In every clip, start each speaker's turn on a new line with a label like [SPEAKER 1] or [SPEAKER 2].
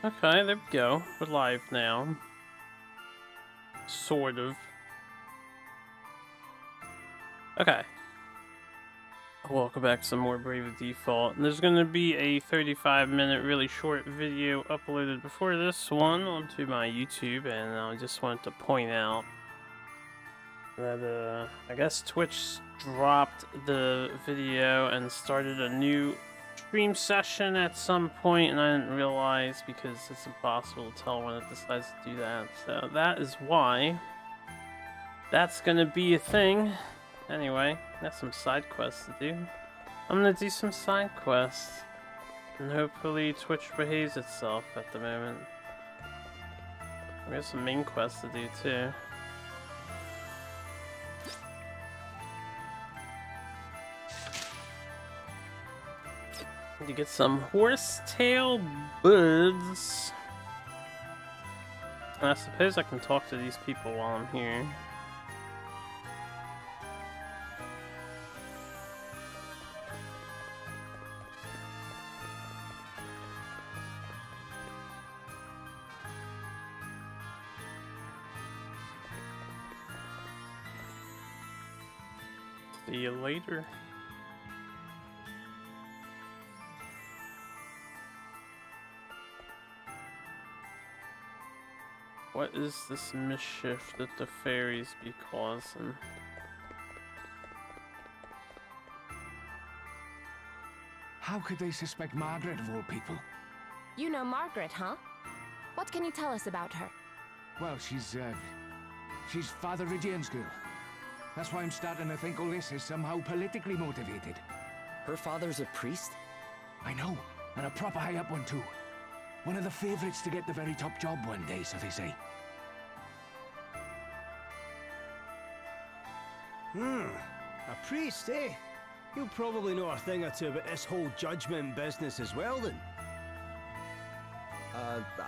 [SPEAKER 1] Okay, there we go. We're live now. Sort of. Okay. Welcome back to some more Brave Default. And there's going to be a 35-minute really short video uploaded before this one onto my YouTube, and I just wanted to point out that I guess Twitch dropped the video and started a new stream session at some point, and I didn't realize because it's impossible to tell when it decides to do that. So that is why that's gonna be a thing. Anyway, got some side quests to do. I'm gonna do some side quests, and hopefully Twitch behaves itself at the moment. We have some main quests to do too. To get some horsetail buds. And I suppose I can talk to these people while I'm here. See you later. What is this mischief that the fairies be causing?
[SPEAKER 2] How could they suspect Margaret of all people?
[SPEAKER 3] You know Margaret, huh? What can you tell us about her?
[SPEAKER 2] Well, she's Father Ridian's girl. That's why I'm starting to think all this is somehow politically motivated.
[SPEAKER 4] Her father's a priest?
[SPEAKER 2] I know, and a proper high-up one too. One of the favorites to get the very top job one day, so they say.
[SPEAKER 5] A priest, eh? You'll probably know a thing or two about this whole judgment business as well, then.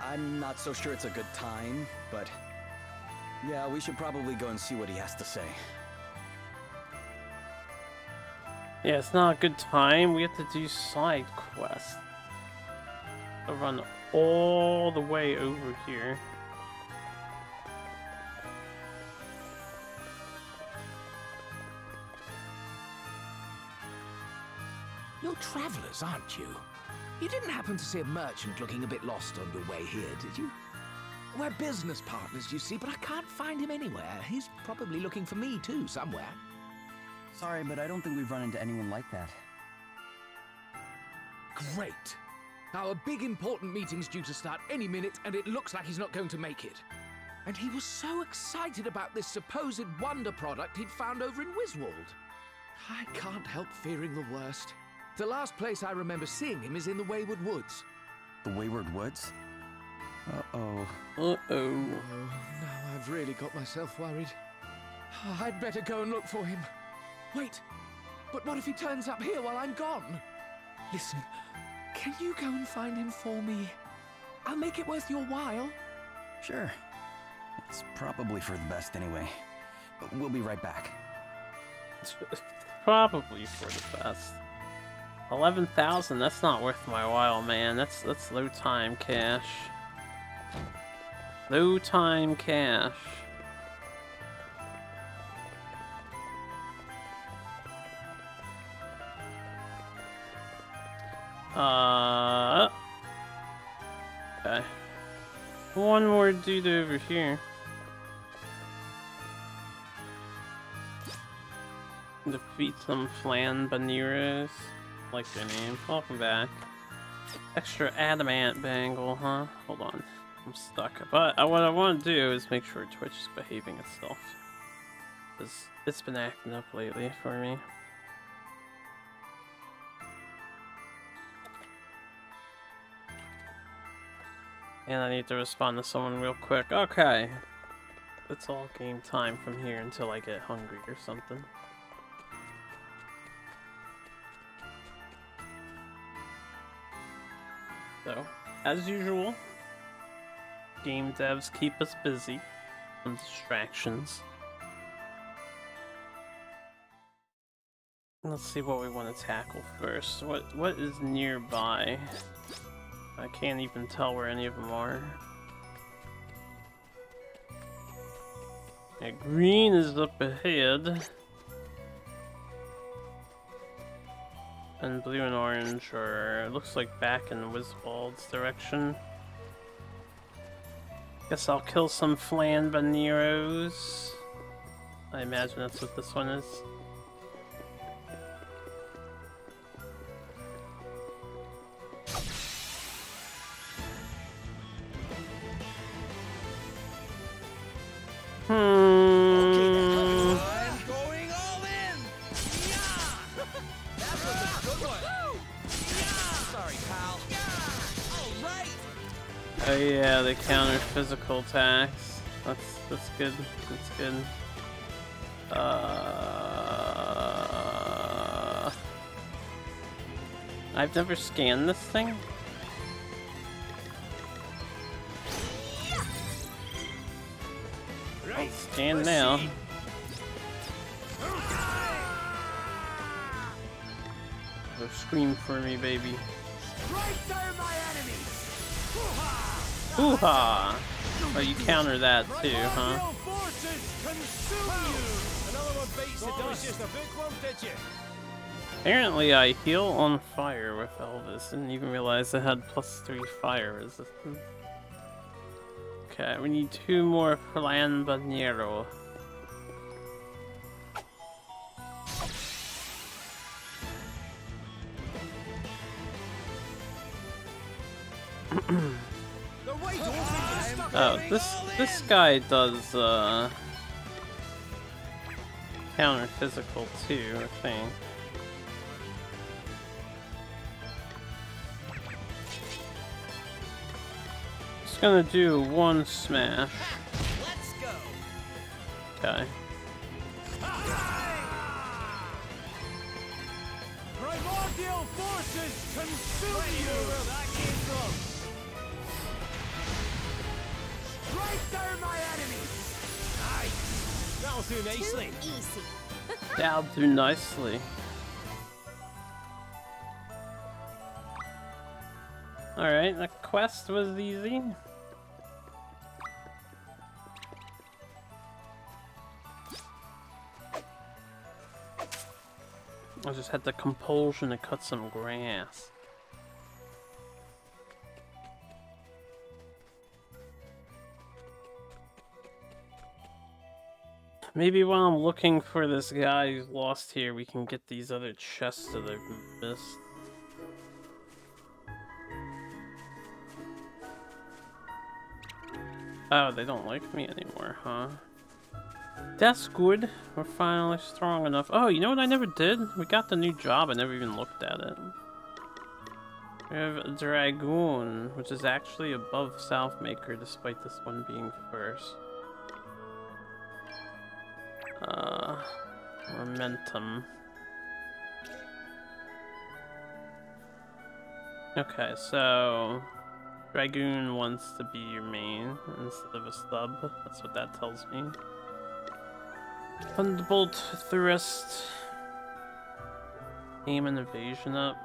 [SPEAKER 4] I'm not so sure it's a good time, but... yeah, we should probably go and see what he has to say.
[SPEAKER 1] Yeah, it's not a good time. We have to do side quests. I'll run all the way over here.
[SPEAKER 6] You're travelers, aren't you? You didn't happen to see a merchant looking a bit lost on your way here, did you? We're business partners, you see, but I can't find him anywhere. He's probably looking for me too, somewhere.
[SPEAKER 4] Sorry, but I don't think we've run into anyone like that.
[SPEAKER 6] Great. Our big important meeting's due to start any minute, and it looks like he's not going to make it. And he was so excited about this supposed wonder product he'd found over in Wiswold. I can't help fearing the worst. The last place I remember seeing him is in the Wayward Woods.
[SPEAKER 4] The Wayward Woods? Uh-oh.
[SPEAKER 1] Uh-oh.
[SPEAKER 6] Oh, now I've really got myself worried. I'd better go and look for him. Wait, but what if he turns up here while I'm gone? Listen, can you go and find him for me? I'll make it worth your while.
[SPEAKER 4] Sure. It's probably for the best anyway. But we'll be right back.
[SPEAKER 1] It's probably for the best. 11,000, that's not worth my while, man. That's low time cash. Low time cash. Okay. One more dude over here. Defeat some Flan Baneros. Like their name. Welcome back. Extra adamant bangle, huh? Hold on. I'm stuck. But what I want to do is make sure Twitch is behaving itself. Because it's been acting up lately for me. And I need to respond to someone real quick. Okay. It's all game time from here until I get hungry or something. So, as usual, game devs keep us busy. Some distractions. Let's see what we want to tackle first. What is nearby? I can't even tell where any of them are. Yeah, green is up ahead. And blue and orange are, looks like, back in Wiswald's direction. Guess I'll kill some Flambaneros. I imagine that's what this one is. Oh yeah, they counter physical attacks. That's good. That's good. I've never scanned this thing. I'll scan now. Go scream for me, baby. Hoo-ha! Oh, you counter that too, huh? Apparently I heal on fire with Elvis. Didn't even realize I had +3 fire resistance. Okay, we need 2 more Flambanero. Oh, this guy does counter physical too, I think. Just gonna do 1 smash.
[SPEAKER 7] Let's go.
[SPEAKER 1] Okay.
[SPEAKER 5] Primordial forces consume you! Where that came from! Strike down my enemies! Nice! That'll do nicely.
[SPEAKER 3] Too easy.
[SPEAKER 1] That'll do nicely. Alright, the quest was easy. I just had the compulsion to cut some grass. Maybe while I'm looking for this guy who's lost here, we can get these other chests that I've missed. Oh, they don't like me anymore, huh? That's good. We're finally strong enough. Oh, you know what I never did? We got the new job. I never even looked at it. We have a Dragoon, which is actually above Southmaker, despite this one being first. Momentum. Okay, so Dragoon wants to be your main instead of a sub. That's what that tells me. Thunderbolt, Thrust. Aim and evasion up.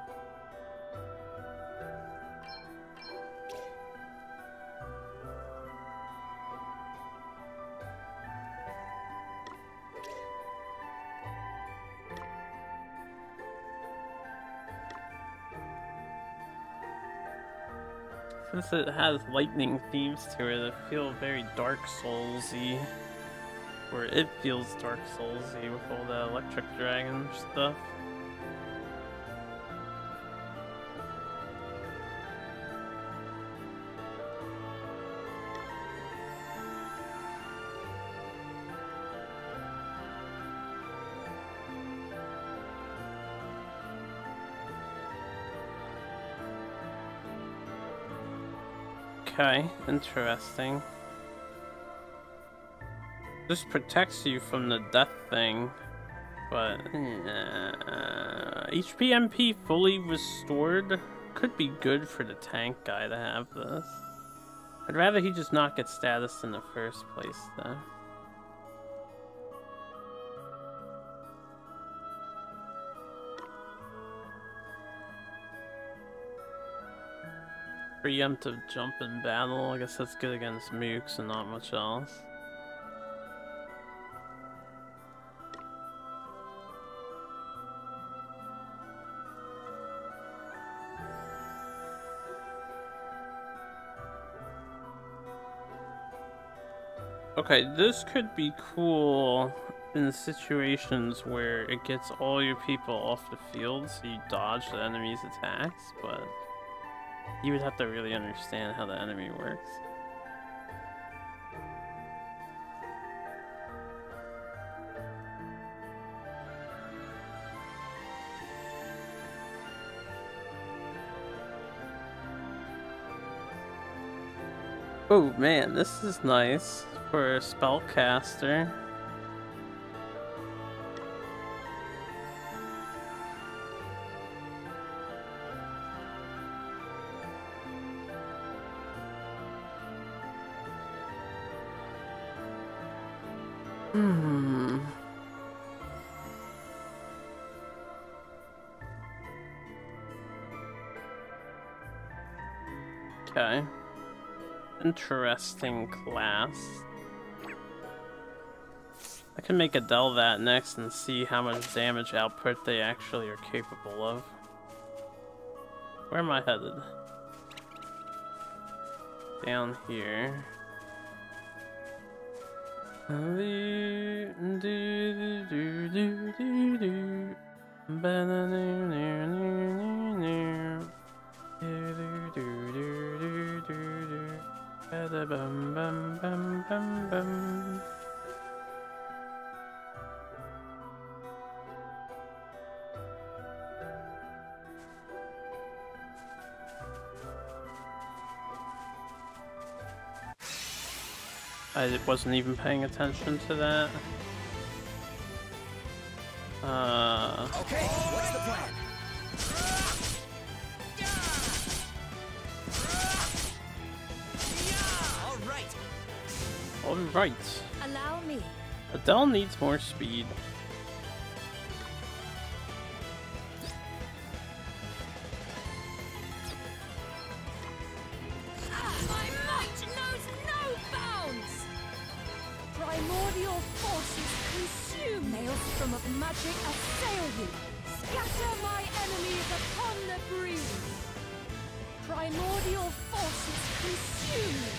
[SPEAKER 1] Since it has lightning themes to it, I feel very Dark Souls-y. Or it feels Dark Souls-y with all the electric dragon stuff. Okay, interesting. This protects you from the death thing, but HPMP fully restored could be good for the tank guy to have this. I'd rather he just not get status in the first place though. Preemptive jump in battle. I guess that's good against mooks and not much else. Okay, this could be cool in situations where it gets all your people off the field so you dodge the enemy's attacks, but you would have to really understand how the enemy works. Oh man, this is nice for a spellcaster. Okay. Interesting class. I can make Adele that next and see how much damage output they actually are capable of. Where am I headed? Down here. I wasn't even paying attention to that.
[SPEAKER 4] Okay, what's the plan?
[SPEAKER 1] Alright.
[SPEAKER 3] Allow me.
[SPEAKER 1] Adele needs more speed.
[SPEAKER 3] My might knows no bounds! Primordial forces consume. Maelstrom of magic assail you. Scatter my enemies upon the breeze. Primordial forces consume you.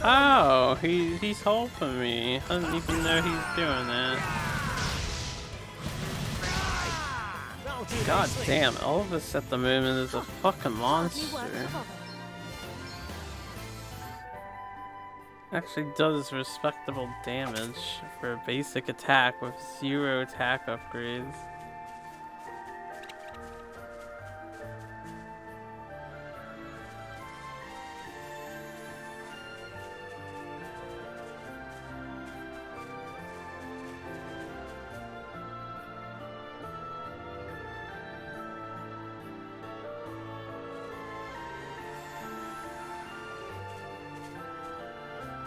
[SPEAKER 1] Oh, he's helping me. I didn't even know he's doing that. God damn, Elvis at the moment is a fucking monster. Actually does respectable damage for a basic attack with 0 attack upgrades.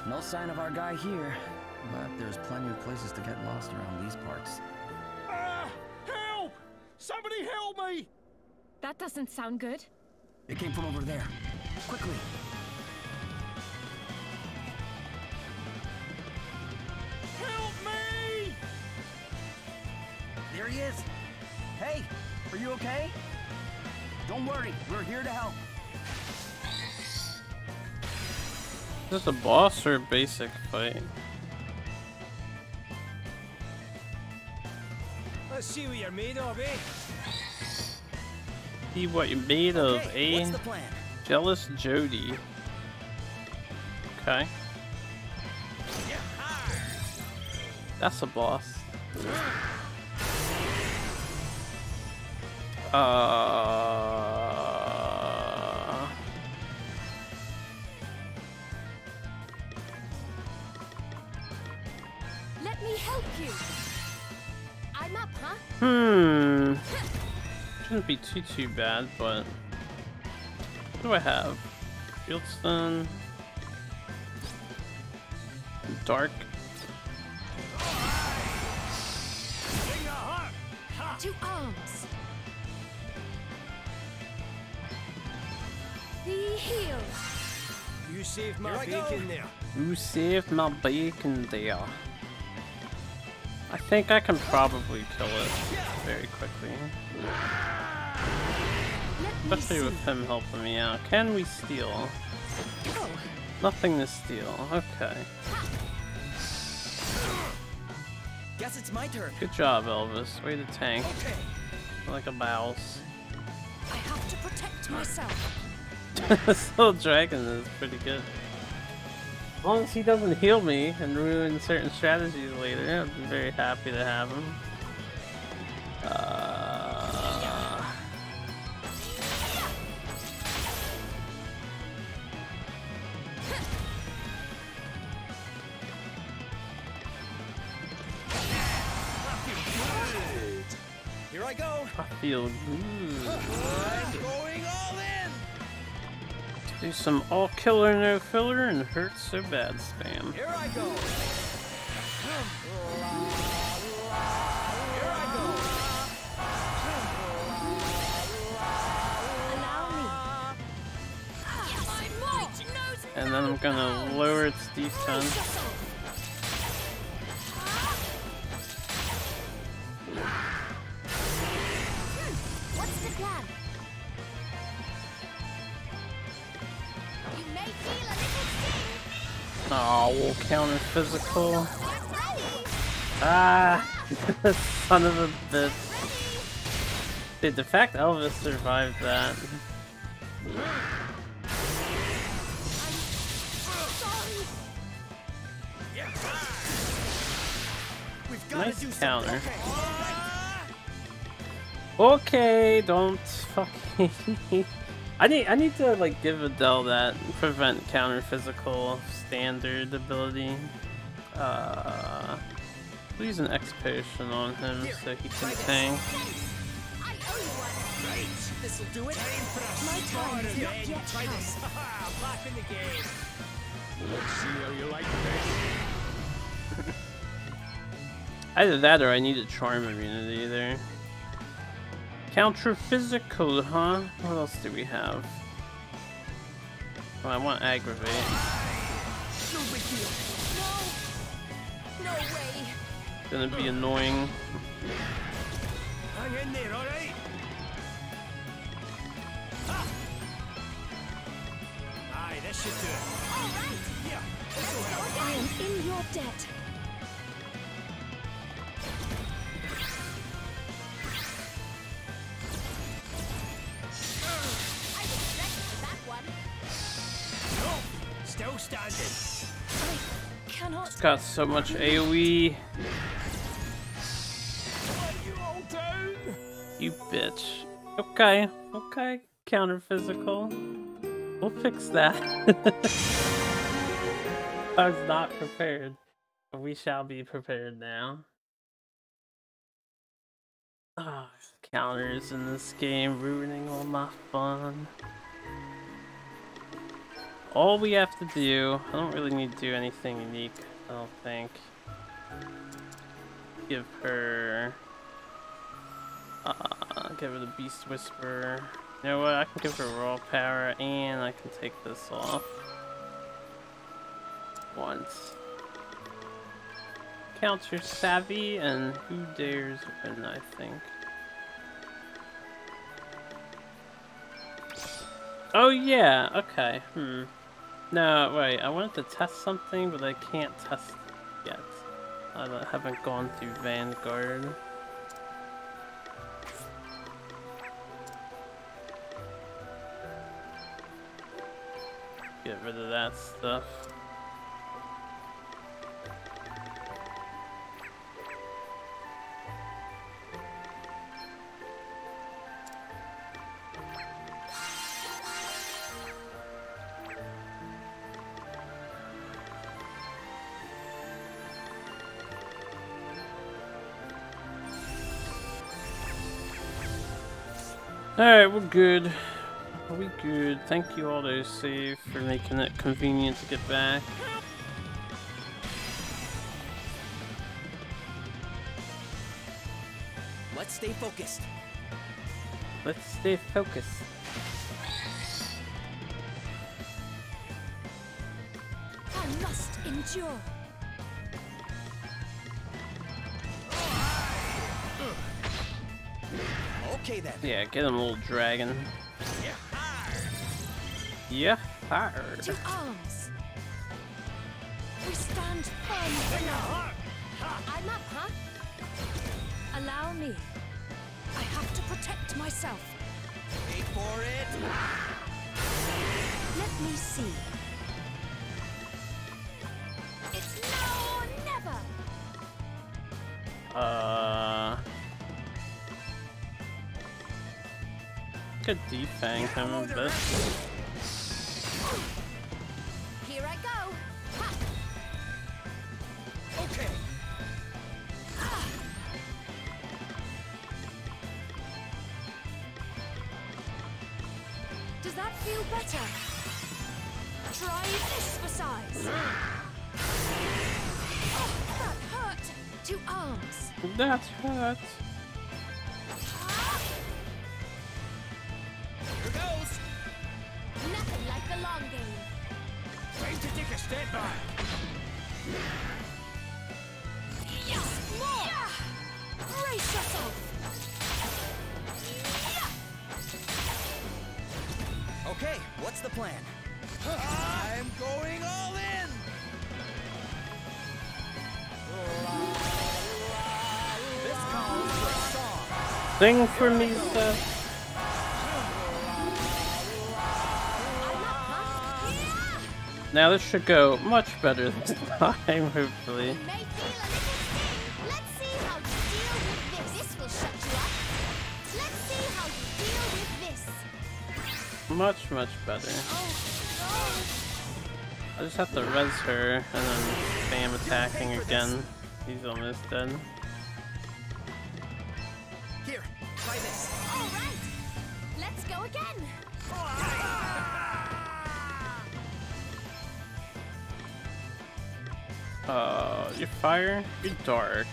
[SPEAKER 4] No sign of our guy here, but there's plenty of places to get lost around these parts.
[SPEAKER 5] Help! Somebody help me!
[SPEAKER 3] That doesn't sound good.
[SPEAKER 4] It came from over there. Quickly!
[SPEAKER 5] Help me!
[SPEAKER 4] There he is! Hey, are you okay? Don't worry, we're here to help.
[SPEAKER 1] Is this a boss or a basic fight?
[SPEAKER 5] Let's see what you're made of, eh?
[SPEAKER 1] See what you're made of, eh?
[SPEAKER 4] What's the plan?
[SPEAKER 1] Jealous Jody. Okay. That's a boss.
[SPEAKER 3] Let me help you. I'm up, huh?
[SPEAKER 1] Shouldn't be too bad, but what do I have? Fieldstone. Dark.
[SPEAKER 3] To arms. Be healed.
[SPEAKER 5] You saved my
[SPEAKER 4] Here I go.
[SPEAKER 5] bacon there.
[SPEAKER 1] You saved my bacon there. I think I can probably kill it very quickly.
[SPEAKER 3] Let me
[SPEAKER 1] Especially
[SPEAKER 3] see.
[SPEAKER 1] with him helping me out. Can we steal?
[SPEAKER 3] Oh,
[SPEAKER 1] Nothing to steal. Okay.
[SPEAKER 4] Guess it's my turn.
[SPEAKER 1] Good job, Elvis. Way to tank.
[SPEAKER 4] Okay.
[SPEAKER 1] Like a mouse.
[SPEAKER 3] I have to protect myself.
[SPEAKER 1] Soul Dragon is pretty good. As long as he doesn't heal me and ruin certain strategies later, I'd be very happy to have him.
[SPEAKER 4] Here I go.
[SPEAKER 1] I feel good.
[SPEAKER 4] I'm going all in.
[SPEAKER 1] Do some all killer no filler and hurt so bad spam.
[SPEAKER 4] Here I go.
[SPEAKER 3] Allow me. My might knows
[SPEAKER 1] And then I'm gonna lower its defense.
[SPEAKER 3] What's the plan? You may feel a little sting.
[SPEAKER 1] Oh, we'll counter physical.
[SPEAKER 3] Get ready.
[SPEAKER 1] Ah! Son of a bitch. Dude, the fact Elvis survived that.
[SPEAKER 3] Sorry.
[SPEAKER 4] We've got to
[SPEAKER 1] Nice
[SPEAKER 4] do
[SPEAKER 1] counter.
[SPEAKER 4] something.
[SPEAKER 1] Okay, don't fucking. I need to like give Adele that prevent counter physical standard ability. We'll use an X potion on him so he can tank.
[SPEAKER 3] I owe you one.
[SPEAKER 4] Right. This'll do it.
[SPEAKER 3] My time is not yet
[SPEAKER 5] Try
[SPEAKER 3] come.
[SPEAKER 5] this. Back in the game.
[SPEAKER 2] Let's see how you like this.
[SPEAKER 1] Either that or I need a charm immunity there. Counter physical, huh? What else do we have? Oh, I want aggravate.
[SPEAKER 3] No big deal. No. No way.
[SPEAKER 1] Gonna be annoying.
[SPEAKER 5] Hang in there, alright? Aye, this should do it.
[SPEAKER 3] All right.
[SPEAKER 5] Yeah.
[SPEAKER 3] I am in your debt. I was ready for that one.
[SPEAKER 5] No. Still standing.
[SPEAKER 3] I cannot.
[SPEAKER 1] It's got so much AoE.
[SPEAKER 5] Are you all down?
[SPEAKER 1] You bitch. Okay, okay. Counter physical. We'll fix that. I was not prepared. But we shall be prepared now. Ah, counters in this game ruining all my fun. All we have to do, I don't really need to do anything unique, I don't think. Give her the Beast Whisperer. You know what, I can give her Raw Power and I can take this off. Once. Counter Savvy and Who Dares Win, I think. Oh yeah, okay, No, wait, I wanted to test something, but I can't test it yet. I haven't gone through Vanguard. Get rid of that stuff. Alright, we're good. Are we good? Thank you, autosave, for making it convenient to get back.
[SPEAKER 4] Let's stay focused.
[SPEAKER 1] Let's stay focused.
[SPEAKER 3] Endure.
[SPEAKER 4] Okay then.
[SPEAKER 1] Yeah, get him, little dragon. Yeah, hard.
[SPEAKER 3] To arms. We stand firm for now. I'm up, huh? Allow me. I have to protect myself.
[SPEAKER 4] Wait for it.
[SPEAKER 3] Let me see. It's now or never.
[SPEAKER 1] Could defang him a bit.
[SPEAKER 3] Here I go. Ha!
[SPEAKER 4] Okay.
[SPEAKER 3] Does that feel better? Try this for size. Oh, that hurt. To arms.
[SPEAKER 1] That hurt.
[SPEAKER 4] Here goes.
[SPEAKER 3] Nothing like the long game.
[SPEAKER 5] Time to take a step back.
[SPEAKER 3] Yes, more. Brace yourself.
[SPEAKER 4] Okay, what's the plan? I'm going all in. This calls for a song.
[SPEAKER 1] Sing for me, Seth. Now this should go much better this time, hopefully.
[SPEAKER 3] You may feel a little sting. Let's see how you deal with this. This will shut you up. Let's see how you deal with this.
[SPEAKER 1] Much, much better.
[SPEAKER 3] Oh,
[SPEAKER 1] I just have to res her and then spam attacking again. He's almost dead.
[SPEAKER 4] Here, try this.
[SPEAKER 3] no. All right. Let's go again.
[SPEAKER 1] You fire? You're dark.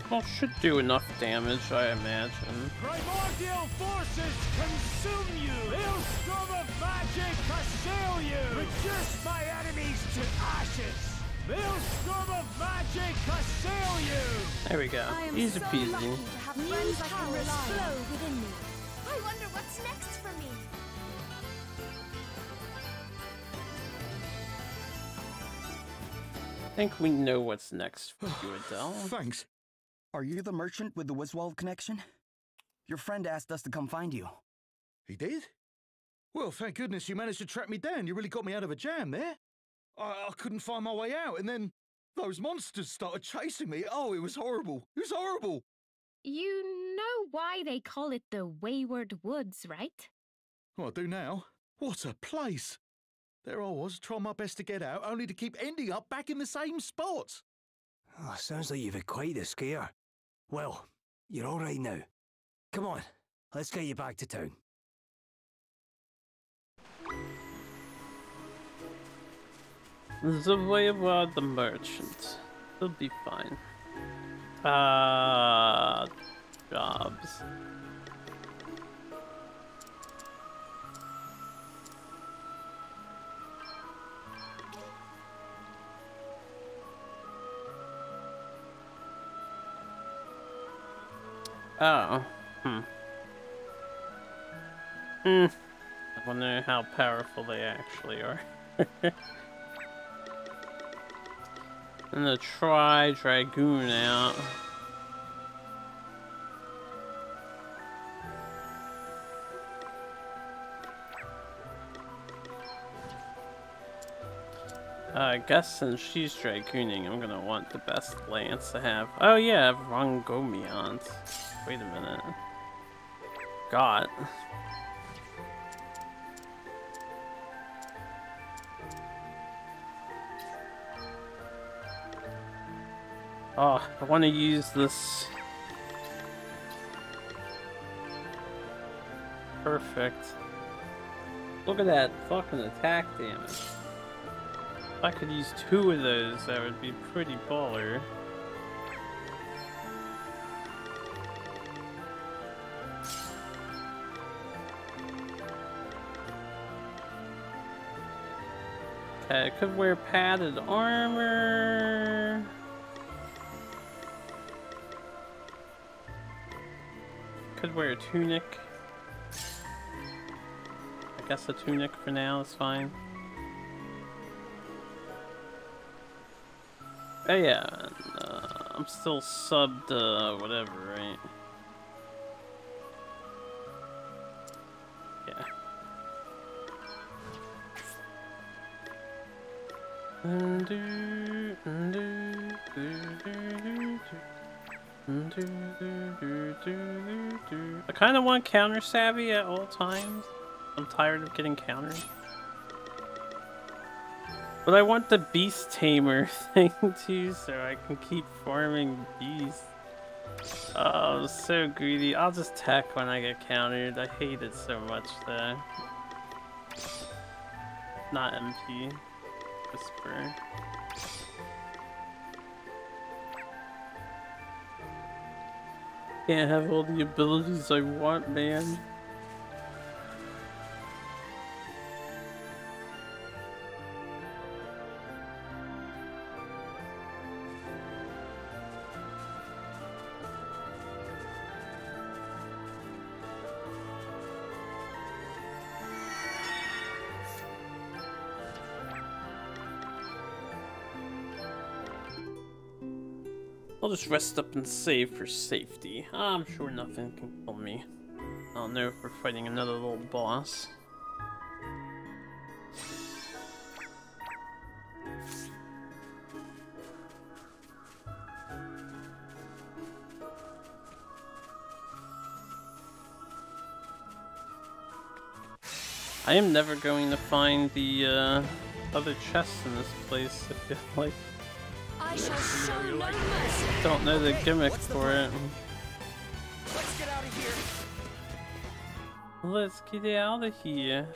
[SPEAKER 1] Well, should do enough damage, I imagine.
[SPEAKER 5] Primordial forces consume you! Maelstrom of magic assail you! Reduce my enemies to ashes! Maelstrom of magic assail you!
[SPEAKER 1] There we go.
[SPEAKER 3] I am
[SPEAKER 1] Easy
[SPEAKER 3] so
[SPEAKER 1] peasy.
[SPEAKER 3] lucky to have friends I can rely on. Flow within me. I wonder what's next for me.
[SPEAKER 1] I think we know what's next for you, Adele.
[SPEAKER 7] Thanks.
[SPEAKER 4] Are you the merchant with the Wiswald connection? Your friend asked us to come find you.
[SPEAKER 7] He did? Well, thank goodness you managed to track me down. You really got me out of a jam there. I couldn't find my way out, and then those monsters started chasing me. Oh, it was horrible. It was horrible.
[SPEAKER 8] You know why they call it the Wayward Woods, right?
[SPEAKER 7] Well, I do now. What a place. There I was, trying my best to get out, only to keep ending up back in the same spot.
[SPEAKER 5] Oh, sounds like you've had quite a scare. Well, you're all right now. Come on, let's get you back to town.
[SPEAKER 1] The Wayward the Merchant. He'll be fine. Jobs. Oh. I wonder how powerful they actually are. I'm gonna try Dragoon out. I guess since she's Dragooning, I'm gonna want the best lance to have. Oh yeah, Rongomiant. Wait a minute. Got. Oh, I want to use this. Perfect. Look at that fucking attack damage. If I could use 2 of those, that would be pretty baller. Okay, could wear padded armor. Could wear a tunic. I guess a tunic for now is fine. Oh yeah, I'm still subbed, whatever, right? Yeah. I kind of want counter savvy at all times. I'm tired of getting countered. But I want the beast tamer thing too, so I can keep farming beasts. Oh, I'm so greedy. I'll just tech when I get countered. I hate it so much though. Not MP. Whisper. Can't have all the abilities I want, man. I'll just rest up and save for safety. I'm sure nothing can kill me. I don't know if we're fighting another little boss. I am never going to find the other chests in this place, I feel like.
[SPEAKER 3] I shall show no mercy.
[SPEAKER 1] Don't know the gimmick for it.
[SPEAKER 4] Let's get out of here.
[SPEAKER 1] Let's get out of here.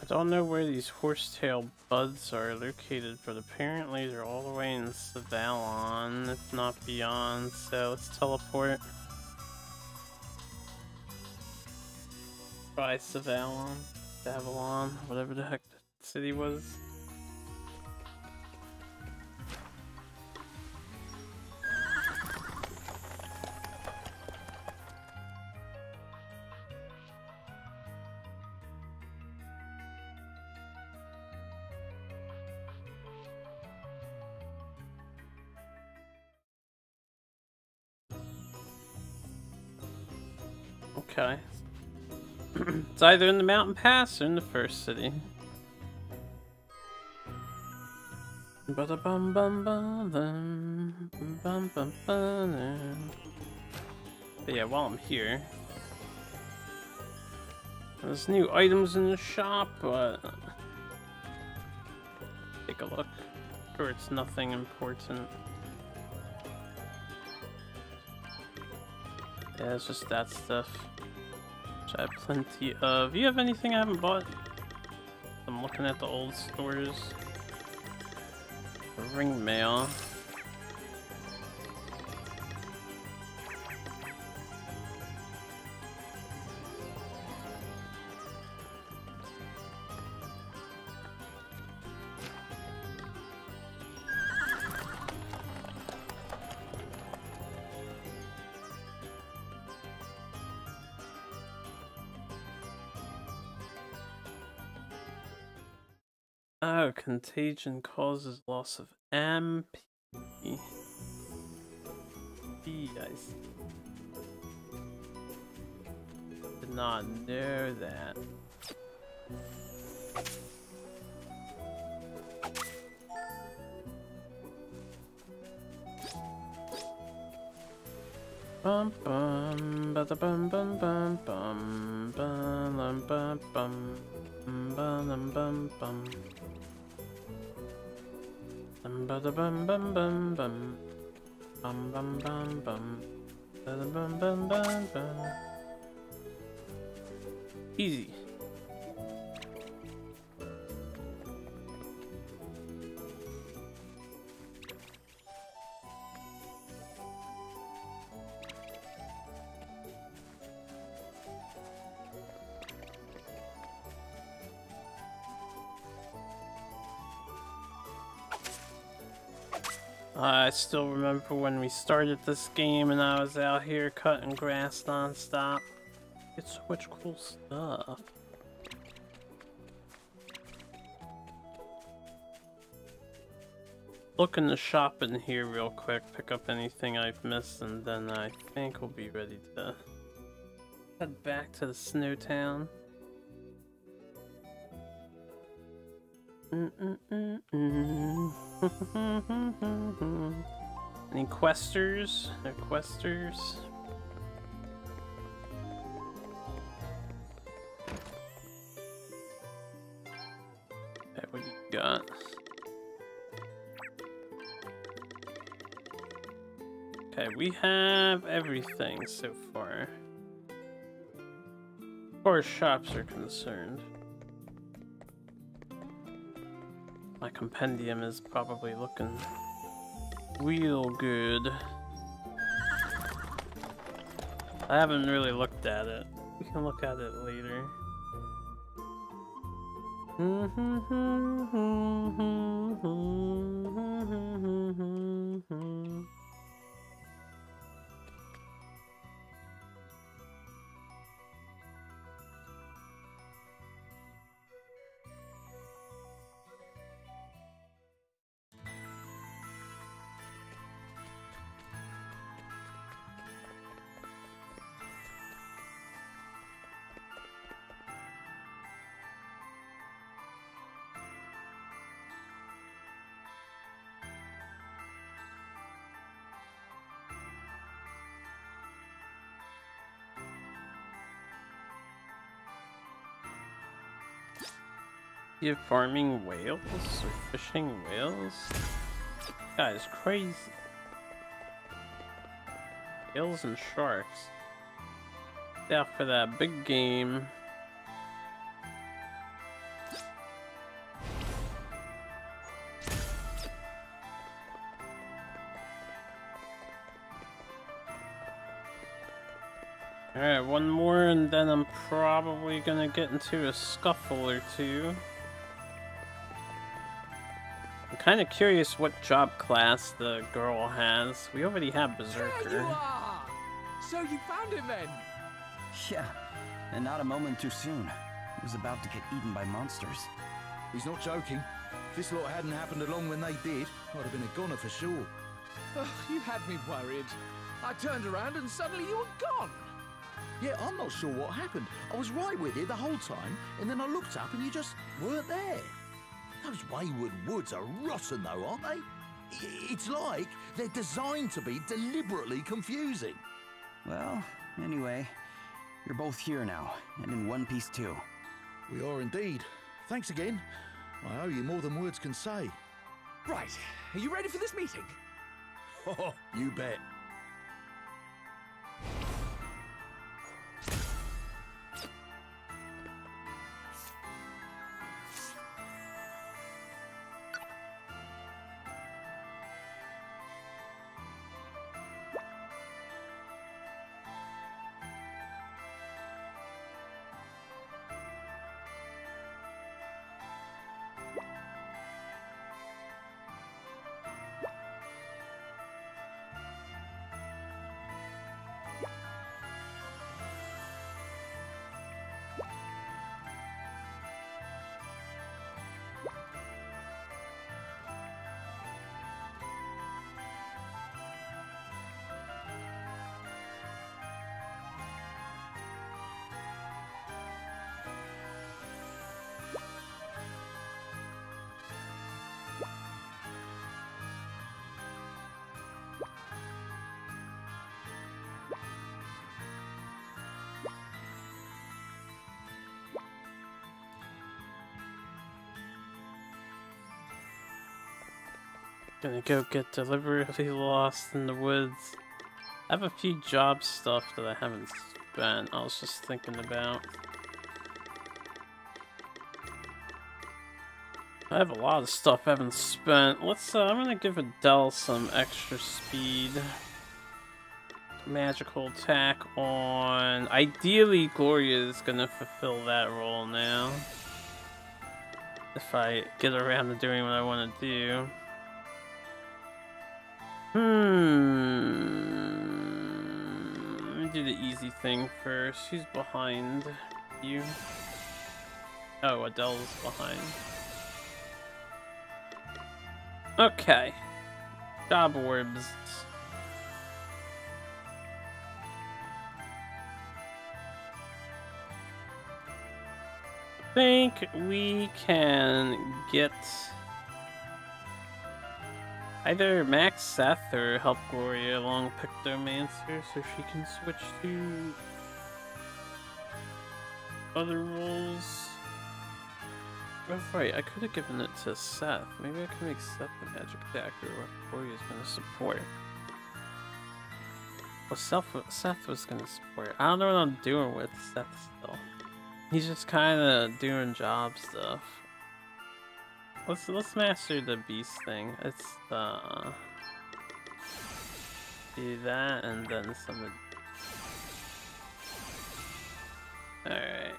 [SPEAKER 1] I don't know where these horsetail buds are located, but apparently they're all the way in Savalon, if not beyond, so let's teleport. Try Savalon, whatever the heck the city was. Okay. It's either in the mountain pass or in the first city. But yeah, while I'm here, there's new items in the shop, but take a look. Sure, it's nothing important. Yeah, it's just that stuff. Which I have plenty of. You have anything I haven't bought? I'm looking at the old stores. Ring mail. Oh, contagion causes loss of MP. I see. Did not know that. Bum bum ba da bum bum bum bum bum bum bum bum bum bum ba da bum bum bum bum bum bum bum bum ba da bum bum bum bum. Easy. I still remember when we started this game and I was out here cutting grass non-stop. It's so much cool stuff. Look in the shop in here real quick, pick up anything I've missed, and then I think we'll be ready to head back to the Snow Town. Any questers? No questers? Okay, what you got? Okay, we have everything so far. As far as shops are concerned. My compendium is probably looking real good. I haven't really looked at it. We can look at it later. You're farming whales or fishing whales? That is crazy. Whales and sharks. Yeah, for that big game. Alright, one more and then I'm probably gonna get into a scuffle or two. I'm kind of curious what job class the girl has. We already have Berserker.
[SPEAKER 6] There you are! So you found him then?
[SPEAKER 4] Yeah, and not a moment too soon. He was about to get eaten by monsters.
[SPEAKER 7] He's not joking. If this lot hadn't happened along when they did, I'd have been a goner for sure.
[SPEAKER 6] Oh, you had me worried. I turned around and suddenly you were gone.
[SPEAKER 7] Yeah, I'm not sure what happened. I was right with you the whole time, and then I looked up and you just weren't there. Those Wayward Woods are rotten though, aren't they? It's like they're designed to be deliberately confusing.
[SPEAKER 4] Well, anyway, you're both here now, and in one piece too.
[SPEAKER 7] We are indeed. Thanks again. I owe you more than words can say.
[SPEAKER 6] Right, are you ready for this meeting?
[SPEAKER 7] Oh, you bet.
[SPEAKER 1] Gonna go get deliberately lost in the woods. I have a few job stuff that I haven't spent. I was just thinking about. I have a lot of stuff I haven't spent. Let's. I'm gonna give Adele some extra speed. Magical attack on. Ideally, Gloria is gonna fulfill that role now. If I get around to doing what I want to do. Let me do the easy thing first. Who's behind you? Oh, Adele's behind. Okay. Job orbs. I think we can get either Max Seth or help Gloria along Pictomancer so she can switch to other roles. Oh right, I could have given it to Seth. Maybe I can make Seth the magic attacker or Gloria's gonna support. Well, Seth was gonna support. I don't know what I'm doing with Seth still. He's just kinda doing job stuff. Let's master the beast thing. It's do that and then some. Alright.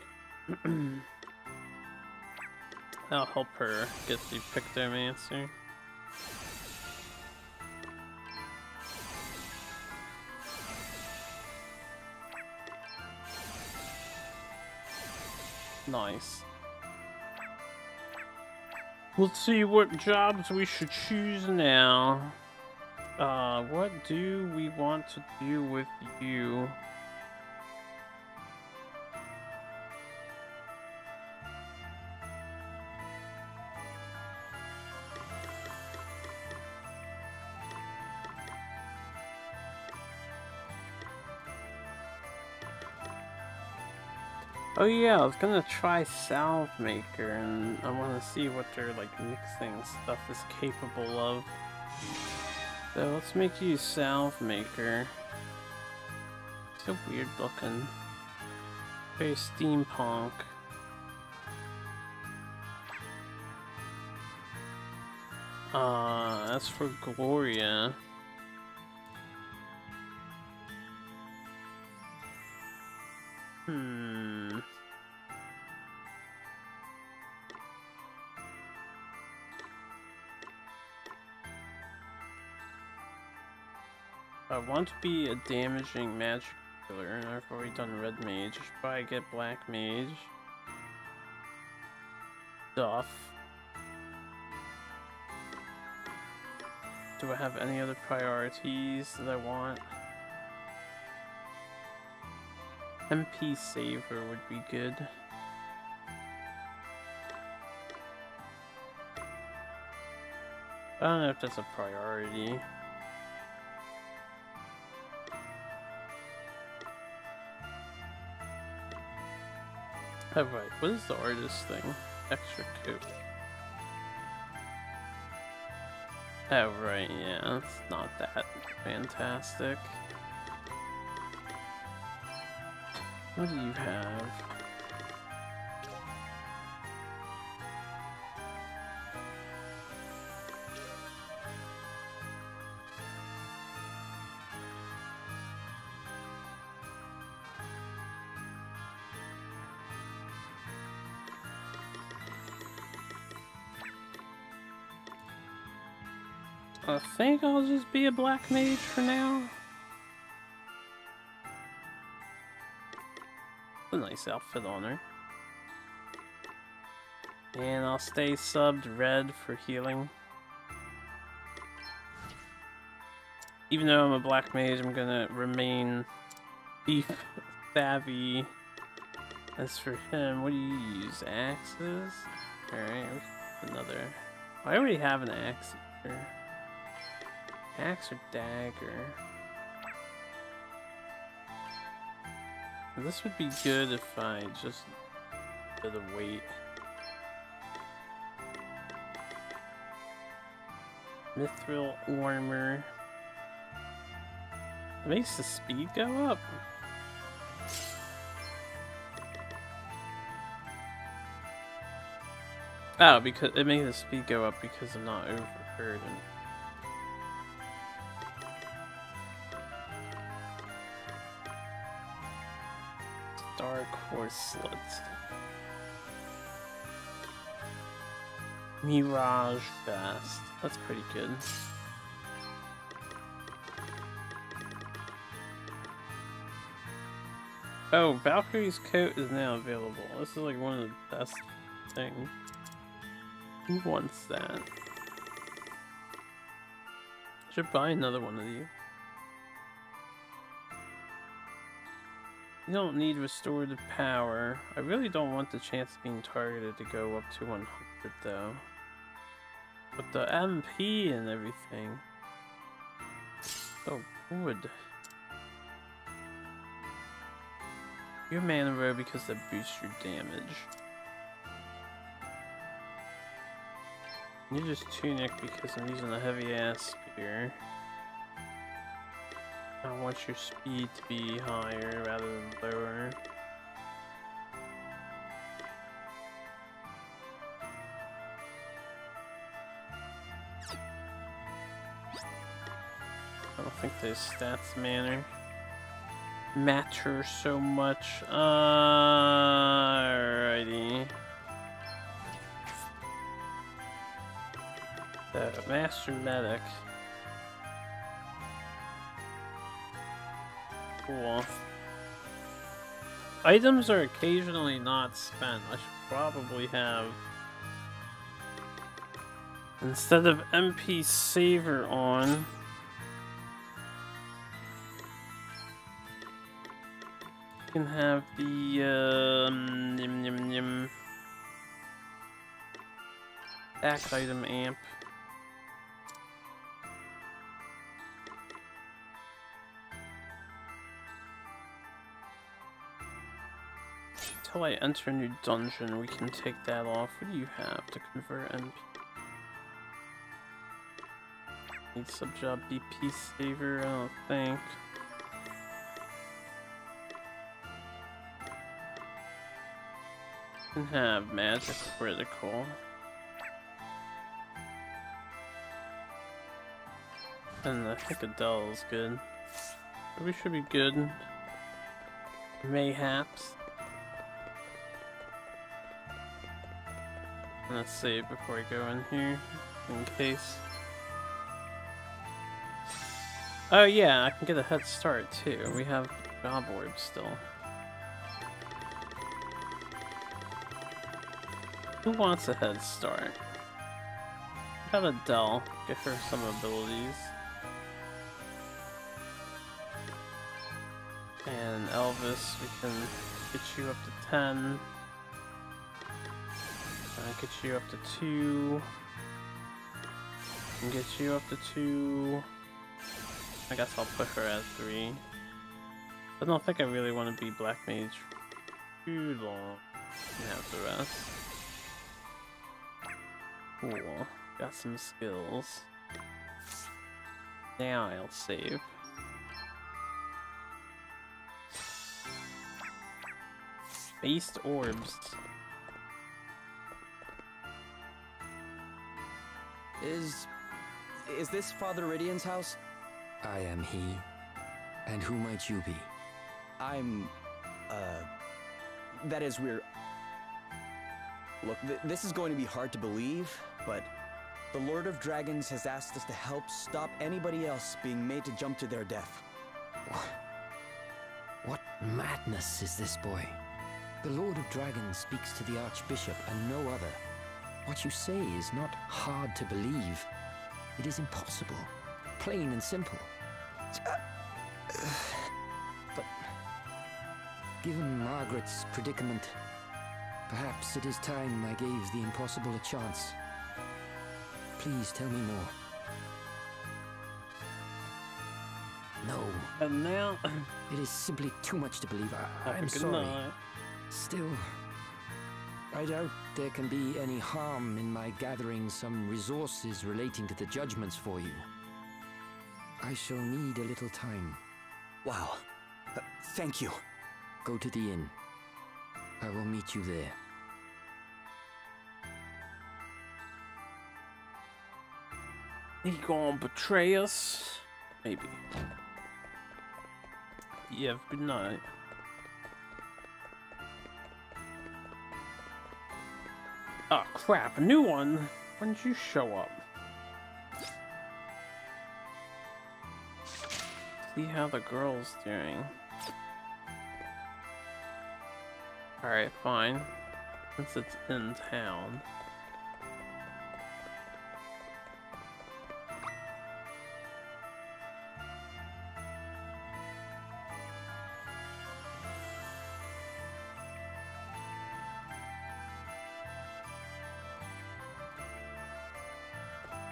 [SPEAKER 1] I'll help her get the Pictomancer. Nice. Let's see what jobs we should choose now. What do we want to do with you? Oh yeah, I was gonna try Salve Maker, and I want to see what their like mixing stuff is capable of. So let's make you Salve Maker. So weird looking. Very steampunk. That's for Gloria. I want to be a damaging magic killer, and I've already done Red Mage. I should probably get Black Mage. Stuff. Do I have any other priorities that I want? MP Saver would be good. I don't know if that's a priority. Oh right, what is the artist thing? Extra coat. Oh right, yeah, it's not that fantastic. What do you have? I think I'll just be a Black Mage for now. A nice outfit on her. And I'll stay subbed red for healing. Even though I'm a Black Mage, I'm gonna remain thief savvy. As for him, what do you use? Axes? Alright, another. I already have an axe here. Axe or dagger? This would be good if I just did a weight. Mithril armor. It makes the speed go up. Oh, because it makes the speed go up because I'm not overburdened. Star Corslet. Mirage Fast. That's pretty good. Oh, Valkyrie's coat is now available. This is like one of the best things. Who wants that? Should buy another one of these. You don't need restorative power. I really don't want the chance of being targeted to go up to 100 though. But the MP and everything. So good. Your mana row because that boosts your damage. You just tunic because I'm using a heavy ass spear. I want your speed to be higher rather than lower. I don't think those stats matter so much. Alrighty. The Master Medic. Cool. Items are occasionally not spent. I should probably have, instead of MP Saver on, you can have the back item amp. Until I enter a new dungeon, we can take that off. What do you have to convert MP? Need sub-job BP Saver, I don't think. Can have magic critical. And I think Adele is good. We should be good. Mayhaps. Let's save before I go in here, in case. Oh yeah, I can get a head start too. We have job orbs still. Who wants a head start? Got Adele. Give her some abilities. And Elvis, we can get you up to 10. Get you up to 2. And get you up to 2. I guess I'll put her at 3. I don't think I really want to be Black Mage for too long. And have the rest. Cool. Got some skills. Now I'll save. Based orbs.
[SPEAKER 4] Is this Father Iridian's house?
[SPEAKER 9] I am he. And who might you be?
[SPEAKER 4] That is, Look, this is going to be hard to believe, but the Lord of Dragons has asked us to help stop anybody else being made to jump to their death.
[SPEAKER 9] What madness is this, boy? The Lord of Dragons speaks to the Archbishop and no other. What you say is not hard to believe. It is impossible. Plain and simple. But given Margaret's predicament, perhaps it is time I gave the impossible a chance. Please tell me more. No.
[SPEAKER 1] And now...
[SPEAKER 9] It is simply too much to believe. I'm sorry. Still, I doubt there can be any harm in my gathering some resources relating to the judgments for you. I shall need a little time.
[SPEAKER 4] Wow. Thank you.
[SPEAKER 9] Go to the inn. I will meet you there.
[SPEAKER 1] He gonna betray us? Maybe. Yeah, good night. Oh crap, a new one? When did you show up? See how the girl's doing. Alright, fine. Since it's in town.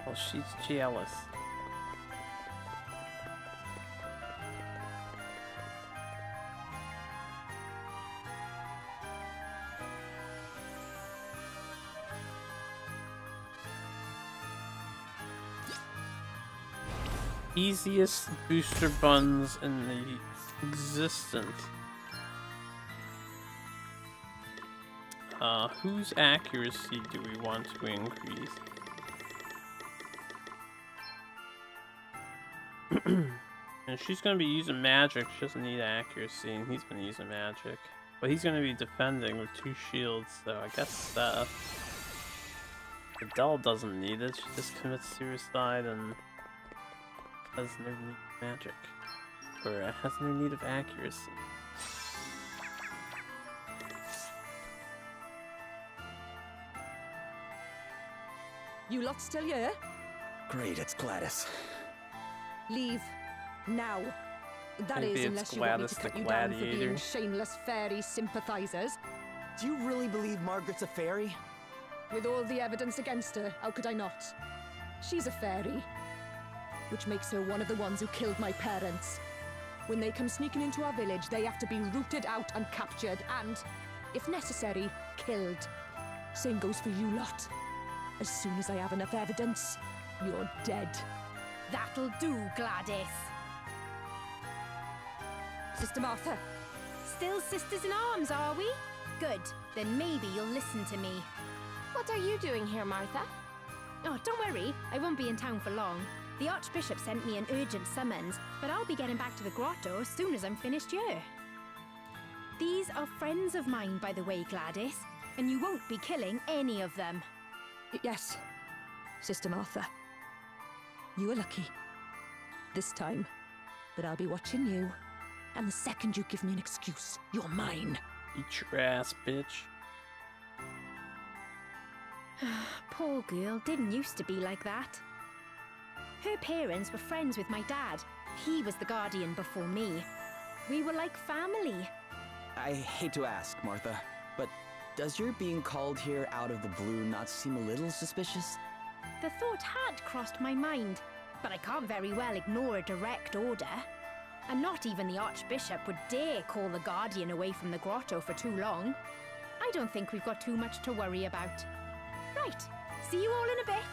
[SPEAKER 1] Oh, she's jealous. Easiest booster buns in the existence. Whose accuracy do we want to increase? And she's gonna be using magic, she doesn't need accuracy, and he's gonna use magic. But he's gonna be defending with 2 shields, so I guess Adele doesn't need it, she just commits suicide and has no need of magic. Or has no need of accuracy.
[SPEAKER 3] You lot still here?
[SPEAKER 4] Great, it's Gladys.
[SPEAKER 3] Leave. Now. That
[SPEAKER 1] Maybe
[SPEAKER 3] is,
[SPEAKER 1] it's
[SPEAKER 3] unless you want me
[SPEAKER 1] Gladys
[SPEAKER 3] to
[SPEAKER 1] the
[SPEAKER 3] cut you down for being
[SPEAKER 1] Gladiator.
[SPEAKER 3] shameless fairy sympathizers.
[SPEAKER 4] Do you really believe Margaret's a fairy?
[SPEAKER 3] With all the evidence against her, how could I not? She's a fairy. Which makes her one of the ones who killed my parents. When they come sneaking into our village, they have to be rooted out and captured and, if necessary, killed. Same goes for you lot. As soon as I have enough evidence, you're dead.
[SPEAKER 8] That'll do, Gladys.
[SPEAKER 3] Sister Martha.
[SPEAKER 8] Still sisters in arms, are we? Good. Then maybe you'll listen to me.
[SPEAKER 10] What are you doing here, Martha?
[SPEAKER 8] Oh, don't worry. I won't be in town for long. The Archbishop sent me an urgent summons, but I'll be getting back to the grotto as soon as I'm finished here. These are friends of mine, by the way, Gladys, and you won't be killing any of them.
[SPEAKER 3] Yes, Sister Martha. You are lucky. This time. But I'll be watching you. And the second you give me an excuse, you're mine.
[SPEAKER 1] Eat your ass, bitch.
[SPEAKER 8] Poor girl didn't used to be like that. Her parents were friends with my dad. He was the guardian before me. We were like family.
[SPEAKER 4] I hate to ask, Martha, but does your being called here out of the blue not seem a little suspicious?
[SPEAKER 8] The thought had crossed my mind, but I can't very well ignore a direct order. And not even the Archbishop would dare call the Guardian away from the grotto for too long. I don't think we've got too much to worry about. Right, see you all in a bit.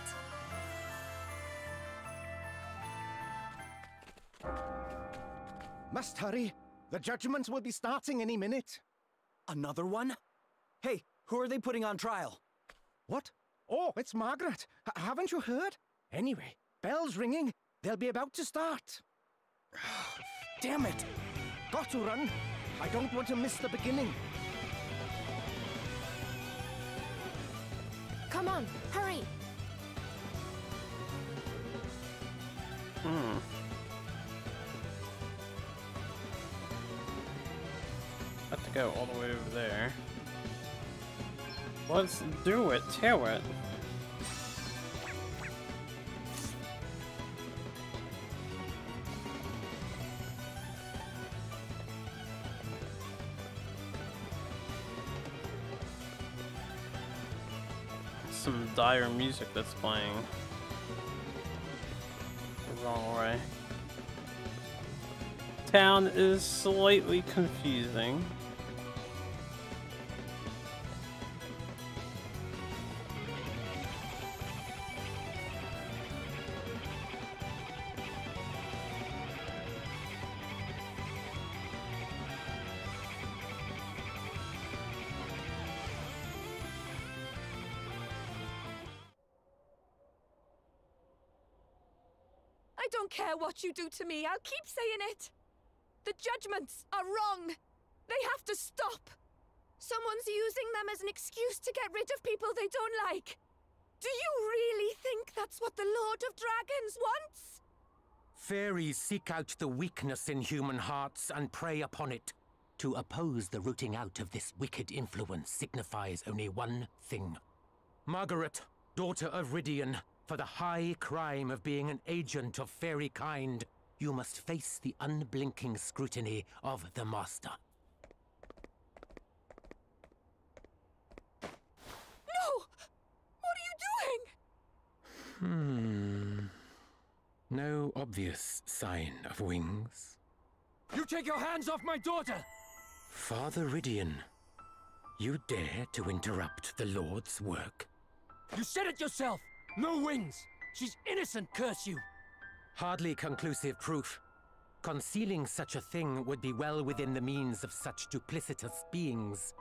[SPEAKER 5] Must hurry. The judgments will be starting any minute.
[SPEAKER 4] Another one? Hey, who are they putting on trial?
[SPEAKER 5] What? Oh, it's Margaret. Haven't you heard? Anyway, bell's ringing. They'll be about to start. Damn it! Got to run. I don't want to miss the beginning.
[SPEAKER 10] Come on, hurry!
[SPEAKER 1] Have to go all the way over there. Let's do it, to it. Some dire music that's playing the wrong way. Town is slightly confusing.
[SPEAKER 3] I don't care what you do to me, I'll keep saying it. The judgments are wrong. They have to stop. Someone's using them as an excuse to get rid of people they don't like. Do you really think that's what the Lord of Dragons wants?
[SPEAKER 11] Fairies seek out the weakness in human hearts and prey upon it. To oppose the rooting out of this wicked influence signifies only one thing. Margaret, daughter of Rydian, for the high crime of being an agent of fairy kind, you must face the unblinking scrutiny of the Master.
[SPEAKER 3] No! What are you doing?
[SPEAKER 11] No obvious sign of wings.
[SPEAKER 5] You take your hands off my daughter!
[SPEAKER 11] Father Rydian, you dare to interrupt the Lord's work?
[SPEAKER 5] You said it yourself! No wings! She's innocent, curse you!
[SPEAKER 11] Hardly conclusive proof. Concealing such a thing would be well within the means of such duplicitous beings.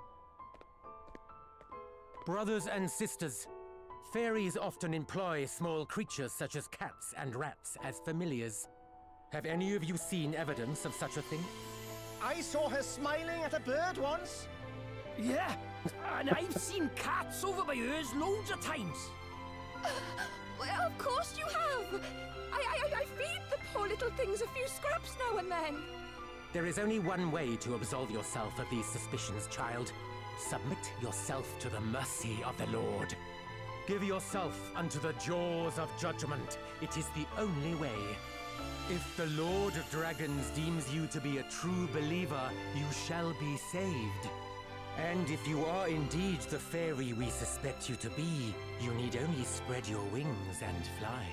[SPEAKER 11] Brothers and sisters, fairies often employ small creatures such as cats and rats as familiars. Have any of you seen evidence of such a thing?
[SPEAKER 12] I saw her smiling at a bird once.
[SPEAKER 5] Yeah, and I've seen cats over my ears loads of times.
[SPEAKER 3] Well, of course you have. I feed the poor little things a few scraps now and then.
[SPEAKER 11] There is only one way to absolve yourself of these suspicions, child. Submit yourself to the mercy of the Lord. Give yourself unto the jaws of judgment. It is the only way. If the Lord of Dragons deems you to be a true believer, you shall be saved. And if you are indeed the fairy we suspect you to be, you need only spread your wings and fly.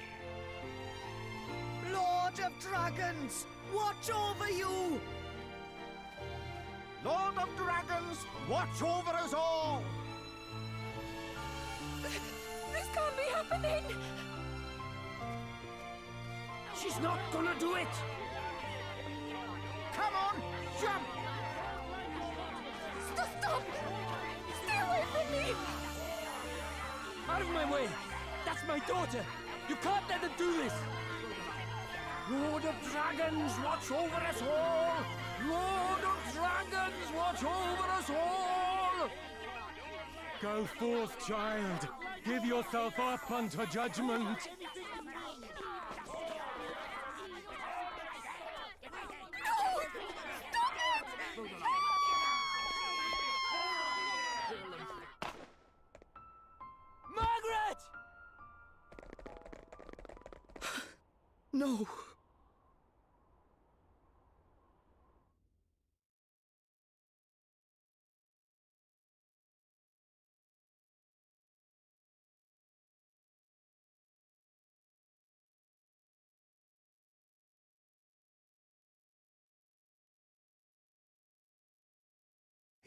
[SPEAKER 12] Lord of Dragons, watch over you! Lord of Dragons, watch over us all!
[SPEAKER 3] This can't be happening!
[SPEAKER 5] She's not gonna do it!
[SPEAKER 12] Come on, jump!
[SPEAKER 3] Stop! Stay away from me!
[SPEAKER 5] Out of my way! That's my daughter! You can't let her do this! Lord of Dragons, watch over us all! Lord of Dragons, watch over us all!
[SPEAKER 11] Go forth, child. Give yourself up unto judgment.
[SPEAKER 5] Margaret!
[SPEAKER 12] No.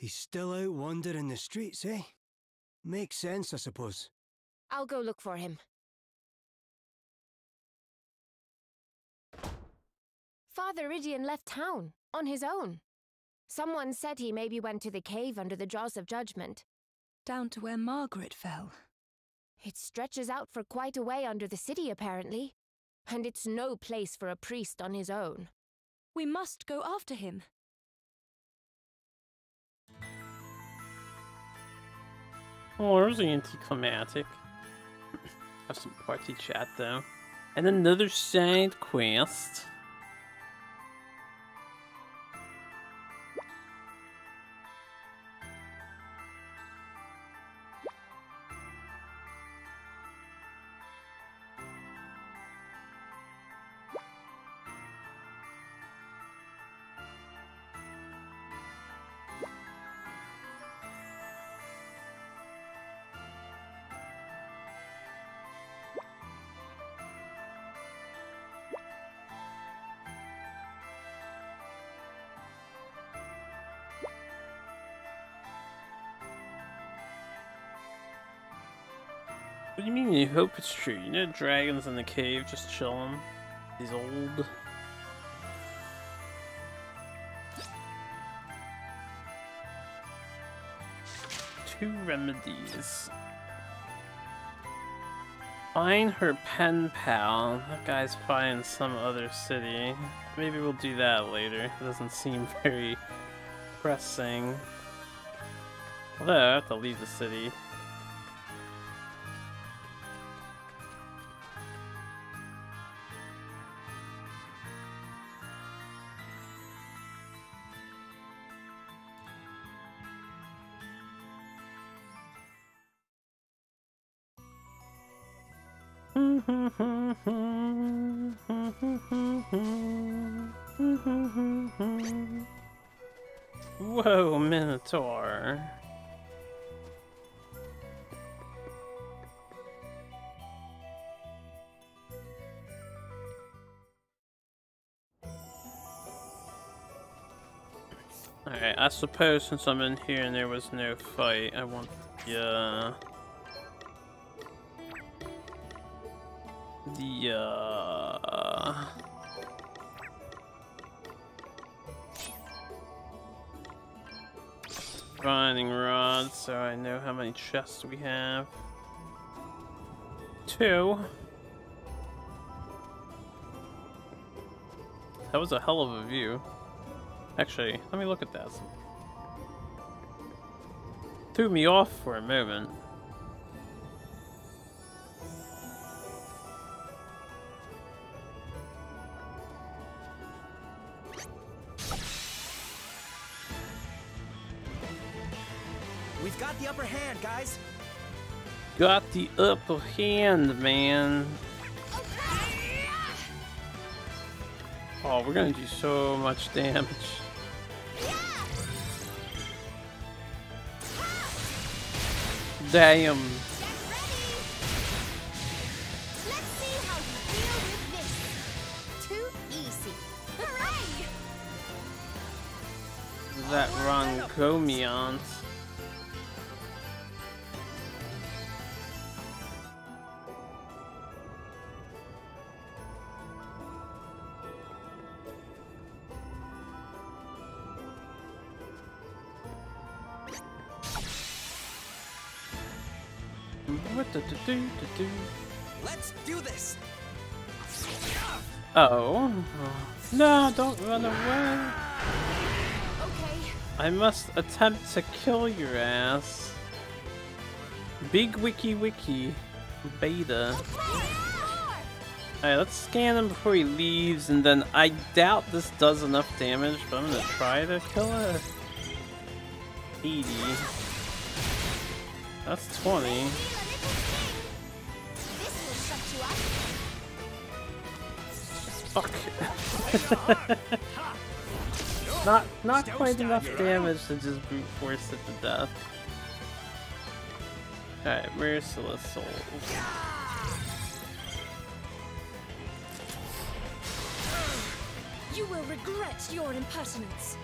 [SPEAKER 13] He's still out wandering the streets, eh? Makes sense, I suppose.
[SPEAKER 10] I'll go look for him. Father Rydian left town, on his own. Someone said he maybe went to the cave under the Jaws of Judgment.
[SPEAKER 3] Down to where Margaret fell.
[SPEAKER 10] It stretches out for quite a way under the city, apparently. And it's no place for a priest on his own.
[SPEAKER 3] We must go after him.
[SPEAKER 1] Oh, there's the anticlimactic. Have some party chat though. And another side quest. What do you mean you hope it's true? You know dragons in the cave just chilling? He's old. Two remedies. Find her pen pal. That guy's probably in some other city. Maybe we'll do that later. It doesn't seem very pressing. Although I have to leave the city. Whoa, Minotaur. Alright, I suppose since I'm in here and there was no fight, I want the grinding rod, so I know how many chests we have. 2. That was a hell of a view. Actually, let me look at that. Threw me off for a moment.
[SPEAKER 12] We've got the upper hand, guys.
[SPEAKER 1] Got the upper hand, man. Oh, we're gonna do so much damage. Damn.
[SPEAKER 3] Let's see how you deal with this. Too easy. Hooray!
[SPEAKER 1] That Rongomiant.
[SPEAKER 12] Let's do this.
[SPEAKER 1] Oh. No, don't run away.
[SPEAKER 3] Okay.
[SPEAKER 1] I must attempt to kill your ass. Big wiki beta. Alright, let's scan him before he leaves, and then I doubt this does enough damage, but I'm gonna try to kill it. 80. That's 20. Fuck. not quite enough damage to just brute force it to death. Alright, Merciless Souls.
[SPEAKER 3] You will regret your impertinence.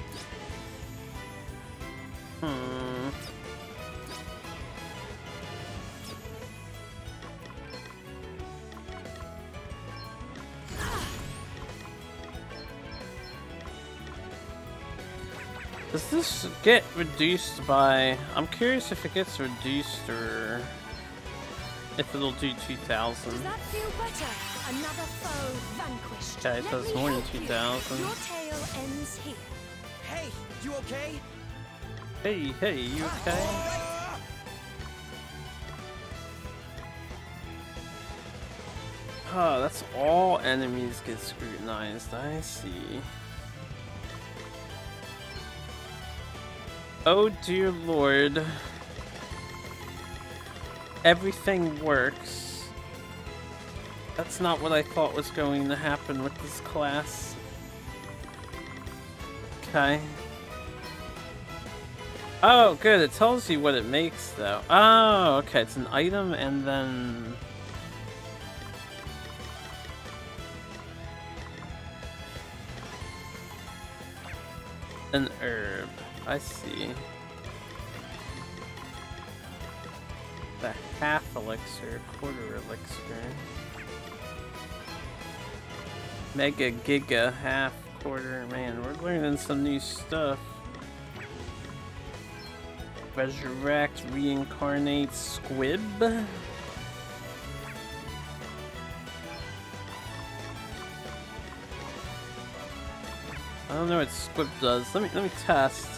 [SPEAKER 1] Does this get reduced by... I'm curious if it gets reduced or if it'll do 2,000.
[SPEAKER 3] Does that feel better? Another foe vanquished.
[SPEAKER 1] Okay, it does more than 2,000.
[SPEAKER 3] Your tale ends here.
[SPEAKER 12] Hey, you okay?
[SPEAKER 1] Hey, you okay? Oh, that's all enemies get scrutinized, I see. Oh dear lord. Everything works. That's not what I thought was going to happen with this class. Okay. Oh, good. It tells you what it makes, though. Oh, okay. It's an item and then... an herb. I see. The half elixir, quarter elixir. Mega giga, half, quarter. Man, we're learning some new stuff. Resurrect, reincarnate, squib. I don't know what Squib does. Let me test.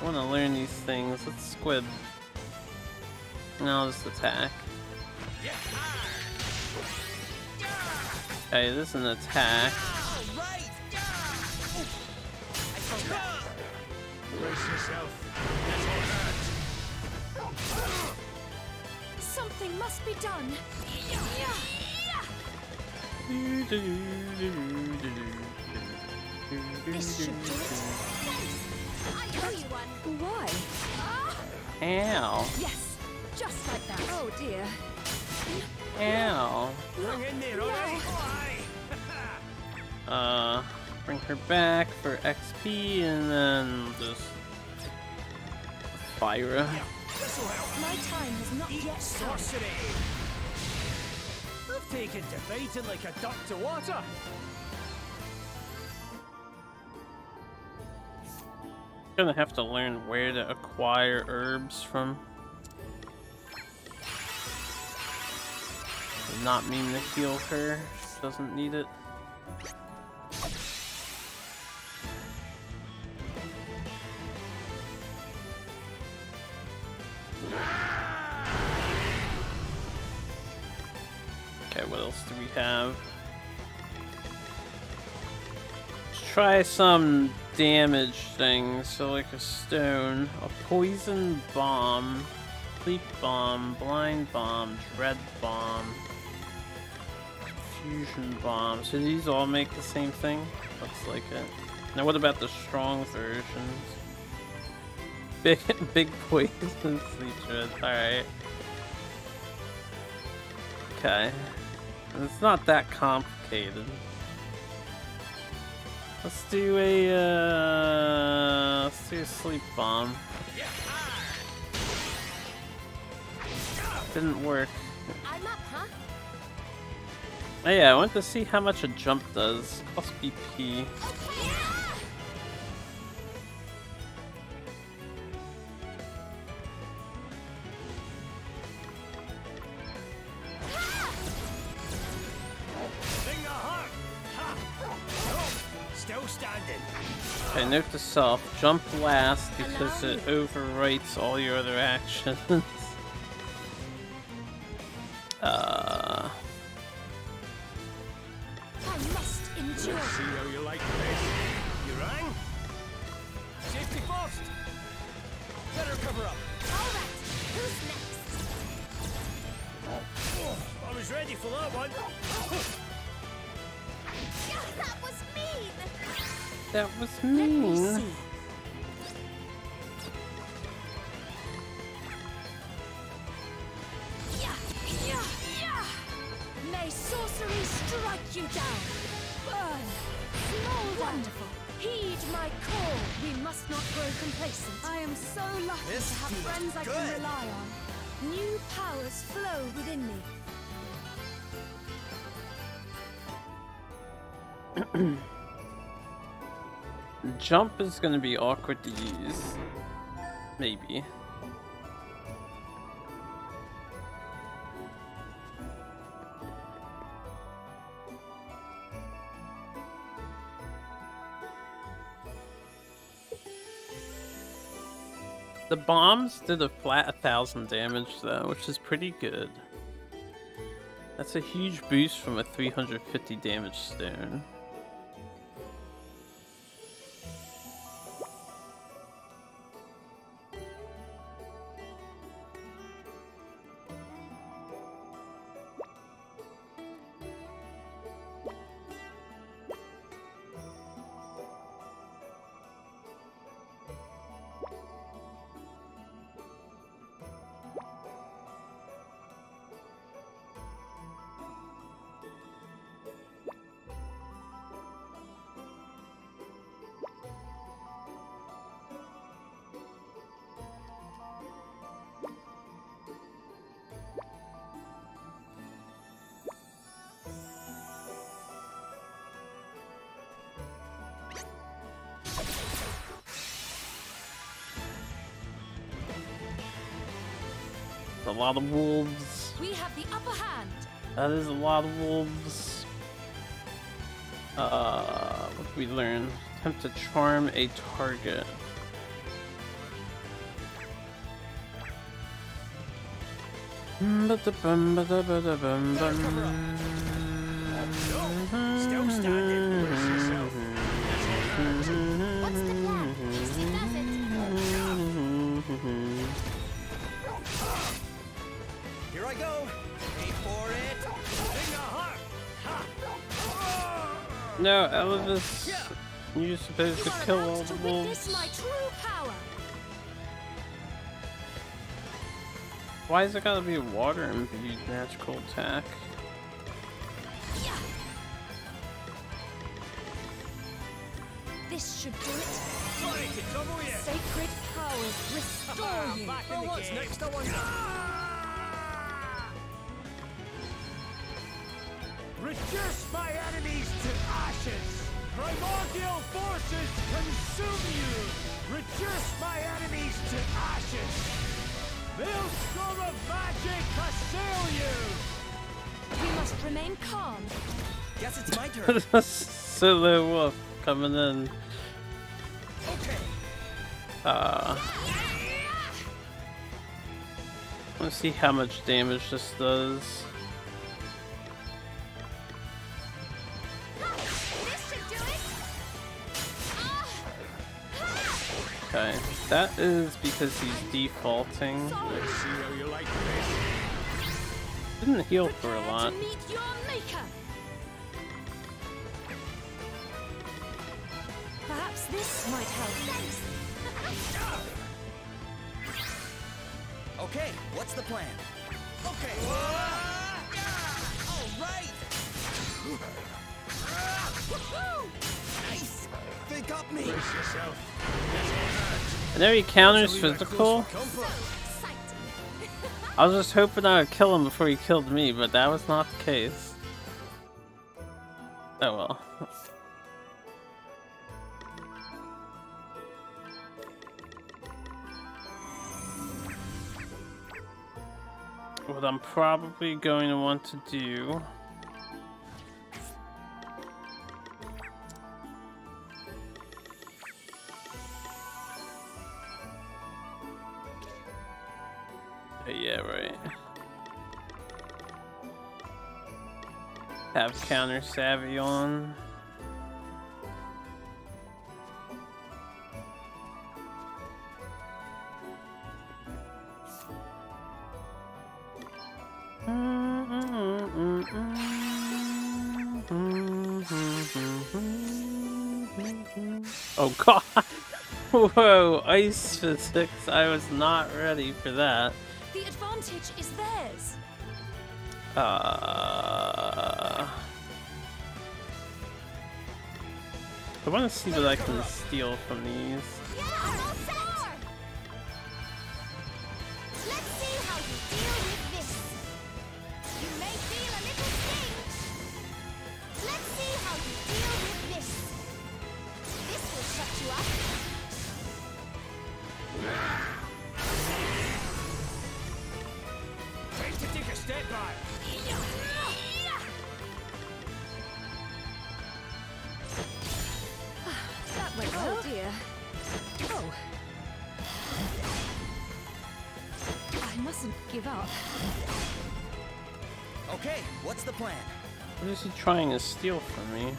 [SPEAKER 1] I want to learn these things. Let's Squib. And I'll just attack. Okay, this is an attack.
[SPEAKER 5] Brace yourself.
[SPEAKER 3] Something must be done. This should do it. I owe you one. Why?
[SPEAKER 1] Ow.
[SPEAKER 3] Yes, just like that. Oh dear.
[SPEAKER 1] Ow.
[SPEAKER 5] Hang in there, alright?
[SPEAKER 1] Bring her back for XP and then just fire her.
[SPEAKER 3] My time has not yet come.
[SPEAKER 5] Sorcery! I've taken to fighting like a duck to water.
[SPEAKER 1] Gonna have to learn where to acquire herbs from. Does not mean to heal her. She doesn't need it. Okay, what else do we have? Let's try some damage things. So like a stone, a poison bomb, sleep bomb, blind bomb, dread bomb, fusion bomb. So these all make the same thing? Looks like it. Now what about the strong versions? Big poison sleep dread. Alright. Okay. It's not that complicated. Let's do a sleep bomb. Didn't work.
[SPEAKER 10] I'm up, huh?
[SPEAKER 1] Oh yeah, I want to see how much a jump does. Plus BP.
[SPEAKER 5] Still standing.
[SPEAKER 1] Okay, note to self, jump last because it overwrites all your other actions.
[SPEAKER 3] I must endure.
[SPEAKER 5] Let's see how you like this. You rang? Safety first. Better cover up.
[SPEAKER 3] Alright, who's next?
[SPEAKER 5] I was ready for that one.
[SPEAKER 3] That was mean.
[SPEAKER 1] That was mean.
[SPEAKER 3] May sorcery strike you down. Burn. Small wonderful. Heed my call. We must not grow complacent. I am so lucky
[SPEAKER 12] This
[SPEAKER 3] to have
[SPEAKER 12] feels
[SPEAKER 3] friends I
[SPEAKER 12] good.
[SPEAKER 3] can rely on. New powers flow within me.
[SPEAKER 1] Jump is gonna be awkward to use. Maybe. The bombs did a flat 1,000 damage though, which is pretty good. That's a huge boost from a 350 damage stone. A lot of wolves.
[SPEAKER 3] We have the upper hand.
[SPEAKER 1] That is a lot of wolves. What did we learn? Attempt to charm a target.
[SPEAKER 5] Still standing.
[SPEAKER 12] Here I go. Wait for it.
[SPEAKER 5] Sing a heart.
[SPEAKER 1] No, Elvis, you're supposed to kill all the wolves.
[SPEAKER 3] Witness my true power.
[SPEAKER 1] Why is it gotta be a water imbued magical attack?
[SPEAKER 3] This should do it.
[SPEAKER 5] Sonic, it's over here.
[SPEAKER 3] Sacred powers restore you.
[SPEAKER 5] Back in the
[SPEAKER 12] What's
[SPEAKER 5] game.
[SPEAKER 12] next? I wonder.
[SPEAKER 5] Reduce my enemies to ashes! Primordial forces consume you! Reduce my enemies to ashes! Maelstrom of magic assail you!
[SPEAKER 3] We must remain calm.
[SPEAKER 12] Guess it's my turn.
[SPEAKER 1] Silly wolf coming in.
[SPEAKER 12] Okay.
[SPEAKER 1] Let's see how much damage this does. Okay, that is because he's defaulting. Didn't heal for a lot.
[SPEAKER 3] To meet your maker. Perhaps this might help.
[SPEAKER 12] Okay, what's the plan? Okay. All right. Nice. They got me.
[SPEAKER 5] Brace yourself.
[SPEAKER 1] I know he counters physical. I was just hoping I would kill him before he killed me, but that was not the case. Oh well. What I'm probably going to want to do yeah, right. Have counter savvy on. Oh god! Whoa, ice physics. I was not ready for that.
[SPEAKER 3] The advantage is theirs.
[SPEAKER 1] I want to see what I can steal from these.
[SPEAKER 3] Let's see how you deal with this. You may feel a little sting. Let's see how you deal with this. This will shut you up.
[SPEAKER 5] Time to take a step back.
[SPEAKER 3] That went well. Oh dear. Oh. I mustn't give up.
[SPEAKER 12] Okay, what's the plan?
[SPEAKER 1] What is he trying to steal from me?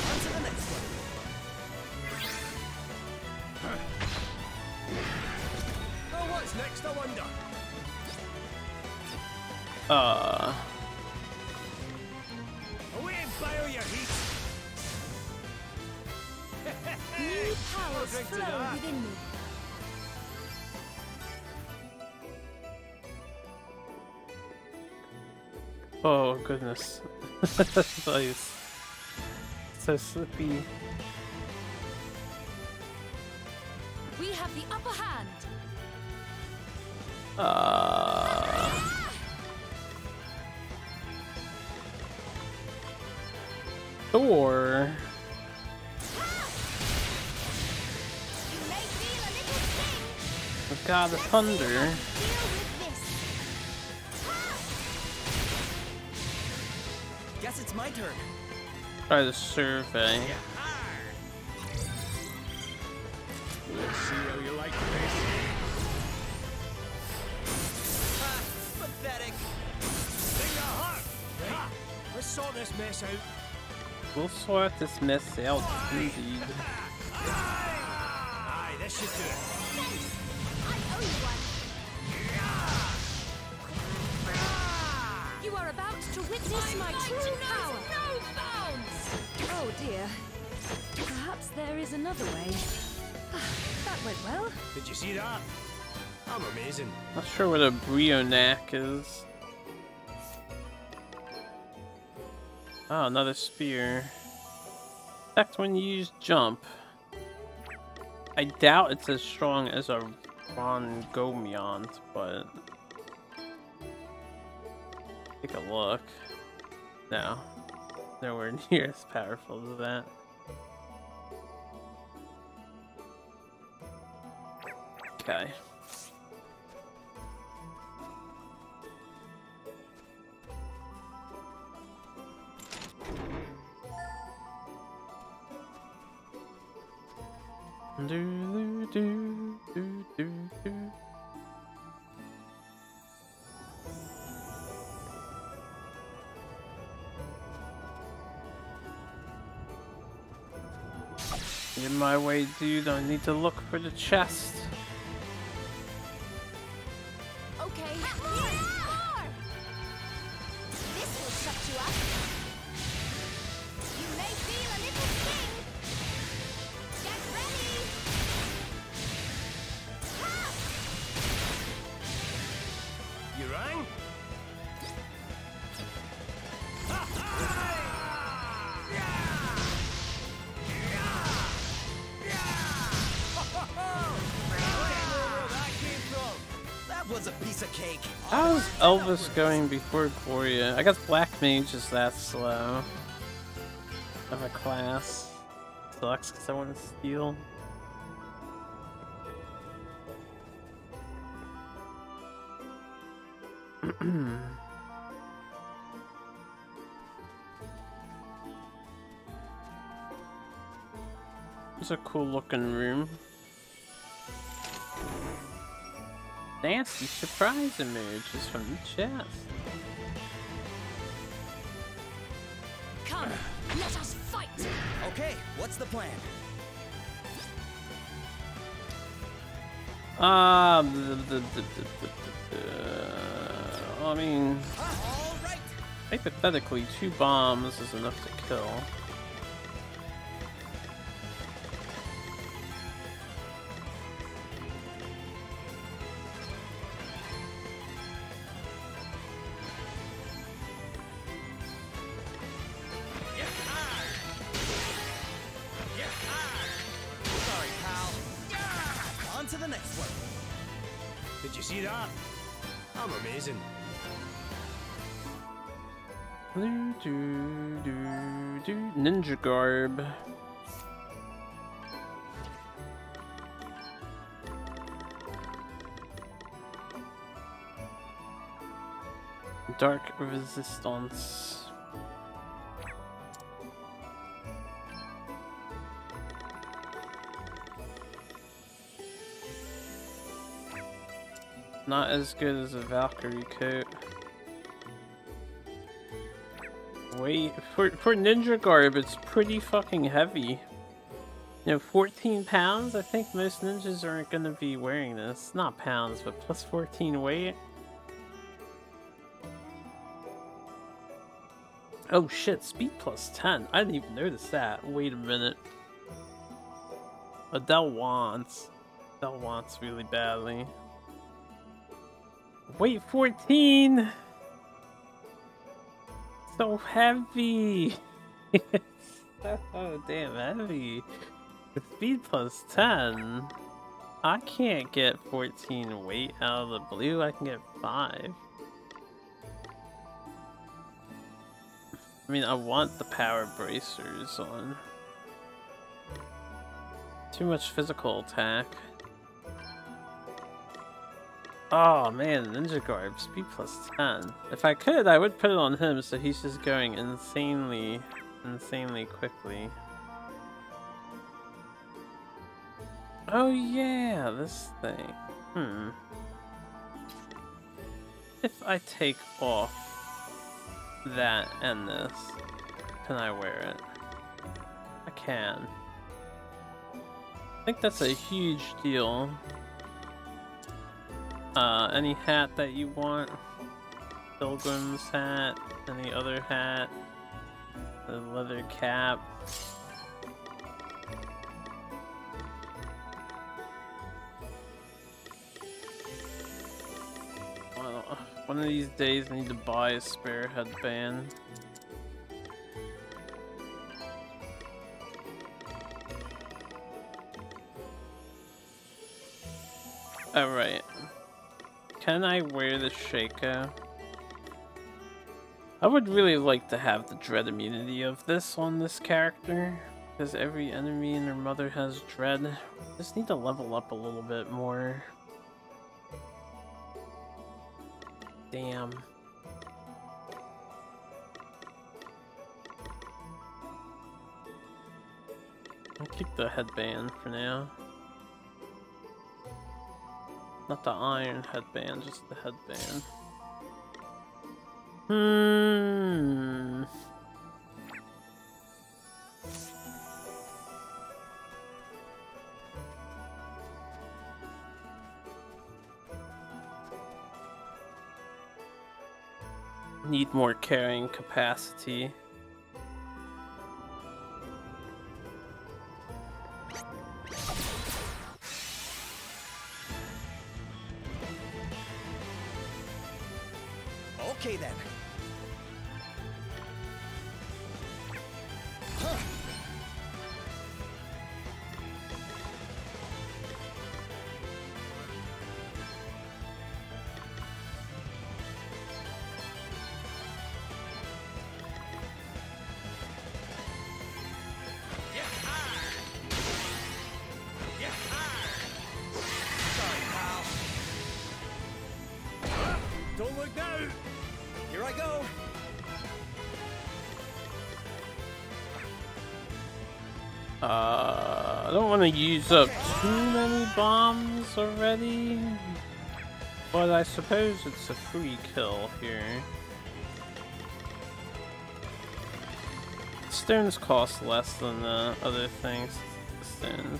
[SPEAKER 12] On to the next one.
[SPEAKER 5] Oh, what's next? I wonder. Away and bio your heat.
[SPEAKER 3] New powers
[SPEAKER 5] drink to
[SPEAKER 3] flow
[SPEAKER 5] that.
[SPEAKER 3] within me.
[SPEAKER 1] Oh goodness. Ice. So slippy.
[SPEAKER 3] We have the upper hand.
[SPEAKER 1] Or The god of thunder.
[SPEAKER 4] Guess it's my turn.
[SPEAKER 1] Try to survey.
[SPEAKER 5] Let's see how you like this.
[SPEAKER 4] Pathetic.
[SPEAKER 5] Sing your heart. Ha! Let's sort this mess out.
[SPEAKER 1] We'll sort this mess out, indeed.
[SPEAKER 5] Aye, this should do it.
[SPEAKER 3] I owe you one. You are about to witness my true power. No bounds. Oh dear. Perhaps there is another way. That went well.
[SPEAKER 5] Did you see that? I'm amazing.
[SPEAKER 1] Not sure what a Brionac is. Oh, another spear. Effect when you use jump. I doubt it's as strong as a Rongomiant, but take a look. No, nowhere near as powerful as that. Okay. Do do do do do. In my way, dude. I need to look for the chest.
[SPEAKER 3] Okay. More! This will shut you up. You may feel a little sting. Get ready. Ha!
[SPEAKER 5] You rang?
[SPEAKER 4] That was a piece of cake.
[SPEAKER 1] How's Elvis going before Gloria? I guess Black Mage is that slow of a class. Sucks because I want to steal. It's a cool looking room. Nasty surprise emerges from the chest.
[SPEAKER 3] Come, let us fight.
[SPEAKER 4] Okay, what's the plan?
[SPEAKER 1] I mean, hypothetically, 2 bombs is enough to kill.
[SPEAKER 4] Sorry, pal. On to the next one.
[SPEAKER 5] Did you see that? I'm amazing.
[SPEAKER 1] Ninja garb. Dark resistance. Not as good as a Valkyrie coat. Wait, for ninja garb, it's pretty fucking heavy. You know, 14 pounds? I think most ninjas aren't gonna be wearing this. Not pounds, but plus 14 weight. Oh shit, speed plus 10. I didn't even notice that. Wait a minute. Adele wants really badly. Weight 14! So heavy! So damn heavy. With speed plus 10, I can't get 14 weight out of the blue, I can get 5. I mean, I want the power bracers on. Too much physical attack. Oh man, Ninja Garb, speed plus 10. If I could, I would put it on him so he's just going insanely quickly. Oh yeah, this thing. If I take off that and this, can I wear it? I can. I think that's a huge deal. Any hat that you want? Pilgrim's hat, any other hat, the leather cap. Well, one of these days I need to buy a spare headband. Alright. Can I wear the Shaco? I would really like to have the dread immunity of this on this character, because every enemy and their mother has dread. Just need to level up a little bit more. Damn. I'll keep the headband for now. Not the iron headband, just the headband. Need more carrying capacity.
[SPEAKER 12] Okay then.
[SPEAKER 5] Don't look down!
[SPEAKER 12] Here I go!
[SPEAKER 1] I don't want to use up too many bombs already, but I suppose it's a free kill here. Stones cost less than the other things. Stones.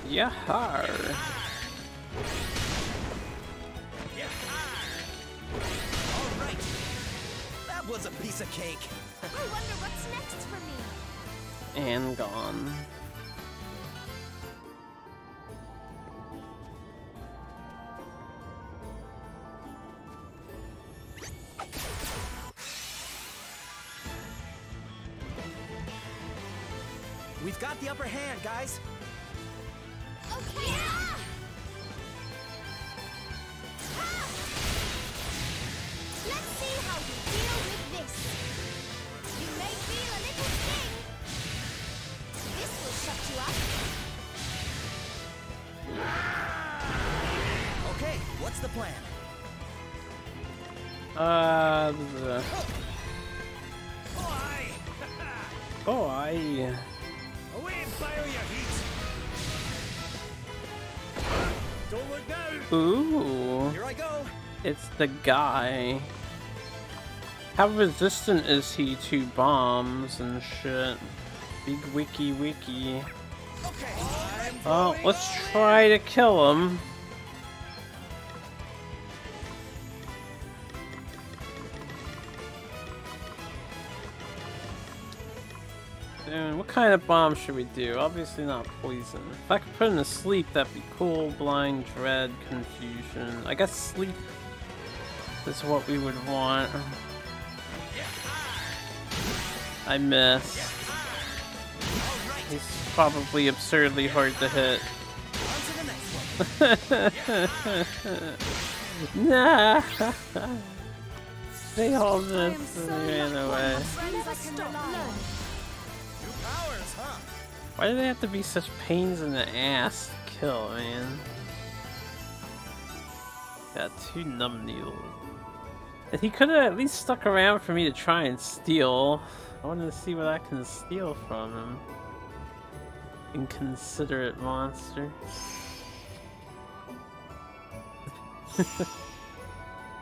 [SPEAKER 1] Yahar!
[SPEAKER 12] Alright! That was a piece of cake!
[SPEAKER 3] I wonder what's next for me.
[SPEAKER 1] And gone.
[SPEAKER 12] We've got the upper hand, guys!
[SPEAKER 3] Okay. Let's see how you deal with this. You may feel a little sting. This will shut you up.
[SPEAKER 12] Okay, what's the plan?
[SPEAKER 1] Oh, I.
[SPEAKER 5] Away and fire your heat! Don't look down!
[SPEAKER 1] Ooh.
[SPEAKER 12] Here I go!
[SPEAKER 1] It's the guy. How resistant is he to bombs and shit? Big wiki.
[SPEAKER 12] Okay,
[SPEAKER 1] Oh, let's try to kill him. Dude, what kind of bomb should we do? Obviously not poison. If I could put him to sleep, that'd be cool. Blind, dread, confusion. I guess sleep is what we would want. I miss. He's probably absurdly hard to hit. Nah! They all missed and they ran away.
[SPEAKER 12] New powers, huh?
[SPEAKER 1] Why do they have to be such pains in the ass to kill, man? Got 2 numb needles. And he could have at least stuck around for me to try and steal. I wanted to see what I can steal from him. Inconsiderate monster.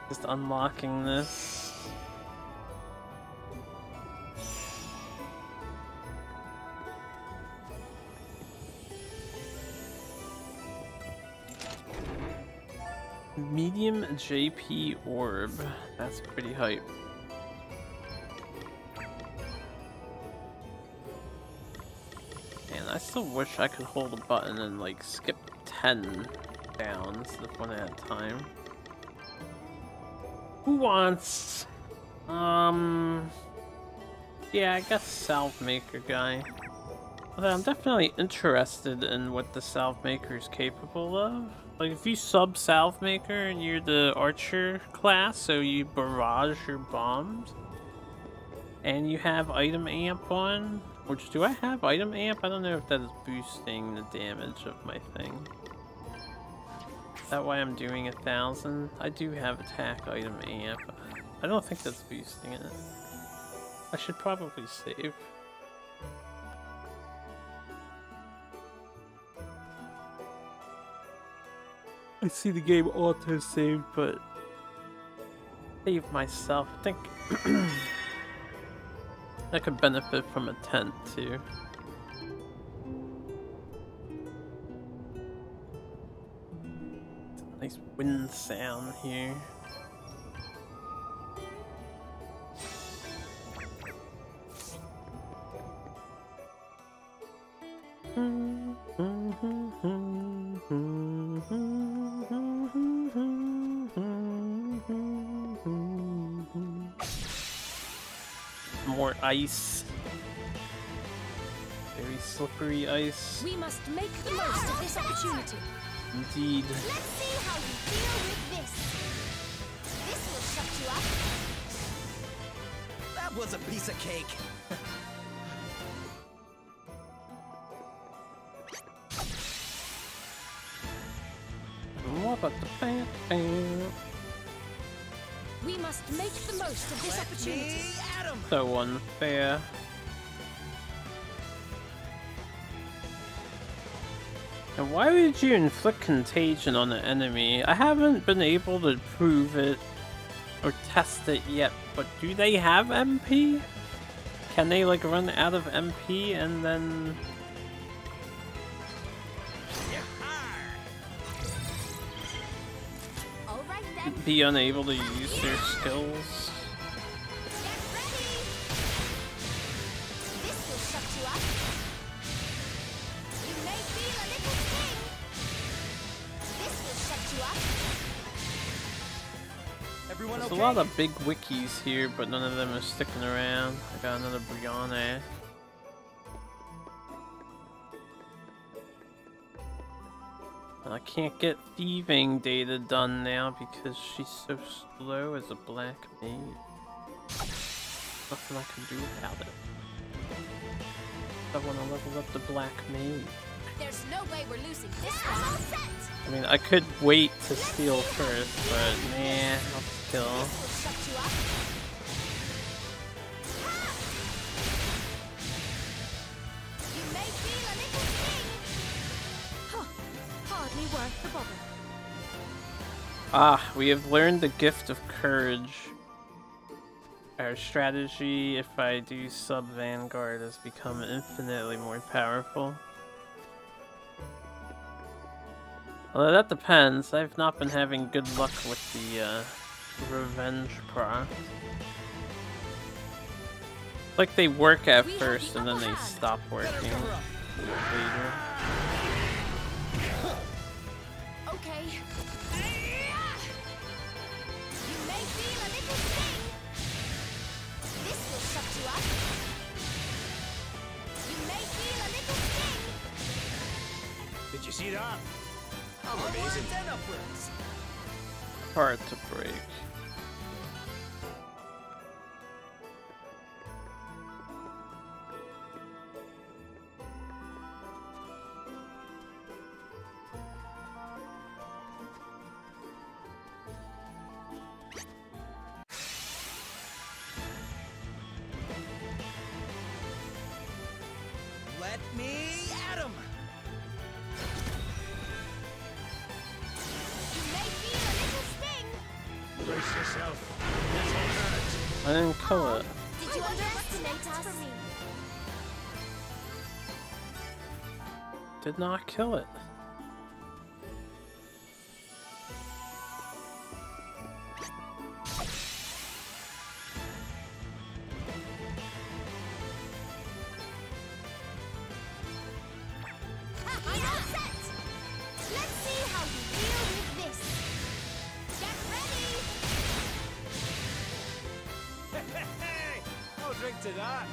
[SPEAKER 1] Just unlocking this. Medium JP orb. That's pretty hype. And I still wish I could hold a button and like skip 10 downs one at a time. Who wants? Yeah, I guess salve maker guy. Although I'm definitely interested in what the salve maker is capable of. Like if you sub salve maker and you're the archer class, so you barrage your bombs, and you have item amp on, which do I have item amp? I don't know if that is boosting the damage of my thing. Is that why I'm doing 1,000? I do have attack item amp. I don't think that's boosting it. I should probably save. I see the game auto-saved, but save myself. I think I could benefit from a tent too. Nice wind sound here. More ice. Very slippery ice.
[SPEAKER 3] We must make the most of this opportunity.
[SPEAKER 1] Indeed.
[SPEAKER 3] Let's see how you deal with this. This will shut you up.
[SPEAKER 12] That was a piece of cake.
[SPEAKER 1] What about the bam?
[SPEAKER 3] We must make the most of this opportunity.
[SPEAKER 1] So unfair. And why would you inflict contagion on an enemy? I haven't been able to prove it or test it yet, but do they have MP? Can they like run out of MP and then... be unable to use their skills?
[SPEAKER 3] This will shut you up. You may feel a little sting. This will shut you up.
[SPEAKER 12] Everyone
[SPEAKER 1] There's
[SPEAKER 12] okay?
[SPEAKER 1] a lot of big wikis here, but none of them are sticking around. I got another Brianna. I can't get thieving data done now because she's so slow as a black maid. Nothing I can do about it. I want to level up the black maid.
[SPEAKER 3] There's no way we're losing this one.
[SPEAKER 1] I mean, I could wait to steal first, but nah, I'll steal.
[SPEAKER 3] You may feel a little sting. Huh. Hardly worth the bother.
[SPEAKER 1] Ah, we have learned the gift of courage. Our strategy, if I do sub Vanguard, has become infinitely more powerful. Although that depends, I've not been having good luck with the revenge proc. Like they work at first and then they stop working later.
[SPEAKER 3] Okay. You may feel a little sting. This will shut you up. You may feel a little sting.
[SPEAKER 5] Did you see that?
[SPEAKER 12] Amazing. And upwards.
[SPEAKER 1] Hard to break.
[SPEAKER 12] me at 'em!
[SPEAKER 3] You may feel a little sting.
[SPEAKER 5] Brace yourself. This'll hurt.
[SPEAKER 1] I didn't kill it.
[SPEAKER 3] Did you underestimate us?
[SPEAKER 1] Did not kill it.
[SPEAKER 3] I'm all set. Let's see how you deal with this. Get ready.
[SPEAKER 5] Hey! I'll drink to that.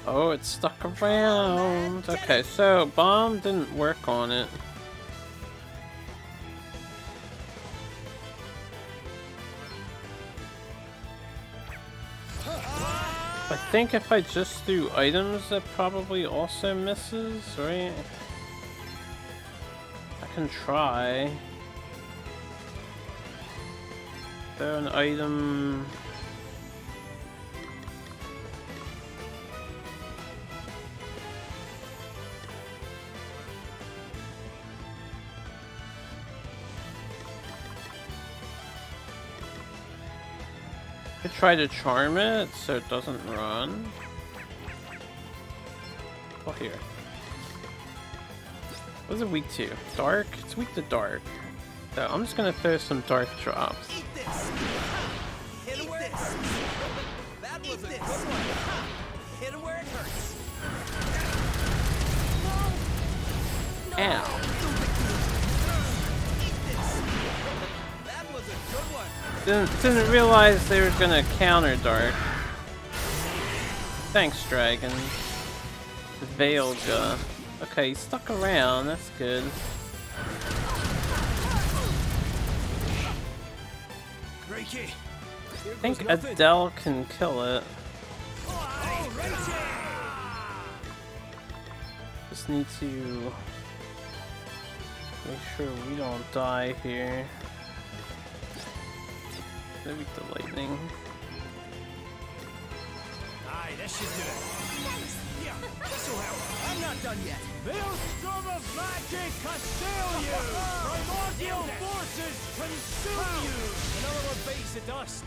[SPEAKER 1] Oh, it's stuck around. Okay, so bomb didn't work on it. I think if I just do items, that probably also misses, right? I can try. Throw an item. I try to charm it so it doesn't run. Oh, here. What is it weak to? Dark? It's weak to dark. So I'm just gonna throw some dark drops.
[SPEAKER 12] Eat this! Hit it where it hurts! That was a good one! Hit it where it hurts!
[SPEAKER 1] Ow.
[SPEAKER 12] That was a good one!
[SPEAKER 1] Didn't realize they were gonna counter dark. Thanks, Dragon. Veilja. Okay, he's stuck around, that's good.
[SPEAKER 5] Reiki.
[SPEAKER 1] I think Adele can kill it. Just need to make sure we don't die here. Maybe the lightning.
[SPEAKER 5] Aye, that should do it. Yeah, this'll help.
[SPEAKER 12] I'm not done yet.
[SPEAKER 5] Maelstrom of magic assail you! Primordial forces consume you! Another one bites the dust.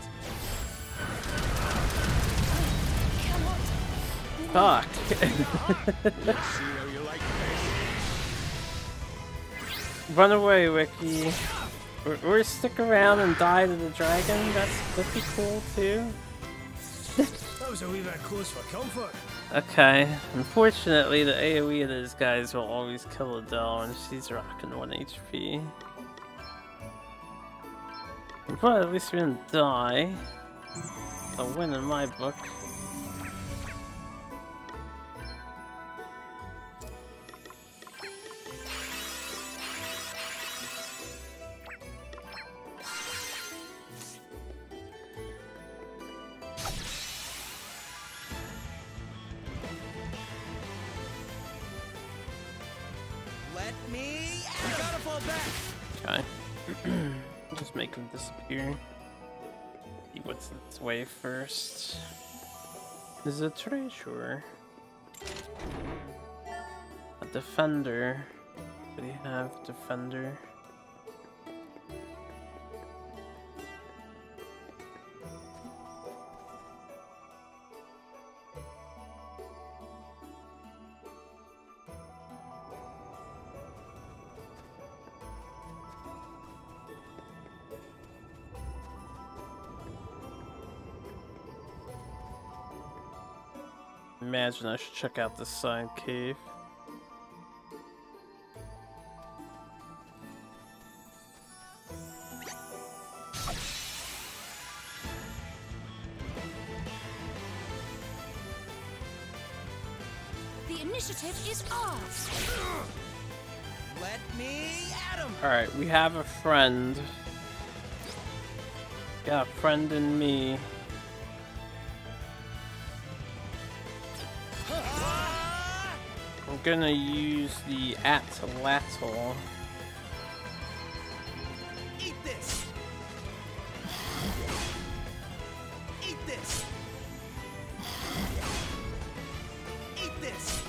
[SPEAKER 1] Fuck.
[SPEAKER 5] See how you like
[SPEAKER 1] Run away, Wiki. Or stick around and die to the dragon. That'd be cool too.
[SPEAKER 5] That was a wee bit close for comfort.
[SPEAKER 1] Okay. Unfortunately, the AoE of those guys will always kill Adele, and she's rocking 1 HP. But at least we didn't die. A win in my book.
[SPEAKER 12] Let me... You gotta fall back!
[SPEAKER 1] Okay. Just make him disappear. See what's in its way first. There's a treasure. A defender. What do you have, defender? Imagine I should check out this side cave.
[SPEAKER 3] The initiative is ours.
[SPEAKER 12] Let me at 'em!
[SPEAKER 1] Alright, we have a friend. Got a friend in me. Oh gonna use the Atlatl.
[SPEAKER 12] Eat this! Eat this! Eat this!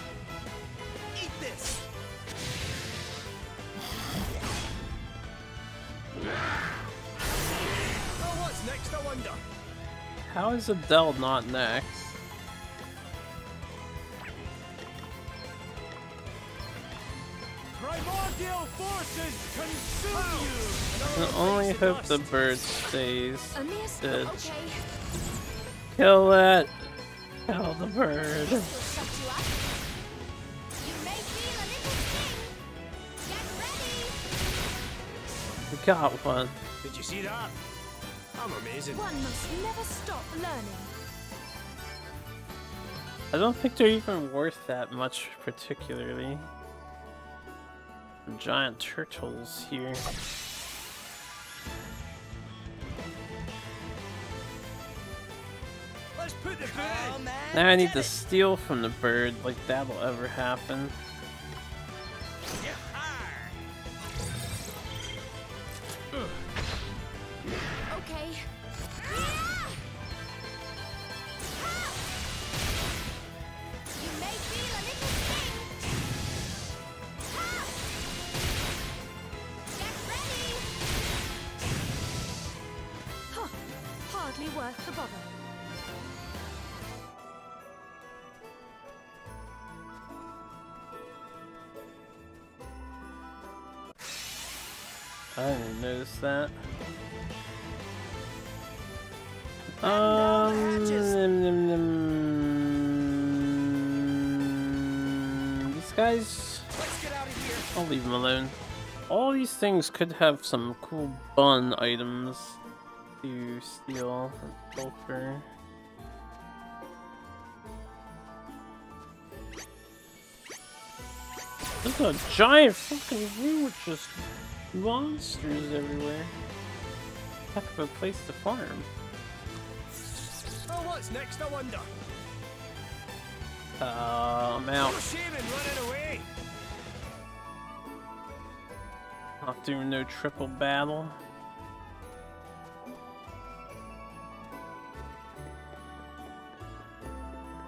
[SPEAKER 12] Eat this! Oh, what's next, I wonder?
[SPEAKER 1] How is Adele not next?
[SPEAKER 5] Primordial forces consume you!
[SPEAKER 1] I can only hope the bird stays
[SPEAKER 3] Aeneas,
[SPEAKER 1] dead.
[SPEAKER 3] okay.
[SPEAKER 1] Kill it! Kill the bird.
[SPEAKER 3] We'll shut you up. You may feel a little sting. Get ready.
[SPEAKER 1] We got one.
[SPEAKER 13] Did you see that? I'm amazing.
[SPEAKER 3] One must never stop learning.
[SPEAKER 1] I don't think they're even worth that much, particularly. Giant turtles here.
[SPEAKER 5] Let's put the
[SPEAKER 12] Come and
[SPEAKER 1] Now I need
[SPEAKER 12] get
[SPEAKER 1] to
[SPEAKER 12] it.
[SPEAKER 1] steal from the bird, like that'll ever happen.
[SPEAKER 3] Okay. You may feel a little sting. Get ready. Huh. Hardly worth the bother.
[SPEAKER 1] I didn't notice that. These guys,
[SPEAKER 12] Let's get out of here.
[SPEAKER 1] I'll leave them alone. All these things could have some cool bun items to steal and sulfur. There's a giant fucking room with just monsters everywhere. Heck of a place to farm.
[SPEAKER 5] Oh, what's next, I wonder?
[SPEAKER 1] I'm
[SPEAKER 5] No
[SPEAKER 1] out.
[SPEAKER 5] shame in running away.
[SPEAKER 1] Not doing no triple battle.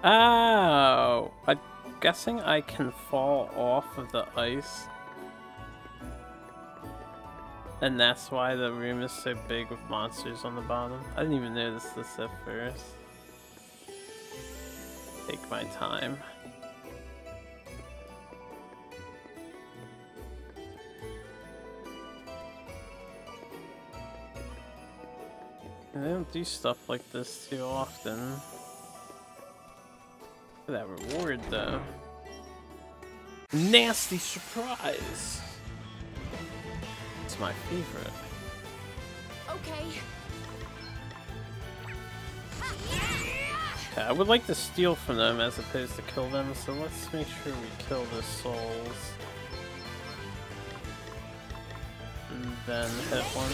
[SPEAKER 1] Oh, I'm guessing I can fall off of the ice. And that's why the room is so big with monsters on the bottom. I didn't even notice this at first. Take my time. And they don't do stuff like this too often. Look at that reward though. Nasty surprise! It's my favorite.
[SPEAKER 3] Okay.
[SPEAKER 1] Okay, I would like to steal from them as opposed to kill them, so let's make sure we kill the souls. And then hit one.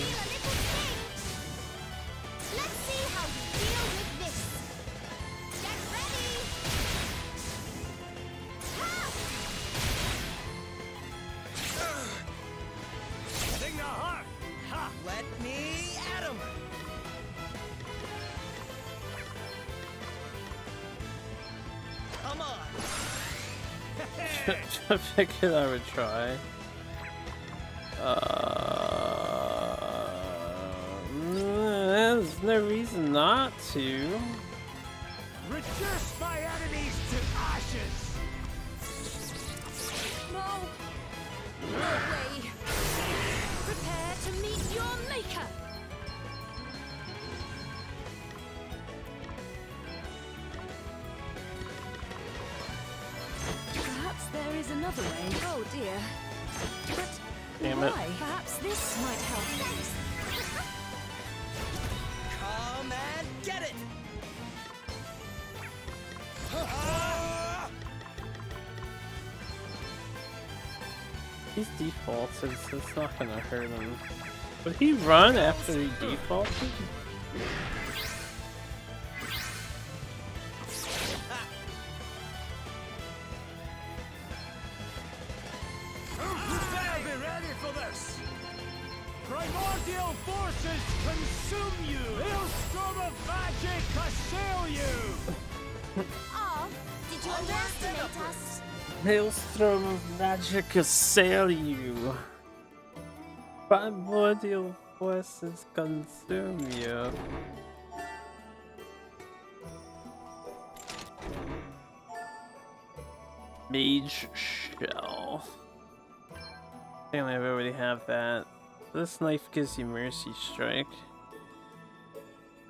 [SPEAKER 3] Let's see how you deal with this. Get ready.
[SPEAKER 5] Sting the heart. Ha!
[SPEAKER 12] Let me at him. Come on.
[SPEAKER 1] I figured I would try. There's no reason not to.
[SPEAKER 5] Reduce my enemies to ashes.
[SPEAKER 3] No. No way. Prepare to meet your maker. Perhaps there is another way. Oh dear. But
[SPEAKER 1] Damn it.
[SPEAKER 3] why? Perhaps this might help.
[SPEAKER 12] Come and get it.
[SPEAKER 1] He's defaulted, so it's not gonna hurt him. Would he run after he defaulted?
[SPEAKER 5] Primordial forces consume you! Hailstorm of magic assail you!
[SPEAKER 3] Oh, did you underestimate us?
[SPEAKER 1] Hailstorm of magic assail you. Primordial forces consume you. Mage Shell. I think I already have that. This knife gives you Mercy Strike.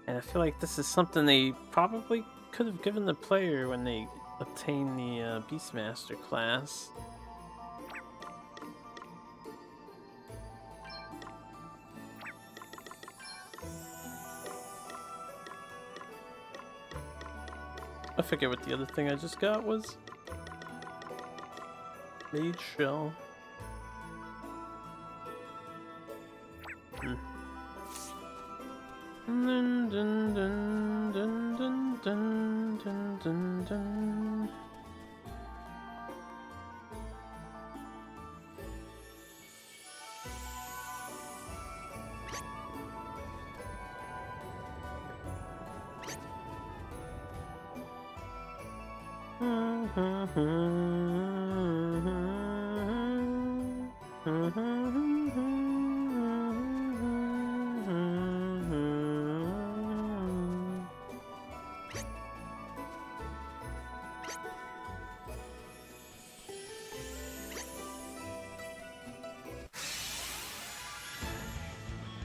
[SPEAKER 1] And I feel like this is something they probably could have given the player when they obtained the Beastmaster class. I forget what the other thing I just got was. Mage Shell. Dun, dun, dun, dun, dun, dun, dun, dun, dun.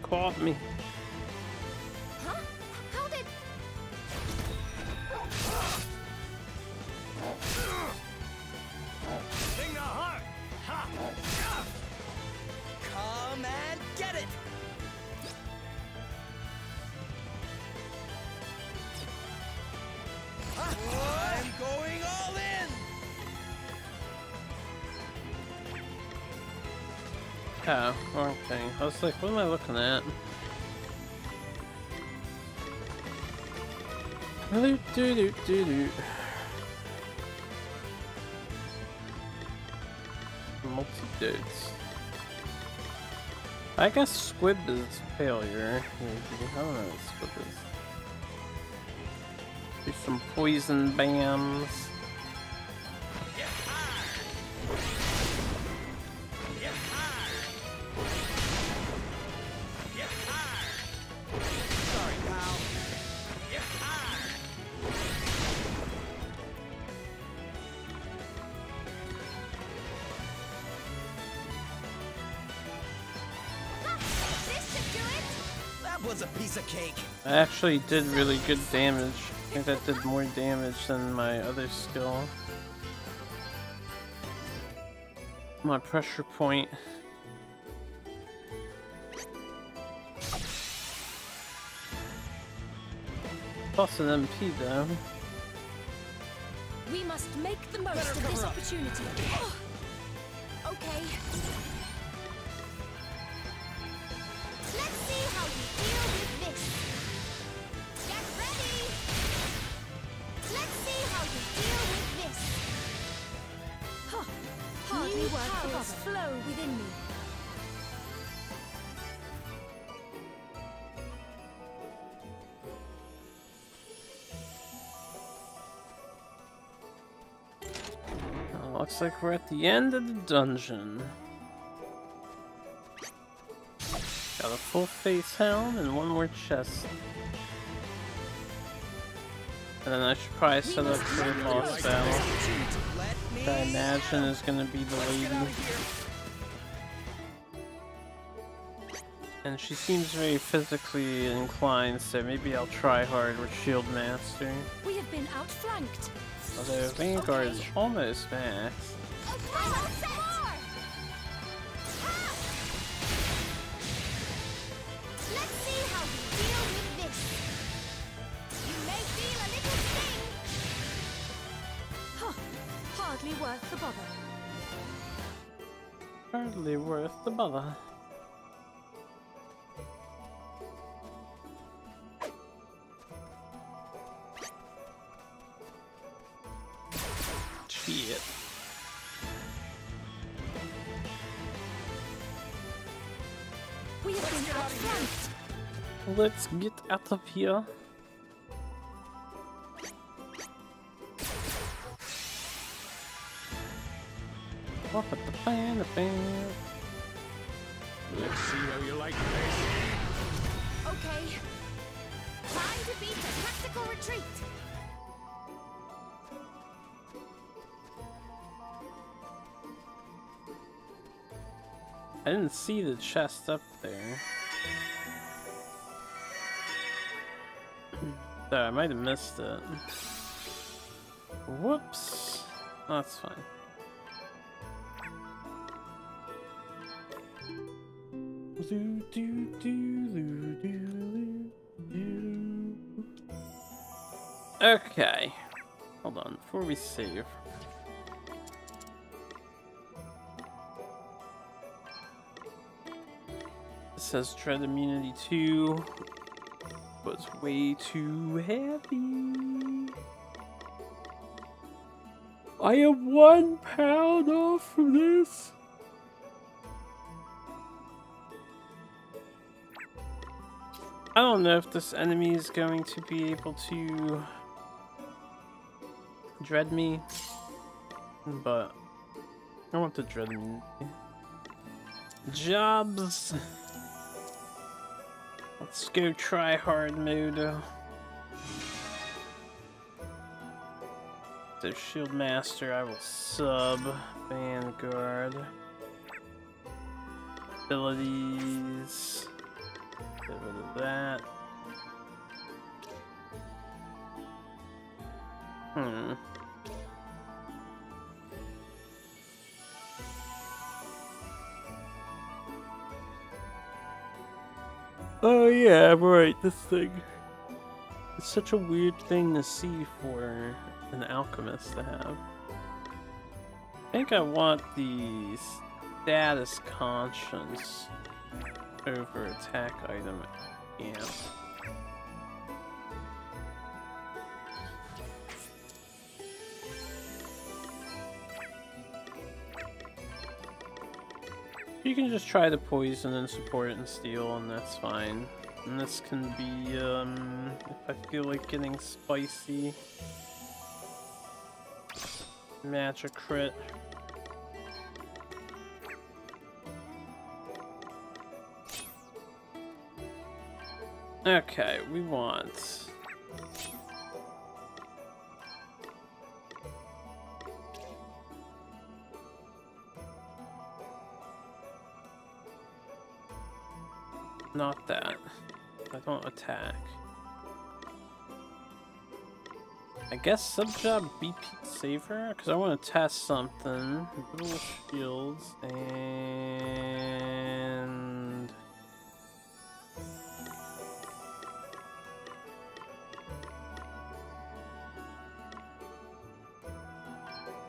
[SPEAKER 1] Caught me.
[SPEAKER 3] Huh? How did...
[SPEAKER 5] Sing the heart! Ha!
[SPEAKER 12] Come and get it! I'm going all in!
[SPEAKER 1] Oh, wrong thing. I was like, what am I looking at? Do-do-do-do-do. Multi-dudes. I guess Squib is failure. Maybe. I don't know what Squib is. Do some poison bams.
[SPEAKER 12] Sorry, pal.
[SPEAKER 3] This should do it!
[SPEAKER 12] That was a piece of cake.
[SPEAKER 1] I actually did really good damage. I think that did more damage than my other skill. My pressure point. Plus an MP though.
[SPEAKER 3] We must make the most of this opportunity. Oh. Okay. Let's see how you deal with this. Get ready! Let's see how you deal with this. Huh. Hardly worth the bother. Flow within me.
[SPEAKER 1] Looks like we're at the end of the dungeon. Got a full face helm and one more chest. And then I should probably set up for the boss battle. Which I imagine is gonna be the lady. And she seems very physically inclined, so maybe I'll try hard with Shield Master.
[SPEAKER 3] We have been outflanked.
[SPEAKER 1] Although Vanguard is almost max.
[SPEAKER 3] Let's see how we deal with this. You may feel a little sting. Huh. Hardly worth the bother.
[SPEAKER 1] Hardly worth the bother. Shit.
[SPEAKER 3] We Anything up front.
[SPEAKER 1] Let's get out of here.
[SPEAKER 6] Let's see how you like this.
[SPEAKER 3] Okay. Time to beat a tactical retreat.
[SPEAKER 1] I didn't see the chest up there. Sorry, I might have missed it. Whoops. That's fine. Okay. Hold on, before we save. It says Dread Immunity 2, but it's way too heavy. I am 1 pound off from this. I don't know if this enemy is going to be able to dread me, but I want to dread me. Jobs. Let's go try hard mode. So Shield Master, I will sub Vanguard. Abilities. Get rid of that. Oh yeah, right, this thing. It's such a weird thing to see for an alchemist to have. I think I want the status conscience over attack item amp. You can just try the poison and support it in steel, and that's fine. And this can be, if I feel like getting spicy, match a crit. Okay, we want... Not that. I don't attack. I guess sub-job BP saver? Because I want to test something. Little shields and...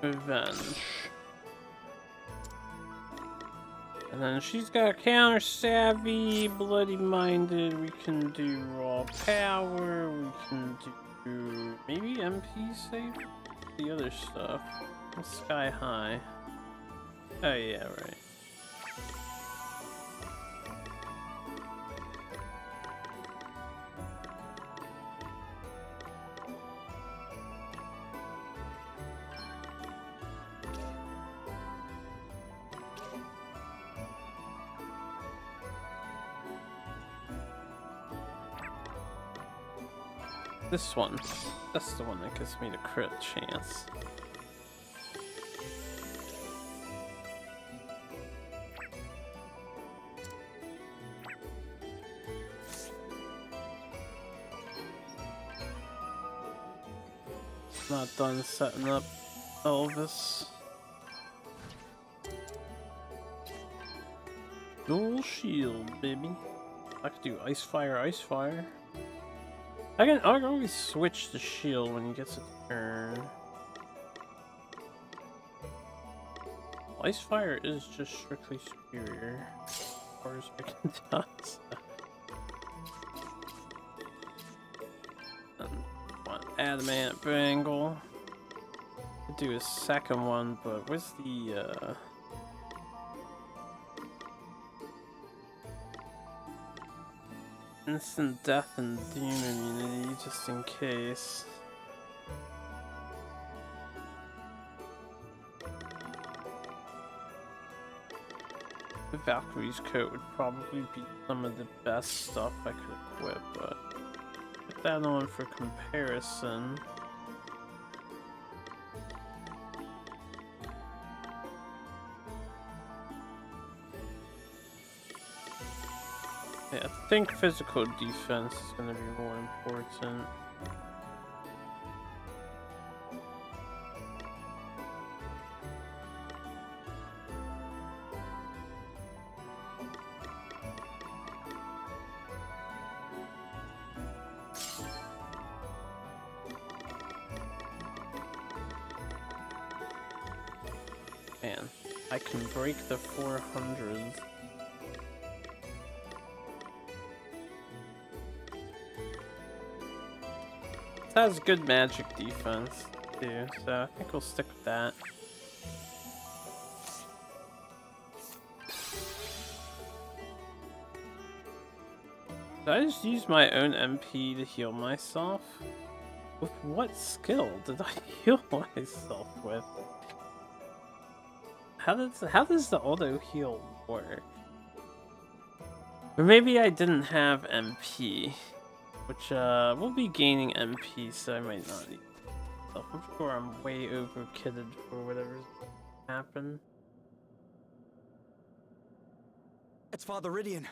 [SPEAKER 1] Revenge. And then she's got counter savvy, bloody minded, we can do raw power, we can do maybe MP save? The other stuff. Sky high. Oh yeah, right. This one. That's the one that gives me the crit chance. Not done setting up Elvis. Dual shield, baby. I could do ice fire, ice fire. I can always switch the shield when he gets a turn. Ice fire is just strictly superior as far as I can tell. Want adamant bangle. Could do a second one, but where's the instant death and doom immunity just in case. The Valkyrie's coat would probably be some of the best stuff I could equip, but put that on for comparison. Yeah, I think physical defense is going to be more important. Man, I can break the 400s. It has good magic defense too, so I think we'll stick with that. Did I just use my own MP to heal myself? With what skill did I heal myself with? How does the auto heal work? Or maybe I didn't have MP, which will be gaining MP, so I might not need myself. I'm sure I'm way over-kitted for whatever's happened.
[SPEAKER 4] It's Father Rydian.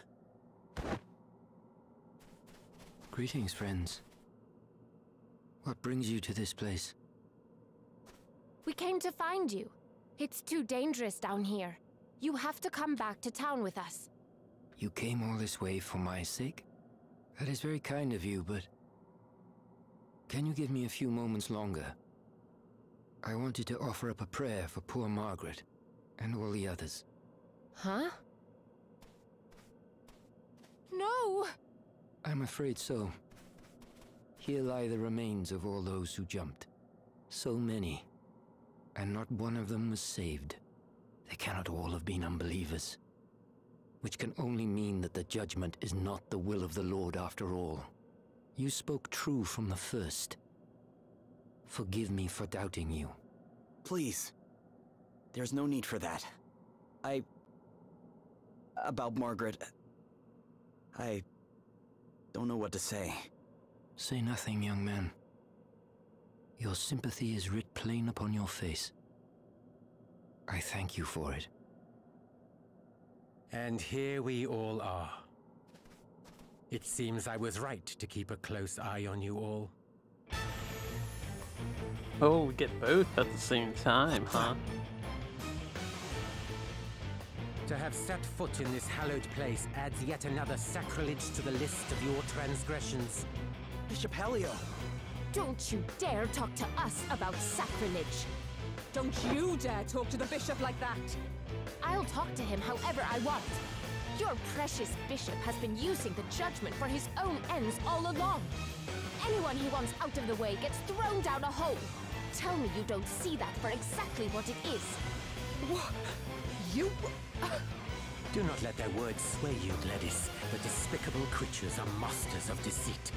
[SPEAKER 9] Greetings, friends. What brings you to this place?
[SPEAKER 10] We came to find you. It's too dangerous down here. You have to come back to town with us.
[SPEAKER 9] You came all this way for my sake? That is very kind of you, but... can you give me a few moments longer? I wanted to offer up a prayer for poor Margaret, and all the others.
[SPEAKER 10] Huh? No!
[SPEAKER 9] I'm afraid so. Here lie the remains of all those who jumped. So many. And not one of them was saved. They cannot all have been unbelievers. Which can only mean that the judgment is not the will of the Lord after all. You spoke true from the first. Forgive me for doubting you.
[SPEAKER 4] Please. There's no need for that. About Margaret... I don't know what to say.
[SPEAKER 9] Say nothing, young man. Your sympathy is writ plain upon your face. I thank you for it.
[SPEAKER 11] And here we all are. It seems I was right to keep a close eye on you all.
[SPEAKER 1] Oh, we get both at the same time, huh?
[SPEAKER 11] To have set foot in this hallowed place adds yet another sacrilege to the list of your transgressions.
[SPEAKER 4] Bishop Helio!
[SPEAKER 3] Don't you dare talk to us about sacrilege! Don't you dare talk to the bishop like that!
[SPEAKER 10] I'll talk to him however I want. Your precious bishop has been using the judgment for his own ends all along. Anyone he wants out of the way gets thrown down a hole. Tell me you don't see that for exactly what it is.
[SPEAKER 3] What? You...
[SPEAKER 11] Do not let their words sway you, Gladys. The despicable creatures are masters of deceit.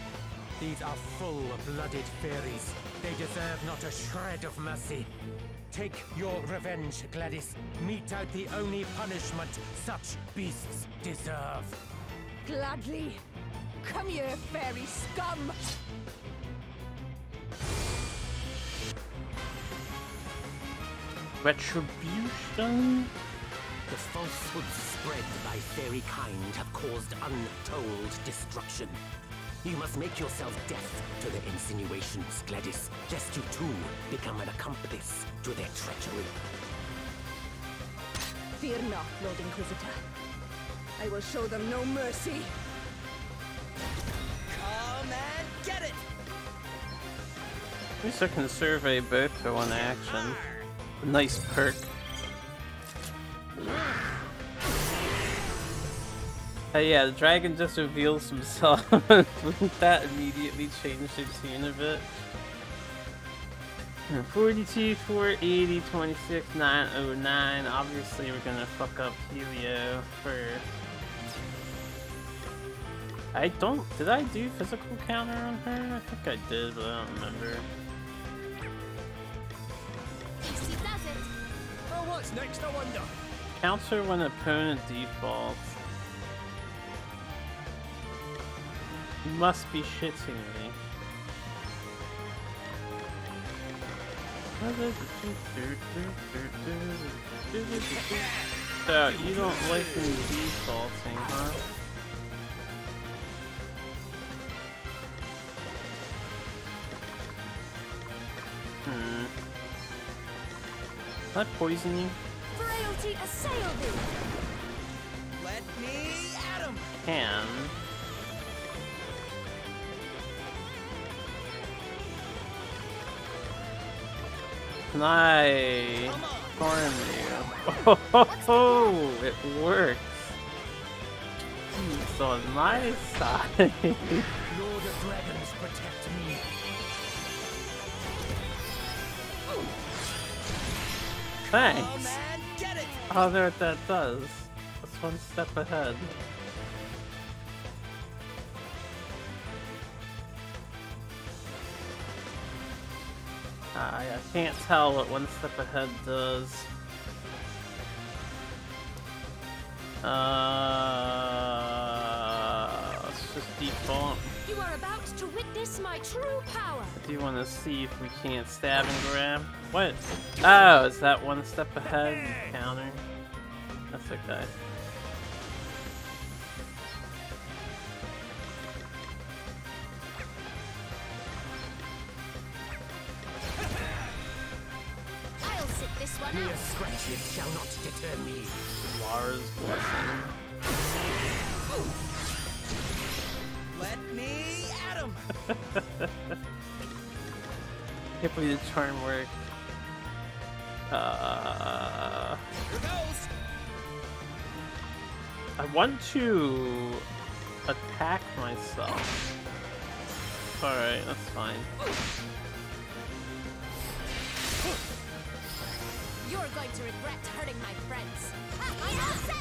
[SPEAKER 11] These are full-blooded fairies. They deserve not a shred of mercy. Take your revenge, Gladys. Mete out the only punishment such beasts deserve.
[SPEAKER 3] Gladly. Come here, fairy scum!
[SPEAKER 1] Retribution?
[SPEAKER 11] The falsehoods spread by fairy kind have caused untold destruction. You must make yourself deaf to their insinuations, Gladys, lest you too become an accomplice to their treachery.
[SPEAKER 3] Fear not, Lord Inquisitor. I will show them no mercy.
[SPEAKER 12] Come and get it!
[SPEAKER 1] At least I can survey both for one action. A nice perk. Yeah, the dragon just reveals himself. Wouldn't that immediately change the tune a bit? 42, 480, 26, 909. Obviously, we're gonna fuck up Helio first. I don't. Did I do physical counter on her? I think I did, but I don't remember.
[SPEAKER 10] Easy does it.
[SPEAKER 5] Oh, what's next, I wonder?
[SPEAKER 1] Counter when opponent defaults. You must be shitting me. So, you don't like me defaulting, huh? Can I poison you?
[SPEAKER 3] Frailty assail thee!
[SPEAKER 12] Let me at him!
[SPEAKER 1] Can. Can I harm you? Oh, it works. He's on my side.
[SPEAKER 11] Lord of Dragons, protect me.
[SPEAKER 1] Thanks.
[SPEAKER 12] Oh man, get it!
[SPEAKER 1] Oh, there what that does. That's one step ahead. I can't tell what one step ahead does. Let's just default.
[SPEAKER 3] You are about to witness my true power!
[SPEAKER 1] I do want to see if we can't stab and grab. What? Oh, is that one step ahead? Counter. That's okay.
[SPEAKER 10] I'll sit this one
[SPEAKER 11] Mere
[SPEAKER 10] out.
[SPEAKER 11] scratches shall not deter me.
[SPEAKER 1] Lara's blessing.
[SPEAKER 12] Let me at him!
[SPEAKER 1] Can't believe the charm worked.
[SPEAKER 12] Here goes!
[SPEAKER 1] I want to attack myself. Alright, that's fine.
[SPEAKER 10] You're going to regret hurting my friends. I'm all set!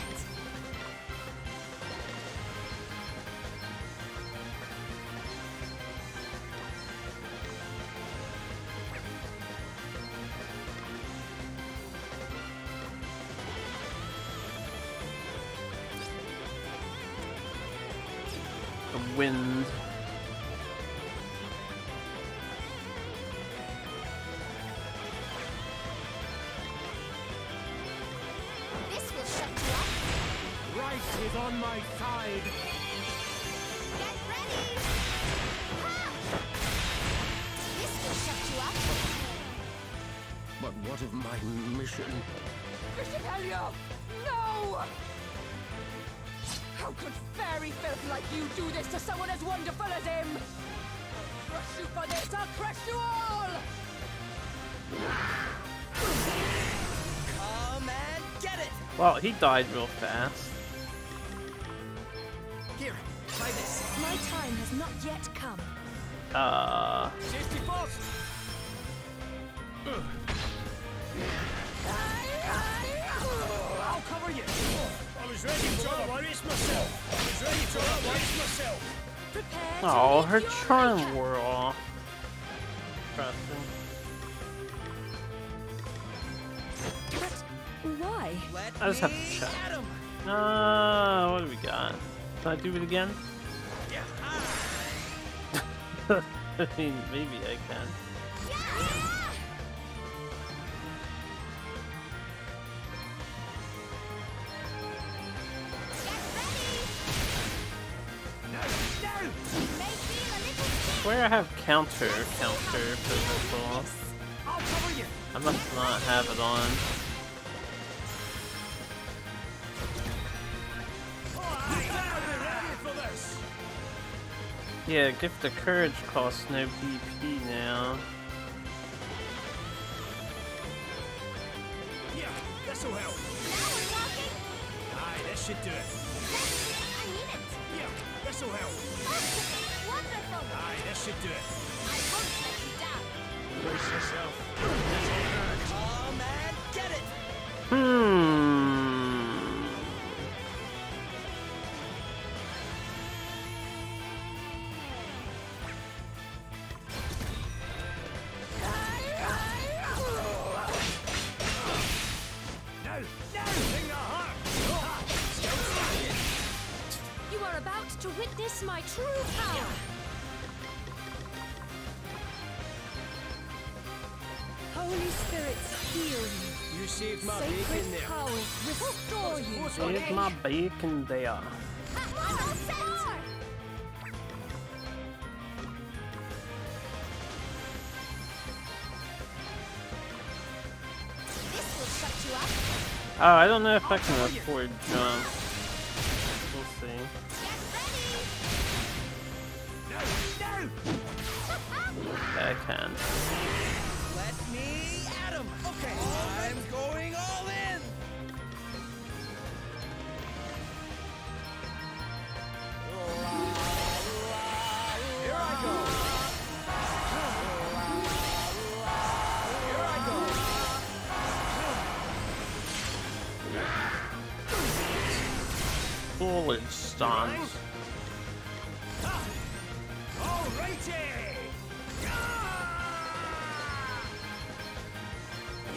[SPEAKER 1] The wind.
[SPEAKER 10] This will shut you up.
[SPEAKER 11] Right is on my side.
[SPEAKER 10] Get ready! Ha! This will shut you up.
[SPEAKER 11] But what of my mission?
[SPEAKER 3] Bishop Helio! No! How could fairy filth like you do this to someone as wonderful as him? I'll crush you for this! I'll crush you all!
[SPEAKER 12] Come and get it!
[SPEAKER 1] Well, he died real fast.
[SPEAKER 12] Here, try this.
[SPEAKER 3] My time has not yet come.
[SPEAKER 5] Safety first! I'll cover you! I was ready to worries myself! I was ready to worries myself!
[SPEAKER 3] Prepare
[SPEAKER 1] Oh,
[SPEAKER 3] to
[SPEAKER 1] her
[SPEAKER 3] meet your
[SPEAKER 1] charm
[SPEAKER 3] maker.
[SPEAKER 1] wore off. Interesting.
[SPEAKER 3] But why?
[SPEAKER 12] Let
[SPEAKER 1] I just have
[SPEAKER 12] me
[SPEAKER 1] to check.
[SPEAKER 12] at him!
[SPEAKER 1] What do we got? Can I do it again?
[SPEAKER 12] Yeah.
[SPEAKER 1] I mean, maybe I can. Where I have counter physical.
[SPEAKER 5] I'll cover you!
[SPEAKER 1] I must not have it on. Yeah, Gift of Courage costs no BP now.
[SPEAKER 5] Yeah, this'll help.
[SPEAKER 10] Now we're talking.
[SPEAKER 5] Aye, this should do it.
[SPEAKER 10] I need it.
[SPEAKER 5] Yeah, this'll help.
[SPEAKER 10] Wonderful.
[SPEAKER 5] Aye, this should do it.
[SPEAKER 10] I won't let you down.
[SPEAKER 5] Brace yourself.
[SPEAKER 12] Come and get it!
[SPEAKER 3] Witness my true power! Holy spirits, heal me.
[SPEAKER 13] You saved my
[SPEAKER 3] Sacred
[SPEAKER 13] bacon there.
[SPEAKER 3] powers, restore you.
[SPEAKER 1] Save my bacon there. Oh, I don't know if I can afford jump. We'll see. Yeah, I can.
[SPEAKER 12] Let me at him. Okay, I'm going all in. Here I go. Here I go.
[SPEAKER 1] Foliage stance.
[SPEAKER 5] Alrighty!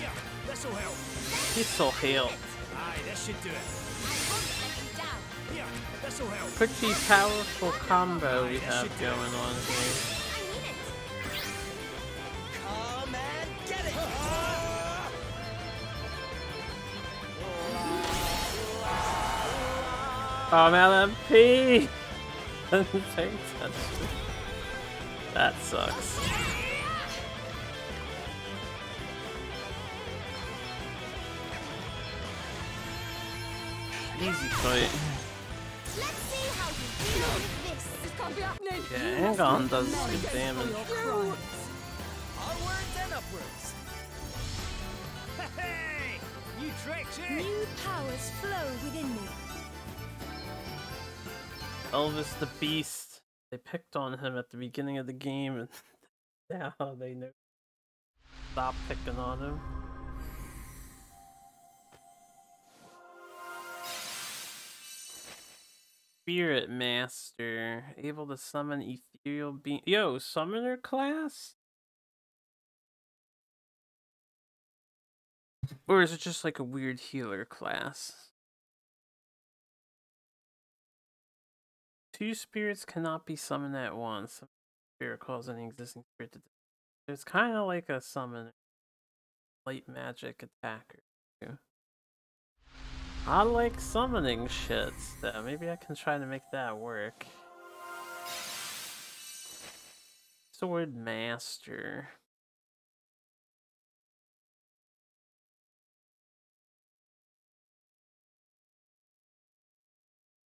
[SPEAKER 5] Yeah, this'll help.
[SPEAKER 1] This'll help.
[SPEAKER 5] Aye, this should do it. Yeah, this'll help.
[SPEAKER 1] Pretty powerful combo we have going on here.
[SPEAKER 12] Come and get it.
[SPEAKER 1] Oh, I'm out of MP! That sucks. Easy fight.
[SPEAKER 3] Let's see how you deal with this. This can't be happening.
[SPEAKER 1] Yeah, Angon does good damage.
[SPEAKER 12] Onwards and upwards.
[SPEAKER 5] Hey! New tricks, eh?
[SPEAKER 3] New powers flow within me.
[SPEAKER 1] Elvis the Beast. They picked on him at the beginning of the game, and now they know. Stop picking on him. Spirit Master, able to summon ethereal being. Yo, summoner class? Or is it just like a weird healer class? Two spirits cannot be summoned at once. Spirit calls any existing spirit to. It's kind of like a summoner, light magic attacker. Too. I like summoning shits, though. Maybe I can try to make that work. Sword Master.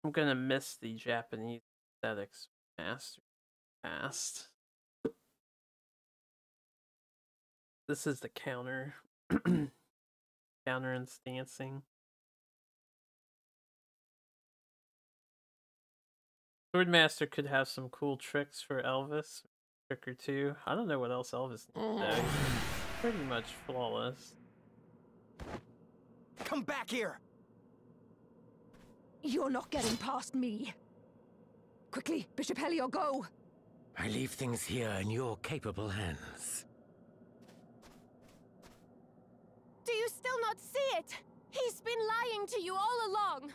[SPEAKER 1] I'm gonna miss the Japanese aesthetics master past. This is the counter. Counter instancing. Swordmaster could have some cool tricks for Elvis. Trick or two. I don't know what else Elvis needs though. He's pretty much flawless.
[SPEAKER 12] Come back here!
[SPEAKER 3] You're not getting past me. Quickly, Bishop Helio, go!
[SPEAKER 11] I leave things here in your capable hands.
[SPEAKER 10] Do you still not see it? He's been lying to you all along.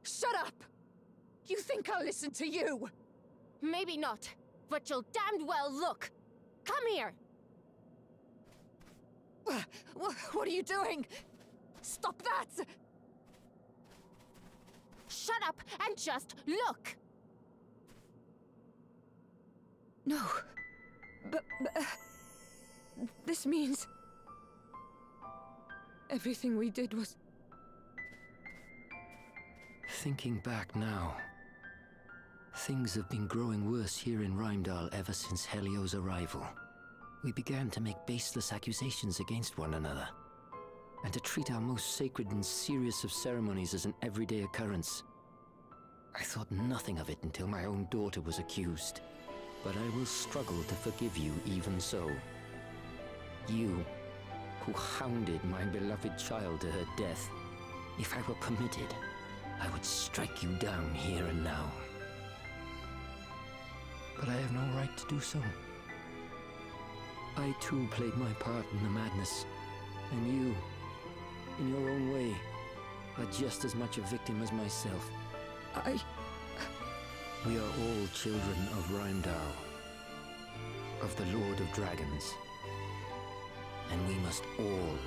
[SPEAKER 3] Shut up! You think I'll listen to you?
[SPEAKER 10] Maybe not, but you'll damned well look. Come here.
[SPEAKER 3] What are you doing? Stop that!
[SPEAKER 10] Shut up and just look.
[SPEAKER 3] No. But this means everything we did was...
[SPEAKER 9] Thinking back now, things have been growing worse here in Rheimdall ever since Helio's arrival. We began to make baseless accusations against one another, and to treat our most sacred and serious of ceremonies as an everyday occurrence. I thought nothing of it until my own daughter was accused, but I will struggle to forgive you even so. You, who hounded my beloved child to her death. If I were permitted, I would strike you down here and now. But I have no right to do so. I too played my part in the madness, and you, in your own way, are just as much a victim as myself. We are all children of Rheimdall, of the Lord of Dragons. And we must all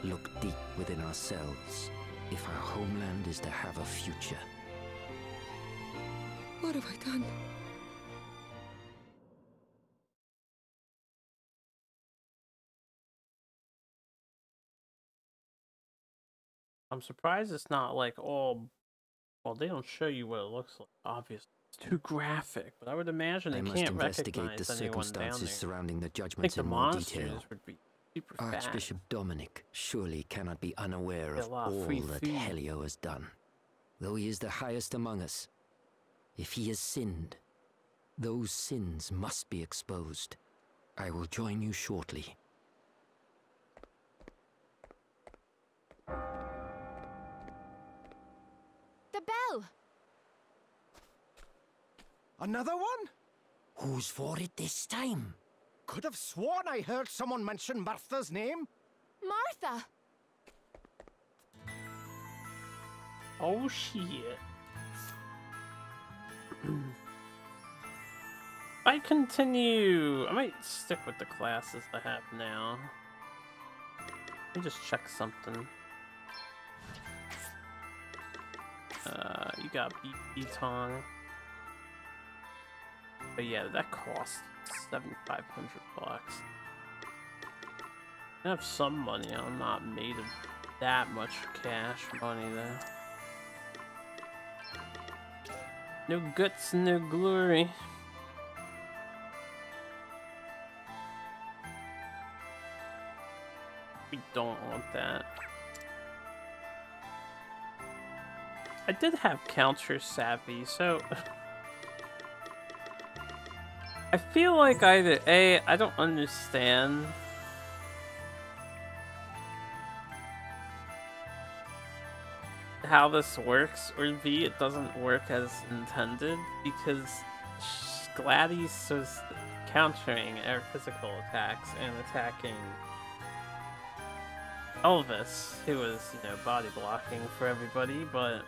[SPEAKER 9] look deep within ourselves if our homeland is to have a future.
[SPEAKER 3] What have I done?
[SPEAKER 1] I'm surprised it's not like all. Well, they don't show you what it looks like. Obviously, it's too graphic. But I would imagine they
[SPEAKER 9] I must
[SPEAKER 1] can't
[SPEAKER 9] investigate
[SPEAKER 1] recognize
[SPEAKER 9] the
[SPEAKER 1] anyone down
[SPEAKER 9] circumstances
[SPEAKER 1] there.
[SPEAKER 9] surrounding the
[SPEAKER 1] I think
[SPEAKER 9] judgments
[SPEAKER 1] the
[SPEAKER 9] in more
[SPEAKER 1] monsters
[SPEAKER 9] detail.
[SPEAKER 1] would be super fast.
[SPEAKER 9] Archbishop Dominic surely cannot be unaware
[SPEAKER 1] Get a
[SPEAKER 9] of
[SPEAKER 1] lot of
[SPEAKER 9] all
[SPEAKER 1] free
[SPEAKER 9] that
[SPEAKER 1] food.
[SPEAKER 9] Helio has done. Though he is the highest among us, if he has sinned, those sins must be exposed. I will join you shortly.
[SPEAKER 10] The bell!
[SPEAKER 14] Another one?
[SPEAKER 9] Who's for it this time?
[SPEAKER 14] Could have sworn I heard someone mention Martha's name.
[SPEAKER 10] Martha!
[SPEAKER 1] Oh shit. I continue. I might stick with the classes I have now. Let me just check something. You got Beton. But yeah, that costs $7,500. I have some money. I'm not made of that much cash money though. No guts, no glory. We don't want that. I did have counter savvy, so I feel like either A, I don't understand how this works, or B, it doesn't work as intended, because Gladys was countering our physical attacks and attacking Elvis, who was, you know, body blocking for everybody, but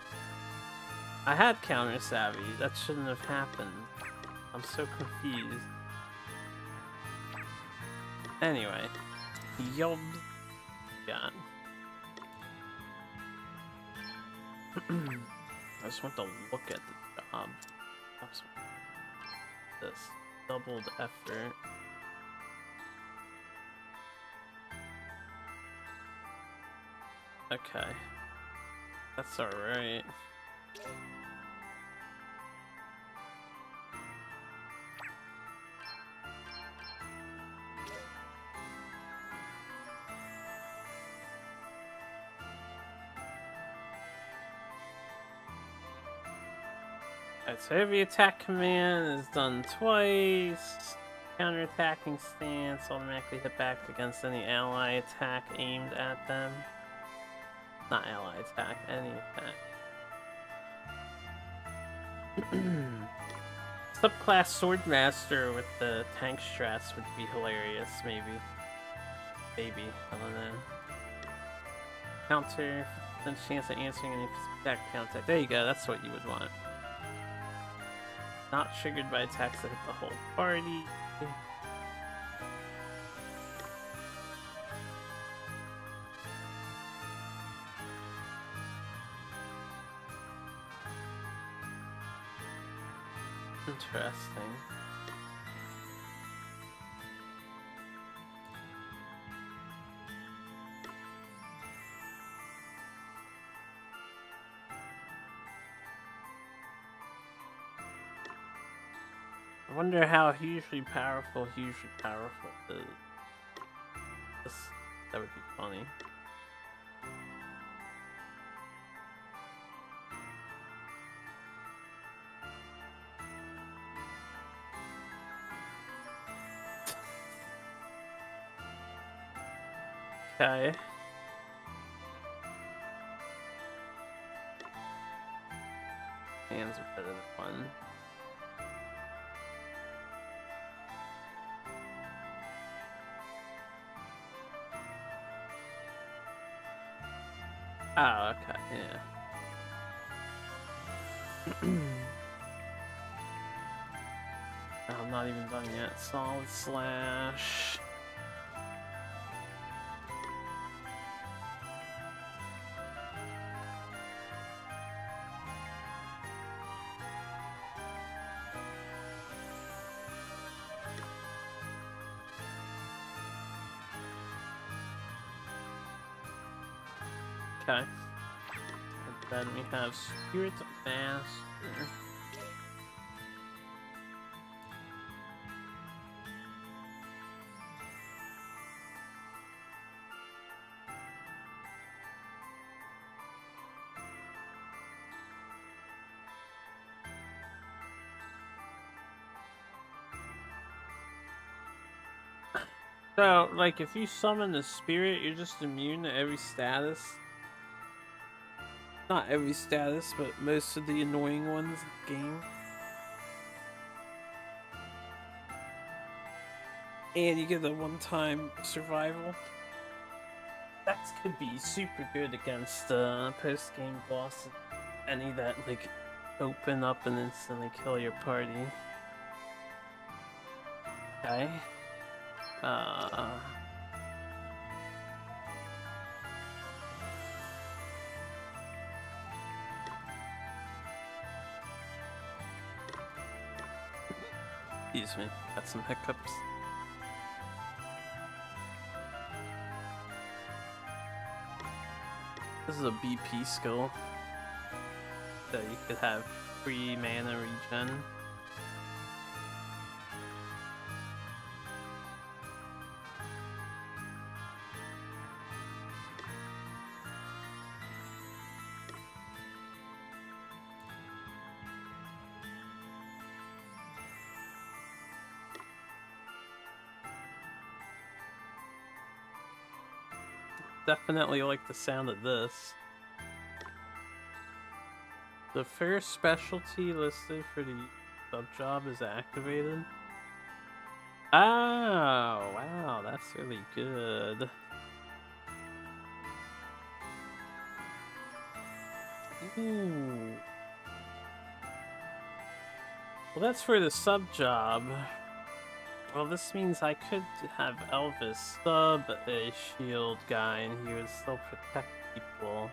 [SPEAKER 1] I had counter savvy. That shouldn't have happened. I'm so confused. Anyway, Yobs got. I just want to look at the job. This doubled effort. Okay, that's all right. Alright, so heavy attack command is done twice. Counter-attacking stance automatically hit back against any ally attack aimed at them. Not ally attack, any attack. Subclass Swordmaster with the tank strats would be hilarious, maybe. Maybe, I don't know. Counter, then chance of answering any attack counter. There you go, that's what you would want. Not triggered by attacks that hit the whole party. Interesting. I wonder how hugely powerful is. That would be funny. Okay. Hands are better than fun. Oh, okay, yeah. I'm not even done yet. Solid slash. Okay. And then we have Spirit Master. So, like, if you summon the spirit, you're just immune to every status. Not every status, but most of the annoying ones in the game. And you get a one-time survival. That could be super good against post-game bosses. Any that, like, open up and instantly kill your party. Okay. Excuse me, got some hiccups. This is a BP skill that you could have free mana regen. Definitely like the sound of this. The first specialty listed for the sub-job is activated. Oh, wow, that's really good. Ooh. Well, that's for the sub-job. Well, this means I could have Elvis sub a shield guy and he would still protect people.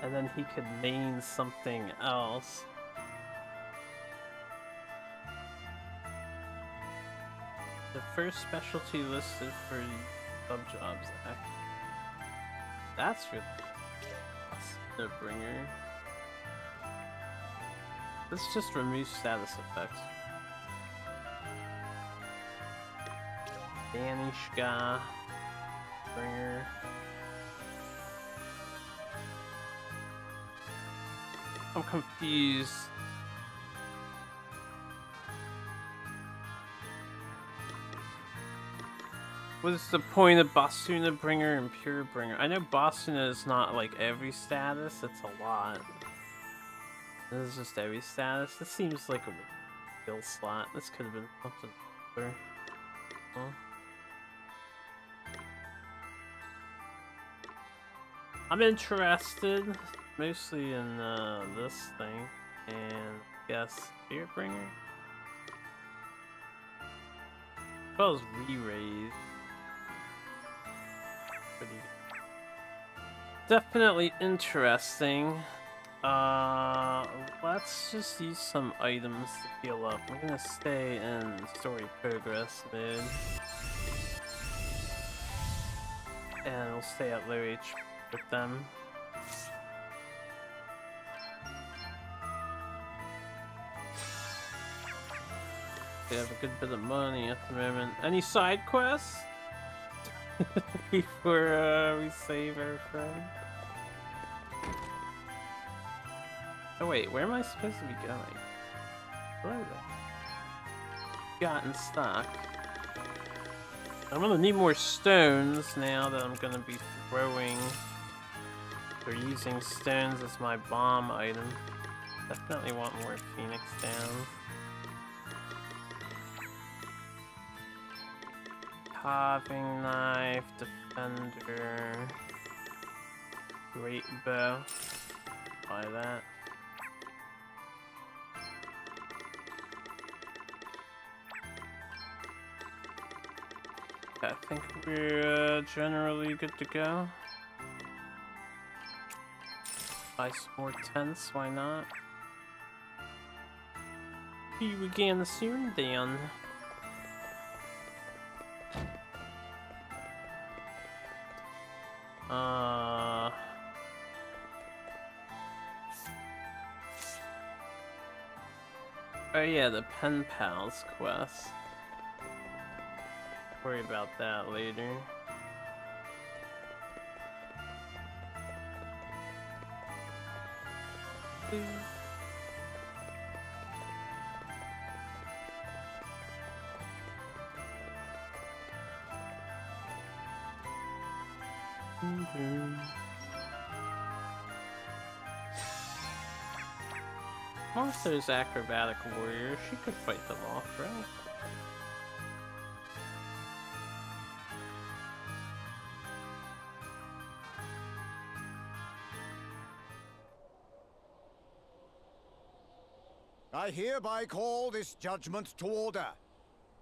[SPEAKER 1] And then he could main something else. The first specialty listed for sub-jobs. That's really the bringer. This just removes status effects. Danishka, bringer. I'm confused. What's the point of Basuna bringer and pure bringer? I know Basuna is not like every status, it's a lot. This is just every status. This seems like a skill slot. This could have been something better. Huh? I'm interested mostly in this thing and yes, Spiritbringer. As well as re-raise. Pretty definitely interesting. Let's just use some items to heal up. We're gonna stay in story progress mode. And we'll stay at low HP with them. We have a good bit of money at the moment. Any side quests? Before we save our friend. Oh wait, where am I supposed to be going? Hello there. Got in stock. I'm gonna need more stones now that I'm gonna be throwing or using stones as my bomb item. Definitely want more Phoenix Downs. Carving knife, defender, great bow. Buy that. I think we're generally good to go. Buy some more tents, why not? We began soon then. Oh yeah, the Pen Pals quest. Worry about that later. Martha's acrobatic warrior, she could fight them off, right?
[SPEAKER 14] I hereby call this judgment to order.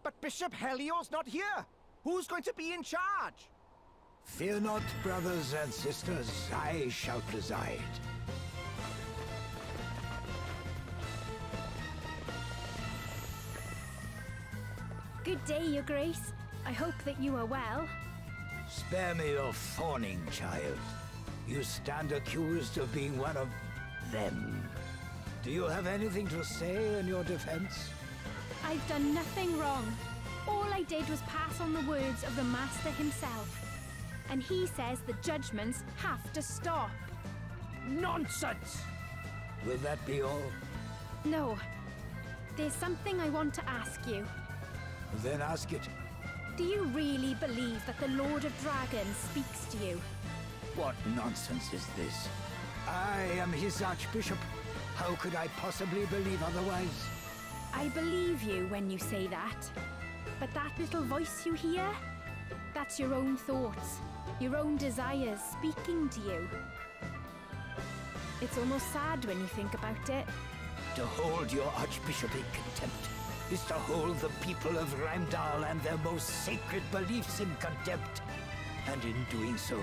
[SPEAKER 14] But Bishop Helios not here. Who's going to be in charge?
[SPEAKER 15] Fear not, brothers and sisters, I shall preside.
[SPEAKER 8] Good day, Your Grace. I hope that you are well.
[SPEAKER 15] Spare me your fawning, child. You stand accused of being one of them. Do you have anything to say in your defense?
[SPEAKER 8] I've done nothing wrong. All I did was pass on the words of the Master himself. And he says the judgments have to stop.
[SPEAKER 14] Nonsense!
[SPEAKER 15] Will that be all?
[SPEAKER 8] No. There's something I want to ask you.
[SPEAKER 15] Then ask it.
[SPEAKER 8] Do you really believe that the Lord of Dragons speaks to you?
[SPEAKER 15] What nonsense is this? I am his Archbishop. How could I possibly believe otherwise?
[SPEAKER 8] I believe you when you say that. But that little voice you hear? That's your own thoughts, your own desires speaking to you. It's almost sad when you think about it.
[SPEAKER 15] To hold your Archbishop in contempt is to hold the people of Reimdall and their most sacred beliefs in contempt. And in doing so,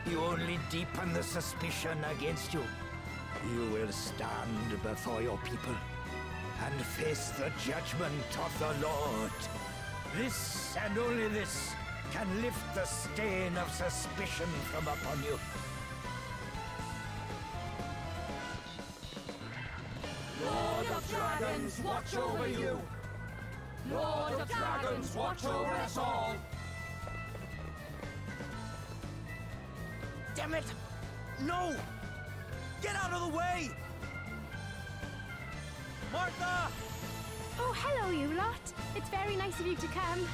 [SPEAKER 15] you only deepen the suspicion against you. You will stand before your people and face the judgment of the Lord. This and only this can lift the stain of suspicion from upon you.
[SPEAKER 5] Lord of Dragons, watch over you! Lord of Dragons, watch over us all!
[SPEAKER 12] Damn it! No! Get out of the way! Martha!
[SPEAKER 8] Oh, hello, you lot. It's very nice of you to come.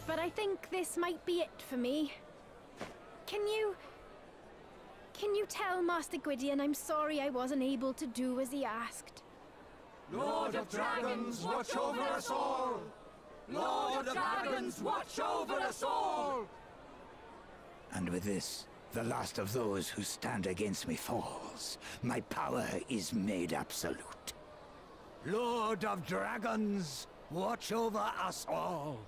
[SPEAKER 8] But I think this might be it for me. Can you tell Master Gwydion I'm sorry I wasn't able to do as he asked?
[SPEAKER 5] Lord of Dragons, watch over us all! Lord of Dragons, watch over us all!
[SPEAKER 15] And with this, the last of those who stand against me falls. My power is made absolute. Lord of Dragons, watch over us all.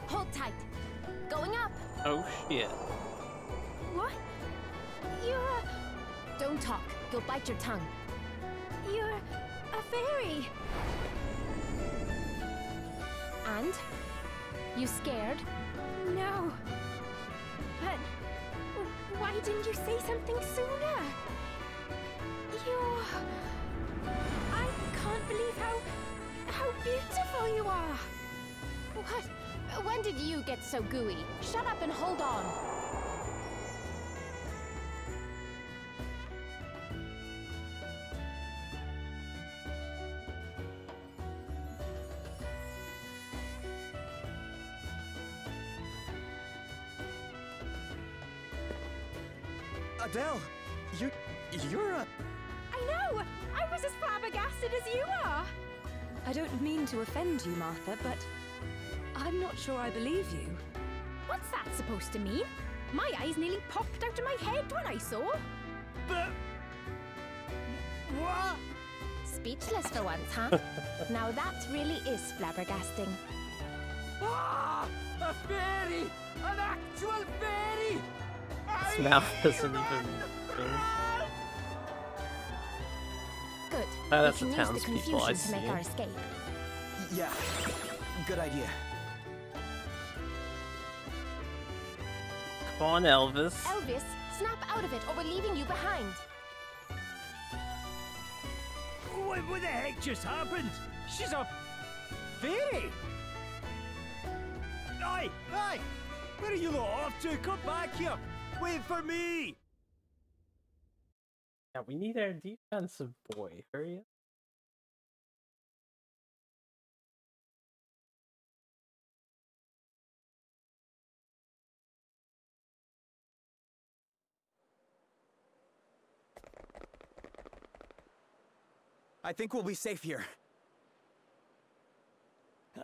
[SPEAKER 10] Hold tight. Going up.
[SPEAKER 1] Oh shit.
[SPEAKER 8] What? You're...
[SPEAKER 10] Don't talk. You'll bite your tongue.
[SPEAKER 8] You're a fairy.
[SPEAKER 10] And? You scared?
[SPEAKER 8] No. But why didn't you say something sooner? You're... I can't believe how beautiful you are.
[SPEAKER 10] What? When did you get so gooey? Shut up and hold on.
[SPEAKER 4] Adele, you're a...
[SPEAKER 8] I know! I was as flabbergasted as you are!
[SPEAKER 3] I don't mean to offend you, Martha, but I'm not sure I believe you.
[SPEAKER 8] What's that supposed to mean? My eyes nearly popped out of my head when I saw.
[SPEAKER 5] But... What?
[SPEAKER 10] Speechless for once, huh? Now that really is flabbergasting.
[SPEAKER 5] Ah! A fairy! An actual fairy!
[SPEAKER 1] His mouth doesn't even move.
[SPEAKER 10] Good.
[SPEAKER 1] Oh, that's
[SPEAKER 10] we
[SPEAKER 1] the
[SPEAKER 10] can use the
[SPEAKER 1] townspeople, I
[SPEAKER 10] confusion to make
[SPEAKER 1] see.
[SPEAKER 10] our escape.
[SPEAKER 4] Yeah, good idea.
[SPEAKER 1] Come on, Elvis.
[SPEAKER 10] Elvis, snap out of it or we're leaving you behind.
[SPEAKER 5] What the heck just happened? She's a... fairy! Aye! Aye! Where are you lot off to? Come back here! Wait for me!
[SPEAKER 1] Yeah, we need our defensive boy. Hurry up.
[SPEAKER 4] I think we'll be safe here.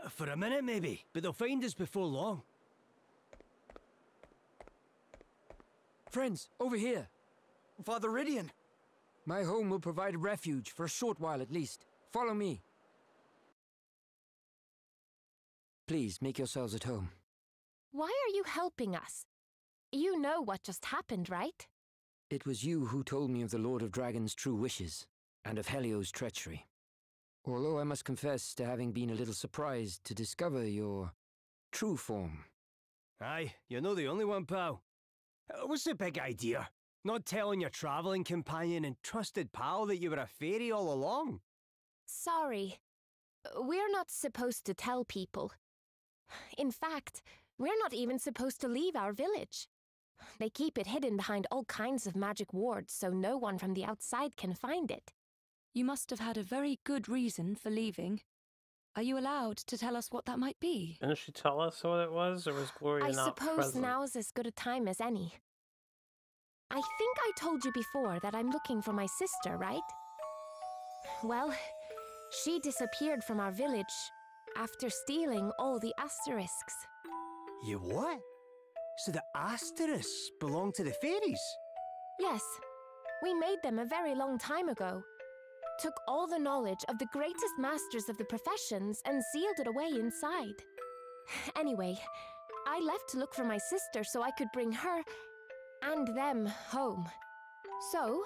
[SPEAKER 13] For a minute, maybe, but they'll find us before long.
[SPEAKER 6] Friends, over here.
[SPEAKER 4] Father Rydian.
[SPEAKER 6] My home will provide refuge for a short while at least. Follow me. Please, make yourselves at home.
[SPEAKER 10] Why are you helping us? You know what just happened, right?
[SPEAKER 6] It was you who told me of the Lord of Dragon's true wishes, and of Helio's treachery. Although I must confess to having been a little surprised to discover your true form.
[SPEAKER 13] Aye, you're not the only one, pal. What's the big idea? Not telling your travelling companion and trusted pal that you were a fairy all along?
[SPEAKER 10] Sorry. We're not supposed to tell people. In fact, we're not even supposed to leave our village. They keep it hidden behind all kinds of magic wards so no one from the outside can find it.
[SPEAKER 3] You must have had a very good reason for leaving. Are you allowed to tell us what that might be?
[SPEAKER 1] Didn't she tell us what it was, or was Gloria
[SPEAKER 10] I
[SPEAKER 1] not
[SPEAKER 10] suppose
[SPEAKER 1] present?
[SPEAKER 10] now's as good a time as any. I think I told you before that I'm looking for my sister, right? Well, she disappeared from our village after stealing all the asterisks.
[SPEAKER 13] You what? So the asterisks belong to the fairies?
[SPEAKER 10] Yes, we made them a very long time ago. Took all the knowledge of the greatest masters of the professions and sealed it away inside. Anyway, I left to look for my sister so I could bring her and them home. So,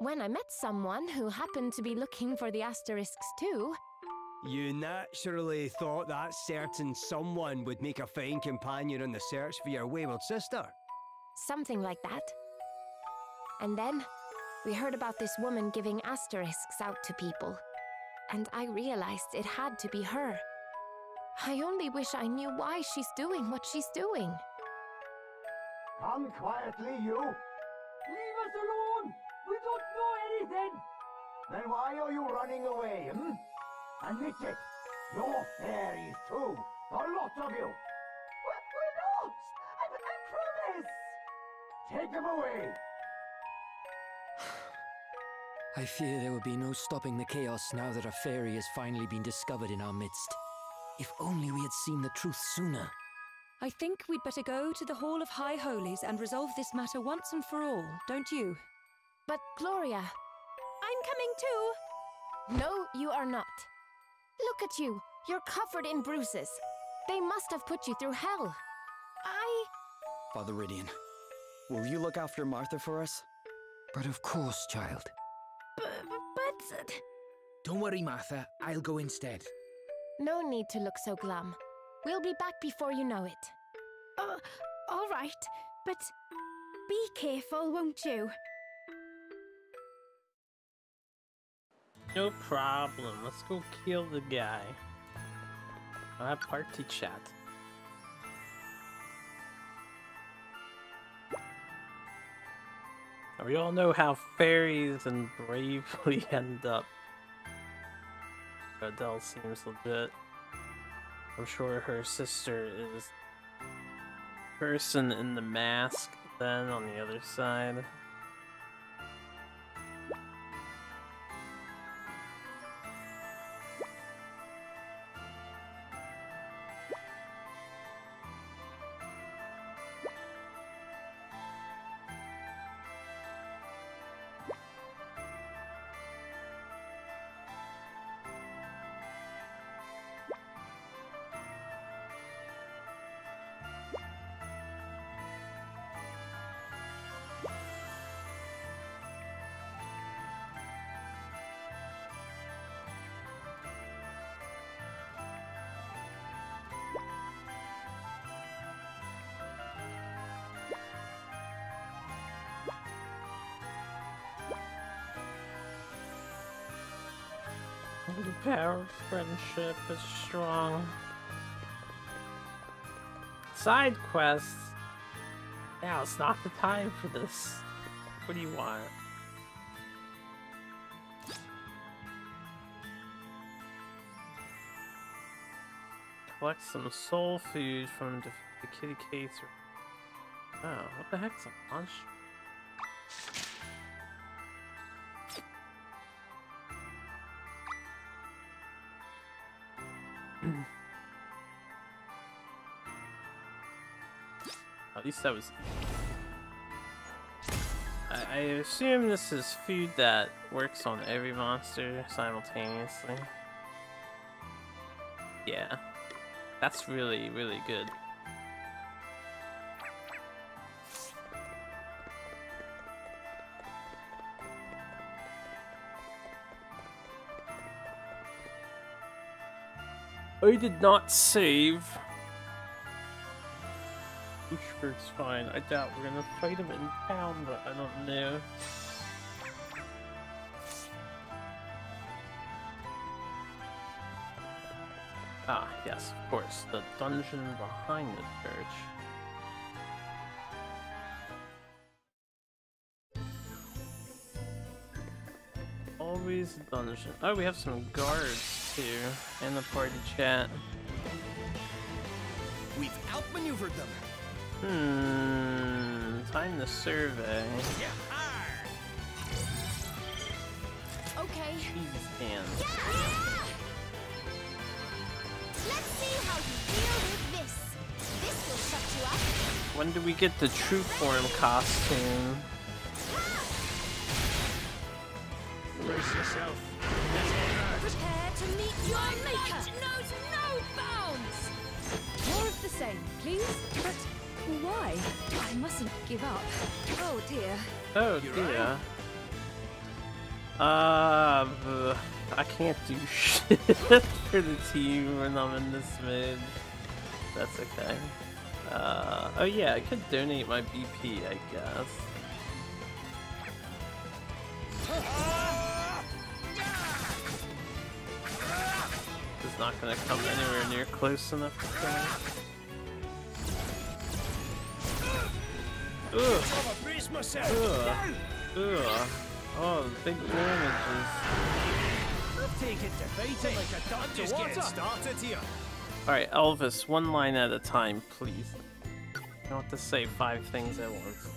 [SPEAKER 10] when I met someone who happened to be looking for the asterisks too...
[SPEAKER 13] You naturally thought that certain someone would make a fine companion in the search for your wayward sister.
[SPEAKER 10] Something like that. And then, we heard about this woman giving asterisks out to people. And I realized it had to be her. I only wish I knew why she's doing what she's doing.
[SPEAKER 5] Come quietly, you! Leave us alone! We don't know anything! Then why are you running away, hmm? Admit it! You're fairies too! A lot of you! We're not! I promise! Take them away!
[SPEAKER 6] I fear there will be no stopping the chaos now that a fairy has finally been discovered in our midst. If only we had seen the truth sooner.
[SPEAKER 3] I think we'd better go to the Hall of High Holies and resolve this matter once and for all, don't you?
[SPEAKER 10] But Gloria...
[SPEAKER 8] I'm coming too!
[SPEAKER 10] No, you are not. Look at you. You're covered in bruises. They must have put you through hell.
[SPEAKER 4] Father Rydian, will you look after Martha for us?
[SPEAKER 6] But of course, child.
[SPEAKER 8] But...
[SPEAKER 6] Don't worry, Martha. I'll go instead.
[SPEAKER 10] No need to look so glum. We'll be back before you know it.
[SPEAKER 8] All right, but be careful, won't you?
[SPEAKER 1] No problem. Let's go kill the guy. I'll have party chat. Now, we all know how fairies and bravely end up. Adele seems legit. I'm sure her sister is the person in the mask then on the other side. The power of friendship is strong. Side quests? Now it's not the time for this. What do you want? Collect some soul food from the kitty case. Oh, what the heck's a lunch? At least that was... I assume this is food that works on every monster simultaneously. Yeah. That's really, really good. I did not save. Bushberg's fine. I doubt we're gonna fight him in town, but I don't know. Ah, yes, of course. The dungeon behind the church. Always a dungeon. Oh, we have some guards too in the party chat.
[SPEAKER 12] We've outmaneuvered them.
[SPEAKER 1] Time to survey.
[SPEAKER 10] Okay.
[SPEAKER 1] Jesus hands.
[SPEAKER 10] Yeah. Let's see how you deal with this. This will shut you up.
[SPEAKER 1] When do we get the true form costume?
[SPEAKER 5] Brace yourself.
[SPEAKER 3] Prepare to meet your maker. Knows no bounds. More of the same, please. But why? I mustn't give up. Oh dear.
[SPEAKER 1] Oh dear. I can't do shit for the team when I'm in this mode. That's okay. Oh yeah, I could donate my BP, I guess. It's not gonna come anywhere near close enough to kill. Ugh.
[SPEAKER 5] Brace myself.
[SPEAKER 1] Ugh. Ugh. Oh, big damages.
[SPEAKER 5] I'll take it to fighting like a duck to
[SPEAKER 12] Just
[SPEAKER 5] water.
[SPEAKER 12] getting started here.
[SPEAKER 1] Alright, Elvis, one line at a time, please. You don't have to say 5 things at once.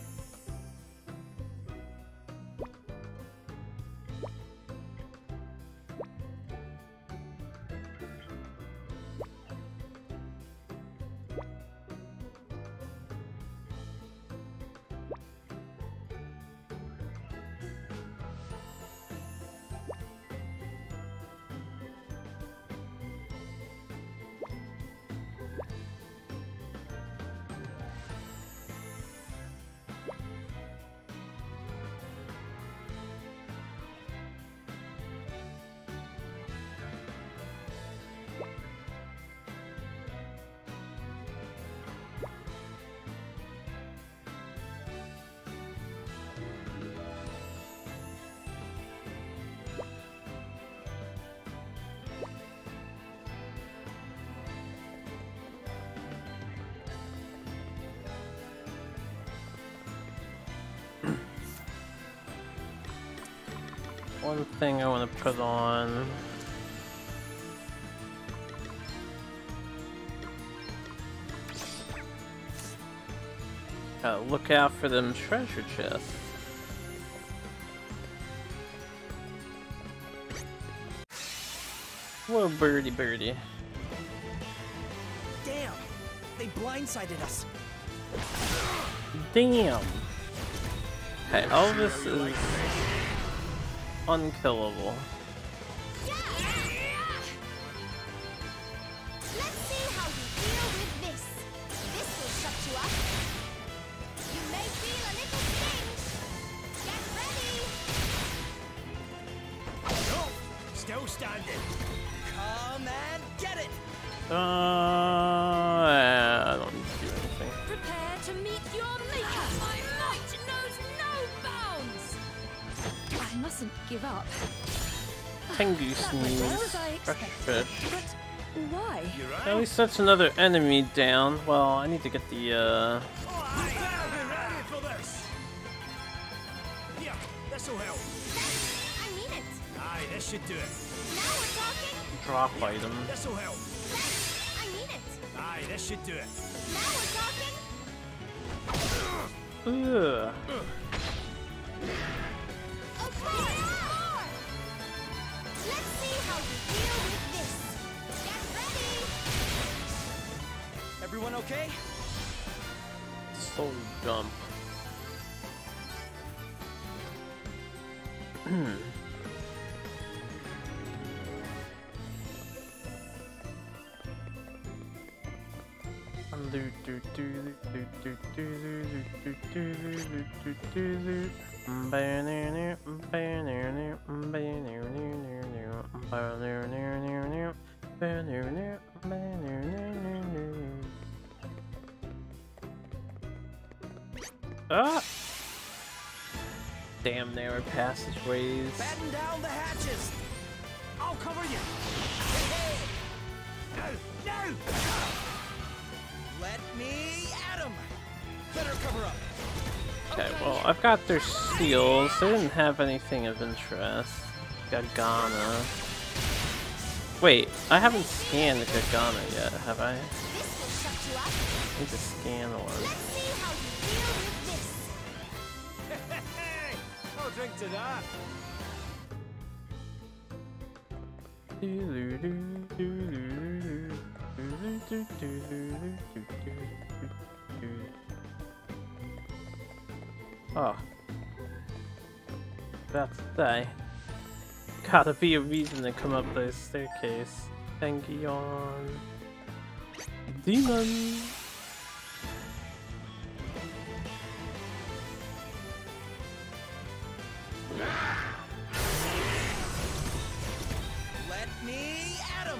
[SPEAKER 1] One thing I want to put on. Gotta look out for them treasure chests. Whoa, birdie, birdie.
[SPEAKER 12] Damn! They blindsided us.
[SPEAKER 1] Damn! Hey, Elvis is unkillable.
[SPEAKER 10] Let's see how you deal with this. This will shut you up. You may feel a little sting. Get ready.
[SPEAKER 5] No! Still standing.
[SPEAKER 12] Come and get it!
[SPEAKER 1] I don't need to do anything.
[SPEAKER 3] Prepare to meet your maker. My might knows no bounds. I mustn't give up.
[SPEAKER 1] Tengu Sneeze. Fresh fish.
[SPEAKER 3] Why?
[SPEAKER 1] At least that's another enemy down. Well, I need to get the
[SPEAKER 5] You better be ready for this. Here, this'll help.
[SPEAKER 10] I mean it.
[SPEAKER 5] Aye, this should do it.
[SPEAKER 10] Now we're talking.
[SPEAKER 1] drop item.
[SPEAKER 5] This'll help.
[SPEAKER 10] I mean it.
[SPEAKER 5] Aye, this should do it.
[SPEAKER 10] Now we're talking.
[SPEAKER 1] Ugh.
[SPEAKER 10] Okay, more. Let's see how you deal with this. Get ready.
[SPEAKER 4] Everyone okay?
[SPEAKER 1] Soul jump. Ah! Damn narrow passageways.
[SPEAKER 12] Batten down the hatches.
[SPEAKER 5] I'll cover you.
[SPEAKER 12] Hey,
[SPEAKER 5] No, no.
[SPEAKER 12] let me at him. Better cover up.
[SPEAKER 1] Okay, well, I've got their seals. They didn't have anything of interest. Gargana. Wait, I haven't scanned Gargana yet, have I?
[SPEAKER 10] This will shut you up.
[SPEAKER 1] I need to scan one.
[SPEAKER 10] Let's see how you deal with this.
[SPEAKER 5] Hey, I'll drink to that.
[SPEAKER 1] Oh. That's die. Gotta be a reason to come up the staircase. Tangion. Demon!
[SPEAKER 12] Let me at him.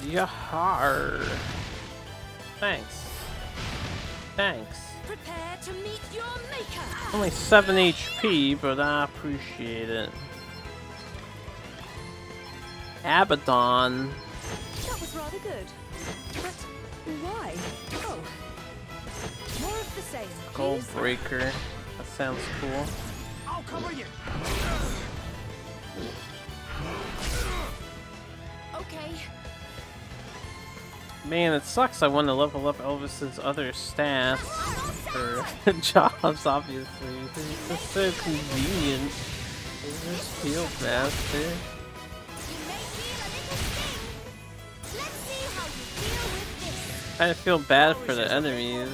[SPEAKER 1] Yahar! Thanks. Thanks.
[SPEAKER 3] Prepare to meet your maker.
[SPEAKER 1] Only 7 HP, but I appreciate it. Abaddon.
[SPEAKER 3] That was rather good. But why? Oh. More of the same.
[SPEAKER 1] Gold Breaker. That sounds cool.
[SPEAKER 5] I'll cover you.
[SPEAKER 10] Okay.
[SPEAKER 1] Man, it sucks I want to level up Elvis's other stats for jobs, obviously. It's just so convenient. He's just Field Master.
[SPEAKER 10] You may feel a little sting. Let's see how you deal with this.
[SPEAKER 1] I feel bad for the enemies.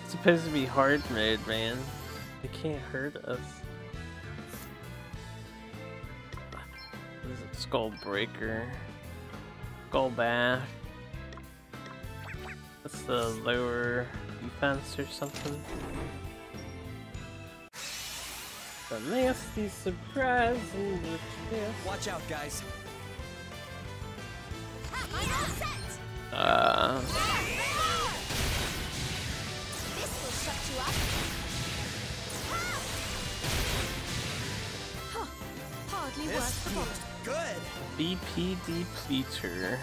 [SPEAKER 1] It's supposed to be hard mode, man. They can't hurt us. What is it? Skull Breaker. Skull Bash. That's the lower defense or something. The nasty surprise in the chest.
[SPEAKER 12] Watch out, guys.
[SPEAKER 10] I'm all set. This will shut you up.
[SPEAKER 3] Huh. Hardly
[SPEAKER 12] This
[SPEAKER 3] worth the bottle.
[SPEAKER 12] good.
[SPEAKER 1] BP Depleter.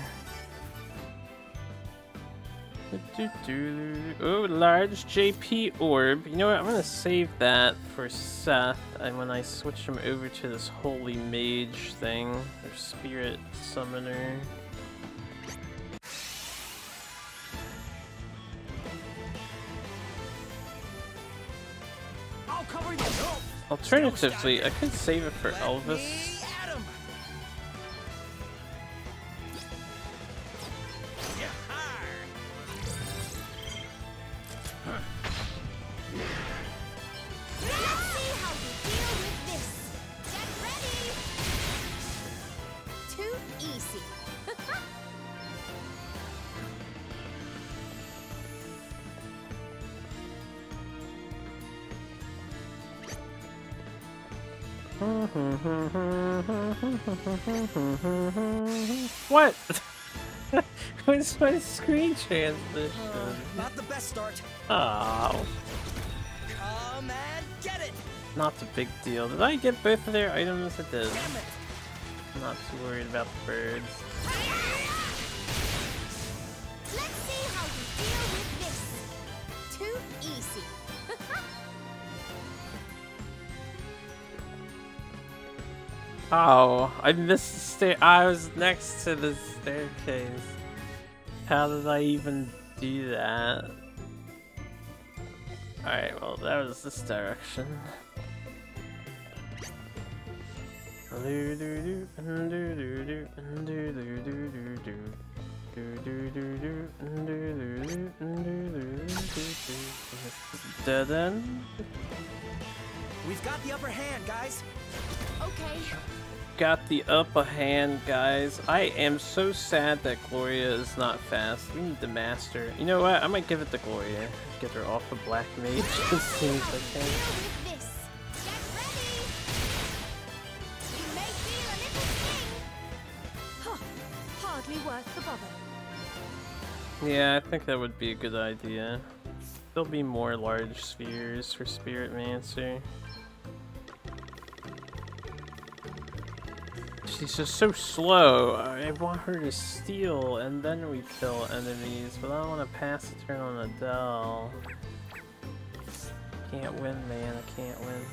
[SPEAKER 1] Oh, large JP orb. You know what? I'm gonna save that for Seth, and when I switch him over to this holy mage thing, or spirit summoner.
[SPEAKER 5] I'll cover you.
[SPEAKER 1] Alternatively, I could save it for Elvis.
[SPEAKER 10] Let's see how you deal with this. Get ready. Too easy.
[SPEAKER 1] What? What's my screen transition?
[SPEAKER 12] Not the best start.
[SPEAKER 1] Oh.
[SPEAKER 12] Come and get it!
[SPEAKER 1] Not a big deal. Did I get both of their items? I did. I'm not too worried about the birds.
[SPEAKER 3] Let's see how you deal with this. Too easy.
[SPEAKER 1] Oh, I missed the stair. I was next to the staircase. How did I even do that? Alright, well, that was this direction. Dead end.
[SPEAKER 12] We've got the upper hand, guys.
[SPEAKER 10] Okay.
[SPEAKER 1] Got the upper hand, guys. I am so sad that Gloria is not fast. We need the master. You know what? I might give it to Gloria. Get her off the black mage as soon as I can.
[SPEAKER 10] Hardly worth the bother.
[SPEAKER 1] Yeah, I think that would be a good idea. There'll be more large spheres for Spirit Mancer. She's just so slow. I want her to steal and then we kill enemies, but I don't want to pass the turn on Adele. Can't win, man. I can't win.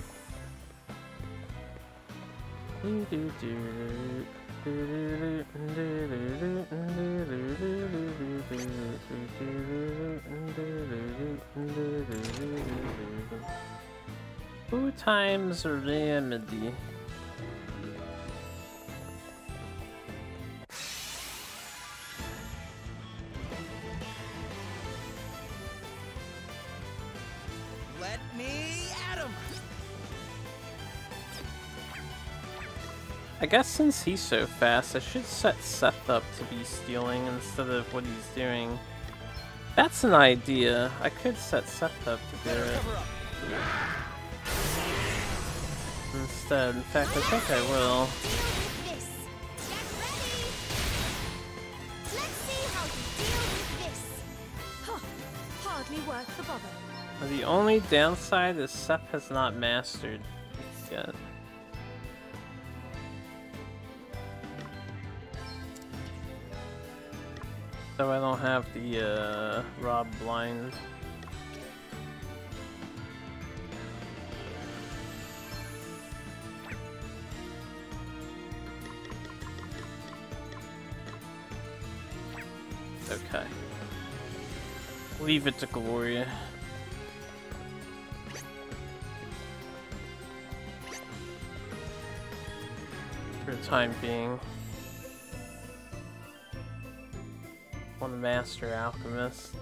[SPEAKER 1] Who times remedy?
[SPEAKER 12] Let me at him!
[SPEAKER 1] I guess since he's so fast, I should set Seth up to be stealing instead of what he's doing. That's an idea. I could set Seth up to do it instead. In fact, I think I will.
[SPEAKER 10] Hardly worth the bother.
[SPEAKER 1] The only downside is Seth has not mastered yet. So I don't have the Rob blind. Okay. Leave it to Gloria. For the time being. On the Master Alchemist.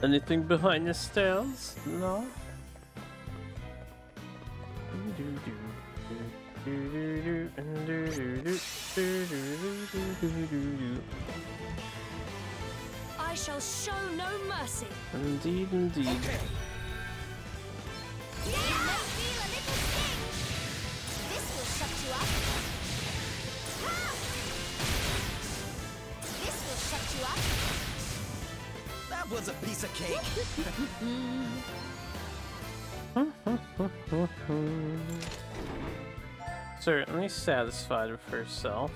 [SPEAKER 1] Anything behind the stairs? No?
[SPEAKER 3] I shall show no mercy.
[SPEAKER 1] Indeed, indeed.
[SPEAKER 3] Okay. You may feel a little sting. This will shut you up. This will shut you up.
[SPEAKER 12] That was a piece of cake.
[SPEAKER 1] Certainly satisfied with herself.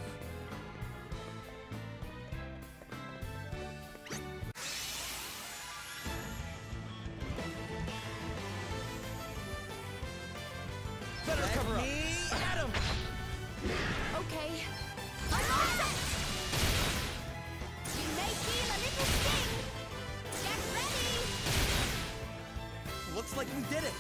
[SPEAKER 12] Better cover up. Adam.
[SPEAKER 3] Okay. I'm all set. You may feel a little sting. Get ready.
[SPEAKER 12] Looks like we did it.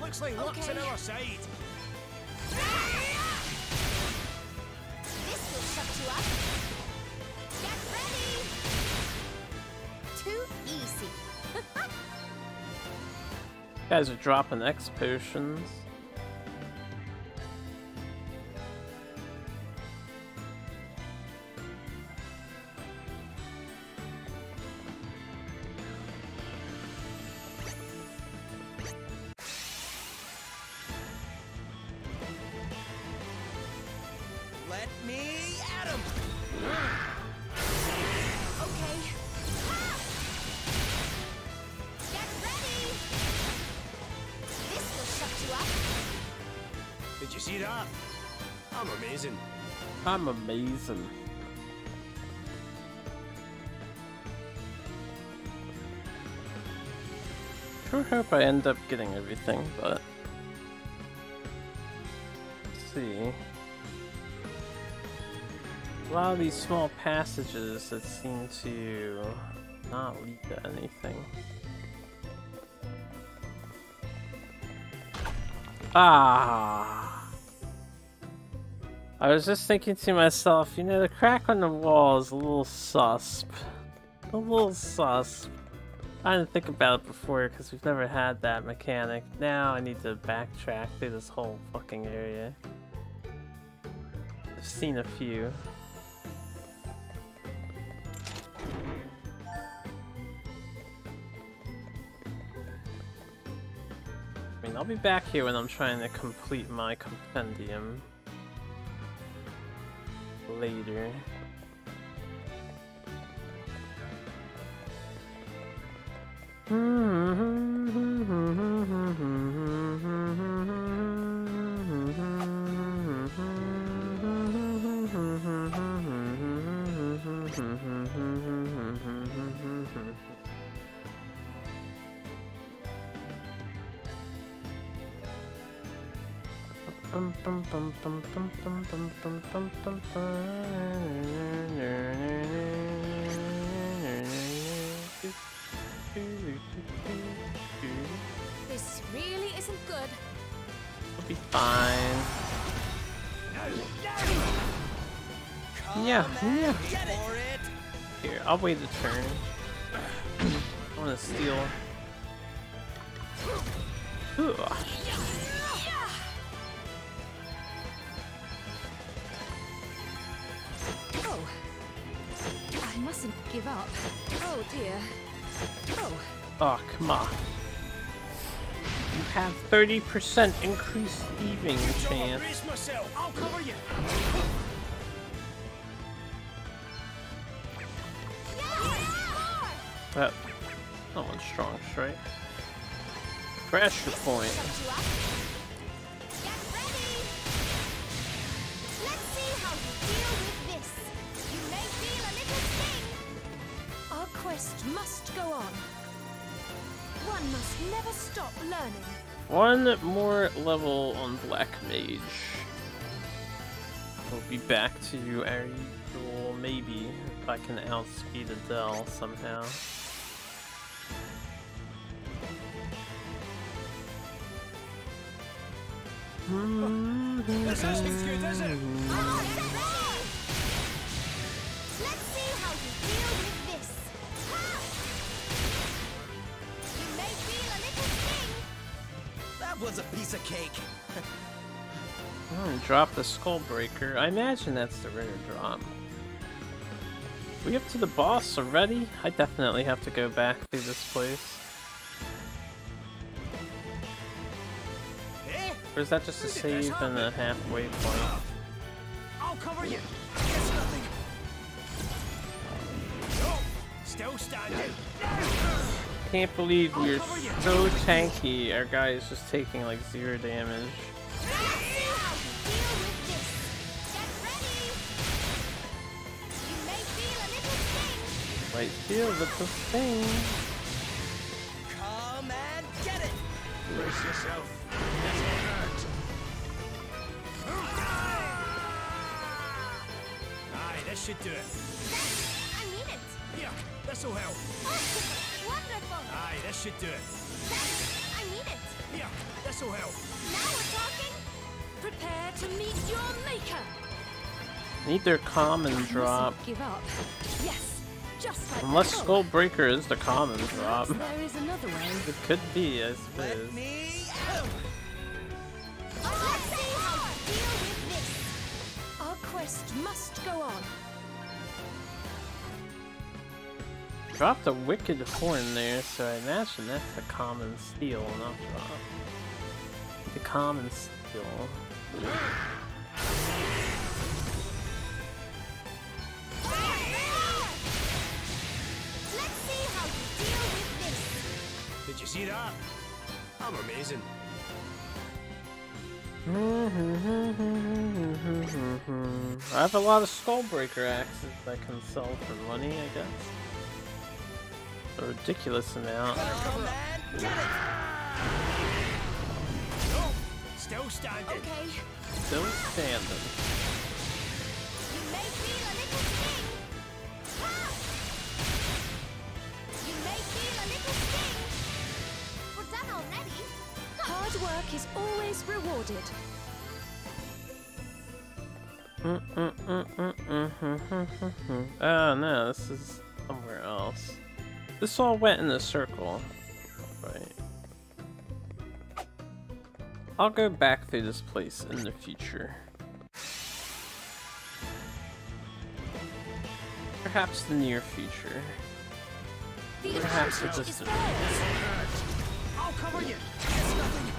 [SPEAKER 5] Looks like luck's on our side.
[SPEAKER 10] This will shut you up. Get ready. Too easy.
[SPEAKER 1] You guys are dropping X potions.
[SPEAKER 12] Let me at him.
[SPEAKER 10] Okay. Get ready. This will shut you up.
[SPEAKER 13] Did you see that? I'm amazing.
[SPEAKER 1] I'm amazing. Sure hope I end up getting everything, but let's see. A lot of these small passages that seem to not lead to anything. Ah! I was just thinking to myself, you know, the crack on the wall is a little susp. A little susp. I didn't think about it before because we've never had that mechanic. Now I need to backtrack through this whole fucking area. I've seen a few. I mean, I'll be back here when I'm trying to complete my compendium later.
[SPEAKER 10] This really isn't good.
[SPEAKER 1] It'll be fine. Yeah. Here, I'll wait a turn. I want to steal. Ugh.
[SPEAKER 3] Oh, I mustn't give up. Oh dear. Oh.
[SPEAKER 1] Oh, come on. You have 30% increased thieving chance.
[SPEAKER 5] Brace myself. I'll cover you.
[SPEAKER 1] That one's strong strike. Pressure point.
[SPEAKER 10] Get ready. Let's see how you deal with this. You may feel a little sting.
[SPEAKER 3] Our quest must go on. One must never stop learning.
[SPEAKER 1] One more level on Black Mage. We'll be back to our usual, maybe, if I can outspeed Adele somehow.
[SPEAKER 5] This isn't good, is it?
[SPEAKER 10] Let's see how you deal with this. You may feel a little sting.
[SPEAKER 12] That was a piece of cake.
[SPEAKER 1] Drop the Skull Breaker. I imagine that's the rare drop. We up to the boss already? I definitely have to go back through this place. Or is that just a save and a halfway point?
[SPEAKER 5] I'll cover you. Guess nothing. No, still standing.
[SPEAKER 1] Can't believe we're so tanky. Our guy is just taking like 0 damage. Might feel the thing.
[SPEAKER 12] Come and get it.
[SPEAKER 5] Brace yourself. This will hurt. Aye, this should do it.
[SPEAKER 10] I mean it.
[SPEAKER 5] Here, this'll help.
[SPEAKER 10] Wonderful.
[SPEAKER 5] Aye, this should do it.
[SPEAKER 10] I mean it.
[SPEAKER 13] Here, this'll help.
[SPEAKER 3] Now we're talking. Prepare to meet your maker.
[SPEAKER 1] Need their common drop.
[SPEAKER 3] Give up. Yes, just like
[SPEAKER 1] Unless
[SPEAKER 3] before.
[SPEAKER 1] Skullbreaker is the common drop.
[SPEAKER 3] There is another way.
[SPEAKER 1] It could be, I suppose.
[SPEAKER 3] Let's see how to deal with this. Our quest must go on.
[SPEAKER 1] Dropped a Wicked Horn there, so I imagine that's the common steel, not drop. The common steel.
[SPEAKER 3] Let's see how you deal with this.
[SPEAKER 13] Did you see that? I'm amazing.
[SPEAKER 1] I have a lot of Skullbreaker axes I can sell for money, I guess. A ridiculous amount.
[SPEAKER 13] Still standing.
[SPEAKER 3] Okay.
[SPEAKER 1] Still standing.
[SPEAKER 3] You may feel a little sting. Ha! You may feel a little sting. We're done already. Hard work is always rewarded.
[SPEAKER 1] Oh no, this is somewhere else. This all went in a circle. Right. I'll go back through this place in the future. Perhaps the near future. Perhaps the distant future.
[SPEAKER 12] I'll cover you. It's nothing.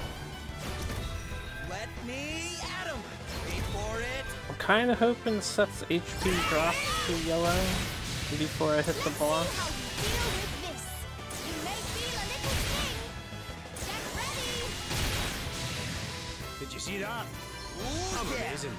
[SPEAKER 12] Let me at him. Wait for it.
[SPEAKER 1] I'm kind of hoping Seth's HP drops to yellow before I hit the boss.
[SPEAKER 13] Did you see that? I'm amazing.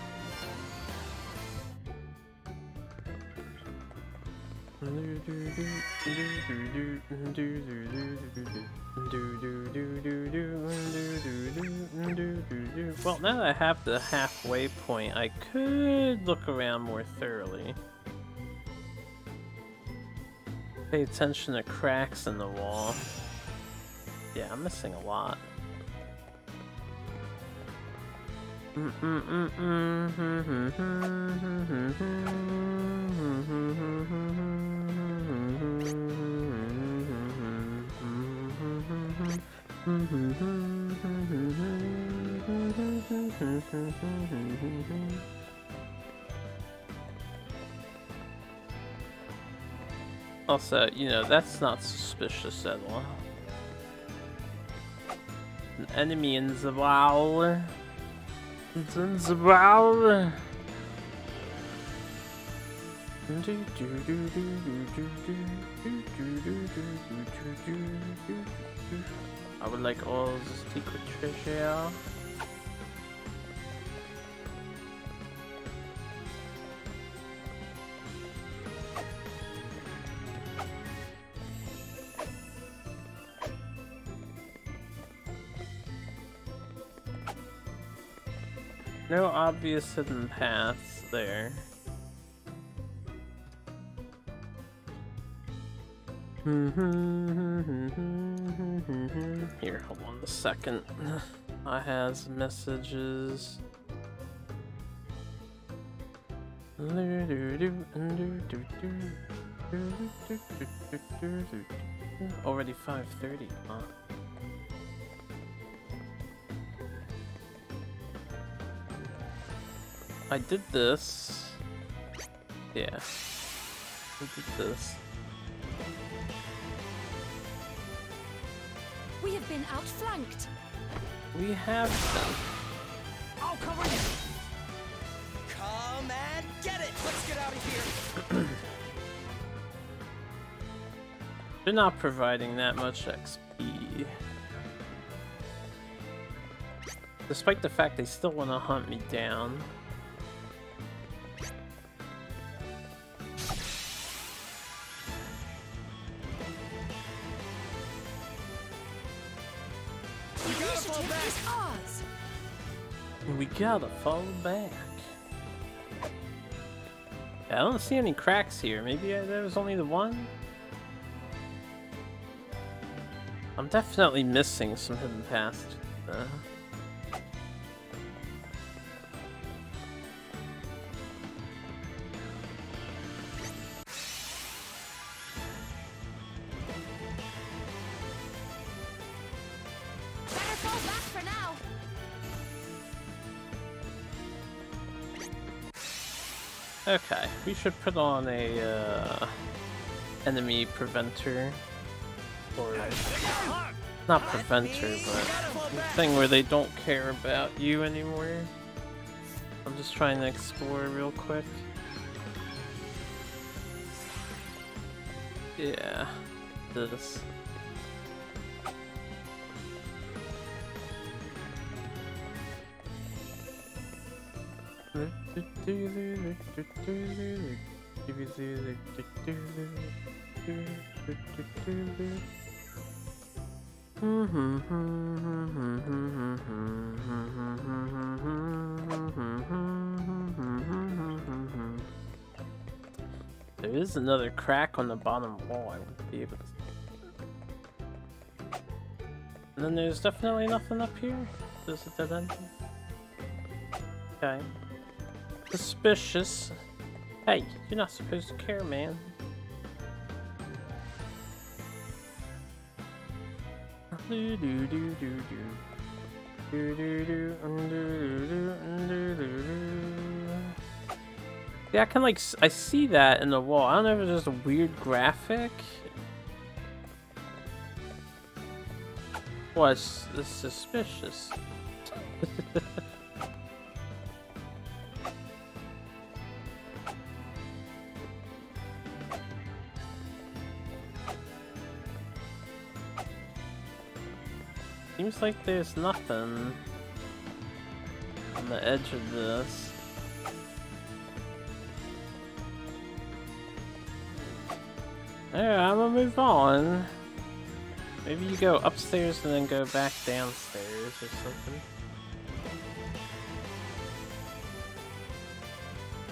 [SPEAKER 1] Well, now that I have the halfway point, I could look around more thoroughly. Pay attention to cracks in the wall. Yeah, I'm missing a lot. Also, you know, that's not suspicious at all. An enemy in Zabal. It's in Zabal. I would like all the secret treasure. No obvious hidden paths there. Here, hold on a second. I has messages. Already 5:30, huh? I did this. Yeah. I did this.
[SPEAKER 3] We have been outflanked.
[SPEAKER 1] We have been.
[SPEAKER 12] I'll cover you. Come and get it. Let's get out of here.
[SPEAKER 1] They're not providing that much XP. Despite the fact they still want to hunt me down. We gotta fall back. Yeah, I don't see any cracks here. Maybe there was only the one? I'm definitely missing some hidden paths
[SPEAKER 10] Better fall back for now.
[SPEAKER 1] Okay, we should put on a enemy preventer, or not preventer, but thing where they don't care about you anymore. I'm just trying to explore real quick. Yeah, this. There is another crack on the bottom wall I would be able to. And then there's definitely nothing up here. There's a dead end. Okay. Suspicious. Hey, you're not supposed to care, man. Yeah, I can like I see that in the wall. I don't know if it's just a weird graphic. Well, it's suspicious. Seems like there's nothing on the edge of this. Yeah, I'm gonna move on. Maybe you go upstairs and then go back downstairs or something.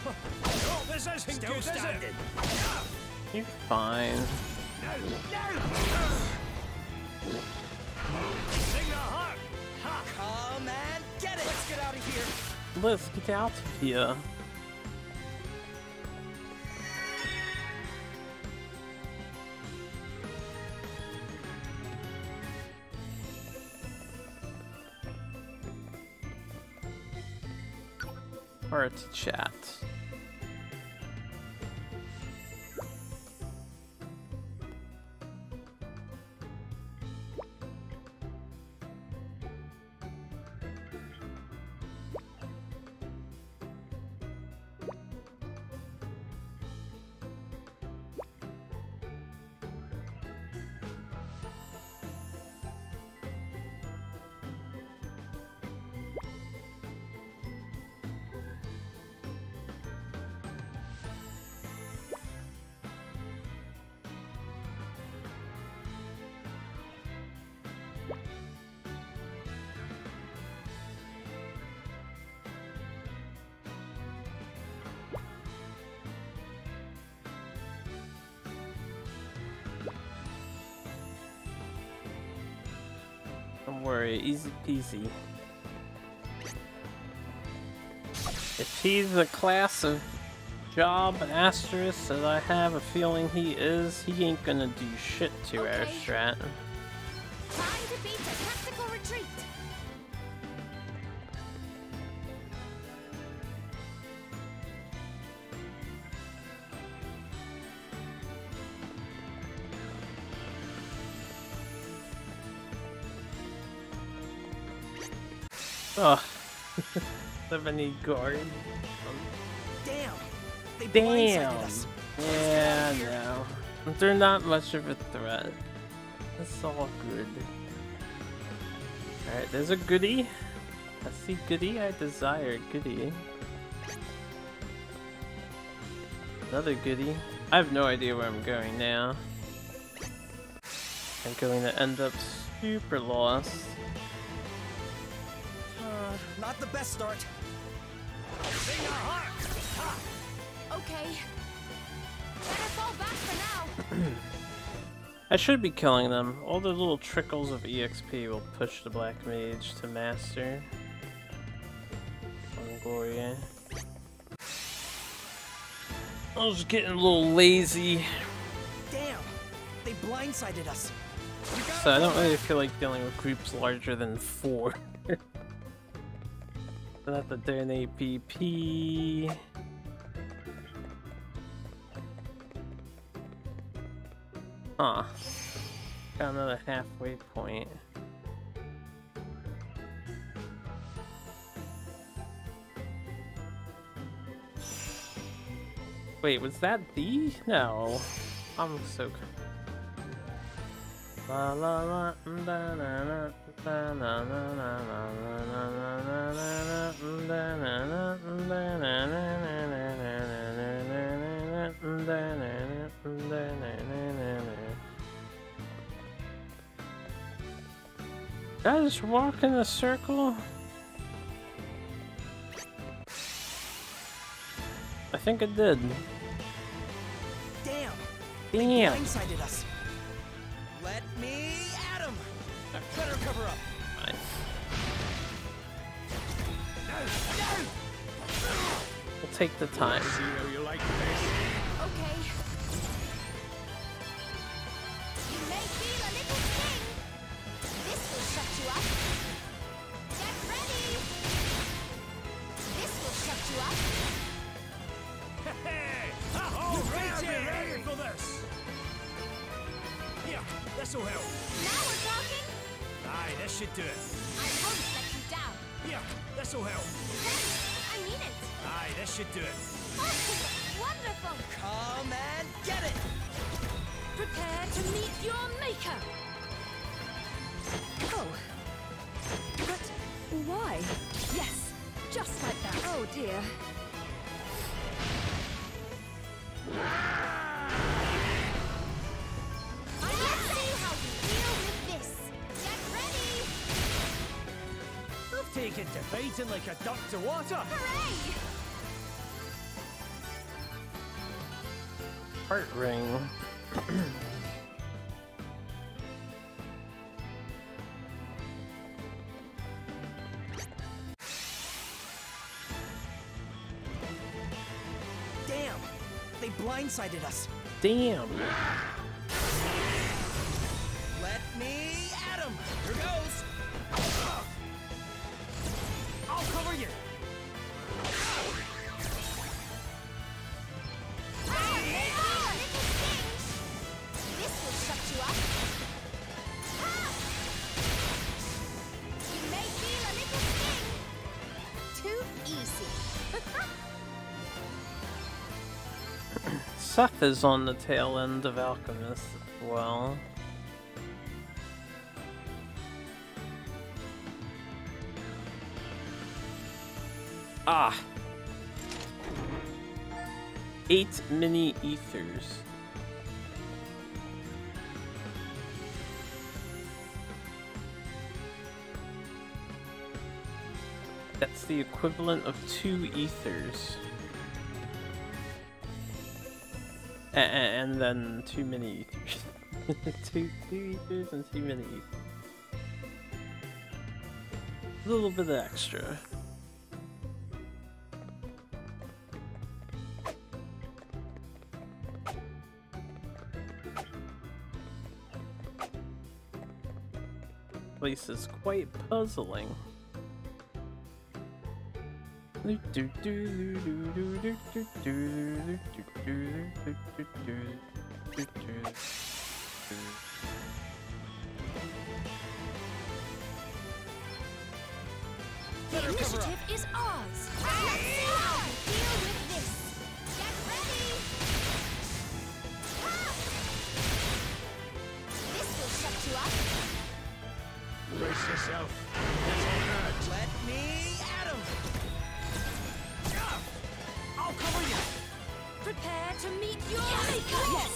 [SPEAKER 5] Oh, this isn't good, is it?
[SPEAKER 1] You're fine.
[SPEAKER 12] Come and get it! Let's get out of here!
[SPEAKER 1] Let's get out of here. Or to chat. Don't worry, easy peasy. If he's the class of job asterisk that I have a feeling he is, he ain't gonna do shit to our strat.
[SPEAKER 10] Time to beat a tactical retreat.
[SPEAKER 1] Ugh. 70 guard.
[SPEAKER 12] Damn! They
[SPEAKER 1] Damn!
[SPEAKER 12] blindsided us.
[SPEAKER 1] Yeah, no. They're not much of a threat. That's all good. Alright, there's a goodie. I see goodie, I desire goodie. Another goodie. I have no idea where I'm going now. I'm going to end up super lost.
[SPEAKER 12] Not the best start.
[SPEAKER 10] Okay. Better fall back for now.
[SPEAKER 1] I should be killing them. All the little trickles of EXP will push the Black Mage to Master. Longoria. I was getting a little lazy.
[SPEAKER 12] Damn! They blindsided us.
[SPEAKER 1] So I don't really feel like dealing with groups larger than 4. I'll have to do an APP. Huh. Got another halfway point. Wait, was that D? No. I'm so... La la la da na na da na na na did I just walk in a circle? I think I did.
[SPEAKER 12] Damn!
[SPEAKER 1] Damn!
[SPEAKER 12] They blindsided us. Let me at him! Better cover up.
[SPEAKER 1] Nice.
[SPEAKER 12] No!
[SPEAKER 1] We'll take the time.
[SPEAKER 5] See how you like this.
[SPEAKER 3] Okay. You may feel a little sting. This will shut you up. Get ready. This will shut you up.
[SPEAKER 5] Hey! All right, get ready for this. Yeah, this'll help.
[SPEAKER 3] Now we're talking.
[SPEAKER 5] Aye, this should do it.
[SPEAKER 3] I won't let you down.
[SPEAKER 5] Yeah, this'll help.
[SPEAKER 3] I mean it.
[SPEAKER 5] Aye, this should do it.
[SPEAKER 3] Oh, wonderful.
[SPEAKER 12] Come and get it!
[SPEAKER 3] Prepare to meet your maker.
[SPEAKER 16] Oh. But why? Yes, just like that. Oh dear.
[SPEAKER 3] Let's see how you deal with this. Get ready.
[SPEAKER 5] I've taken to fighting like a duck to water.
[SPEAKER 3] Hooray!
[SPEAKER 1] Heart ring.
[SPEAKER 12] Damn! They blindsided us.
[SPEAKER 1] Damn!
[SPEAKER 12] Let me at him! Here goes! I'll cover you!
[SPEAKER 3] This will shut you up. You may feel a little sting. Too easy.
[SPEAKER 1] Seth is on the tail end of Alchemist as well. Ah! 8 mini ethers. That's the equivalent of 2 ethers. And then 2 mini ethers. two ethers and 2 mini ethers. A little bit extra. Place is quite puzzling.
[SPEAKER 3] The initiative is ours. Let's see how you deal with this. Get ready. This will shut you up.
[SPEAKER 5] Brace yourself.
[SPEAKER 12] Let me at him! I'll cover you!
[SPEAKER 3] Prepare to meet your maker.
[SPEAKER 16] Yes,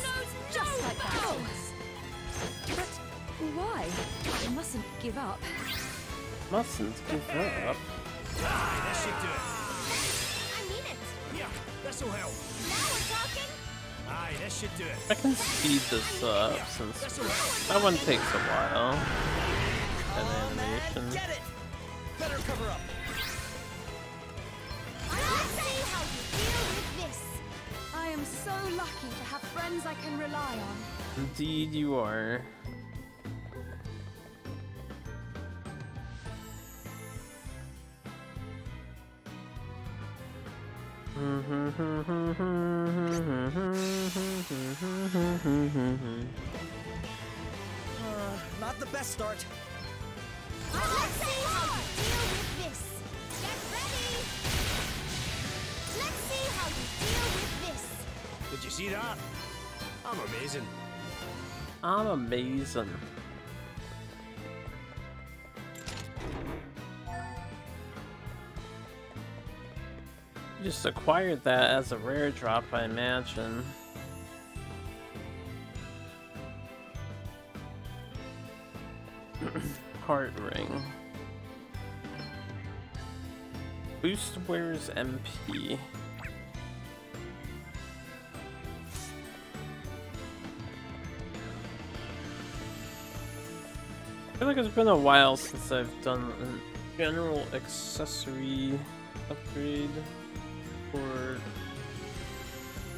[SPEAKER 16] just like that.
[SPEAKER 3] bounds.
[SPEAKER 16] But why? I mustn't give up.
[SPEAKER 1] Mustn't give up.
[SPEAKER 5] Aye, this should do it.
[SPEAKER 3] I mean it.
[SPEAKER 5] Yeah, this'll help.
[SPEAKER 3] Now we're talking.
[SPEAKER 13] Aye, this should do it.
[SPEAKER 1] I can speed this up since that one takes a while. That animation.
[SPEAKER 12] Get it! Better cover up.
[SPEAKER 3] Let's see how you deal with this. I am so lucky to have friends I can rely on.
[SPEAKER 1] Indeed, you are.
[SPEAKER 12] Not the best start.
[SPEAKER 3] Let's see how you deal with this. Get ready. Let's see how you deal with this.
[SPEAKER 13] Did you see that? I'm amazing.
[SPEAKER 1] I'm amazing. You just acquired that as a rare drop, I imagine. Heart ring. Boost wears MP. I feel like it's been a while since I've done a general accessory upgrade for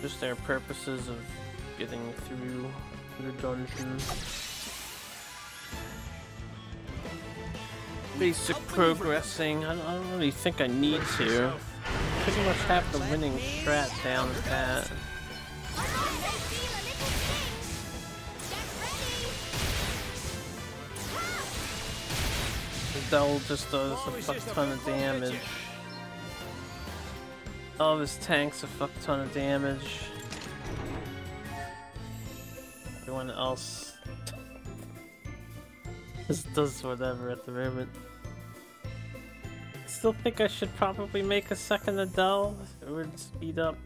[SPEAKER 1] just their purposes of getting through the dungeon. Basic progressing. I don't really think I need to. Pretty much have the winning strat down pat. Adele just does a fuck ton of damage. All of his tanks a fuck ton of damage. Everyone else just does whatever at the moment. I still think I should probably make a second Adele. It would speed up.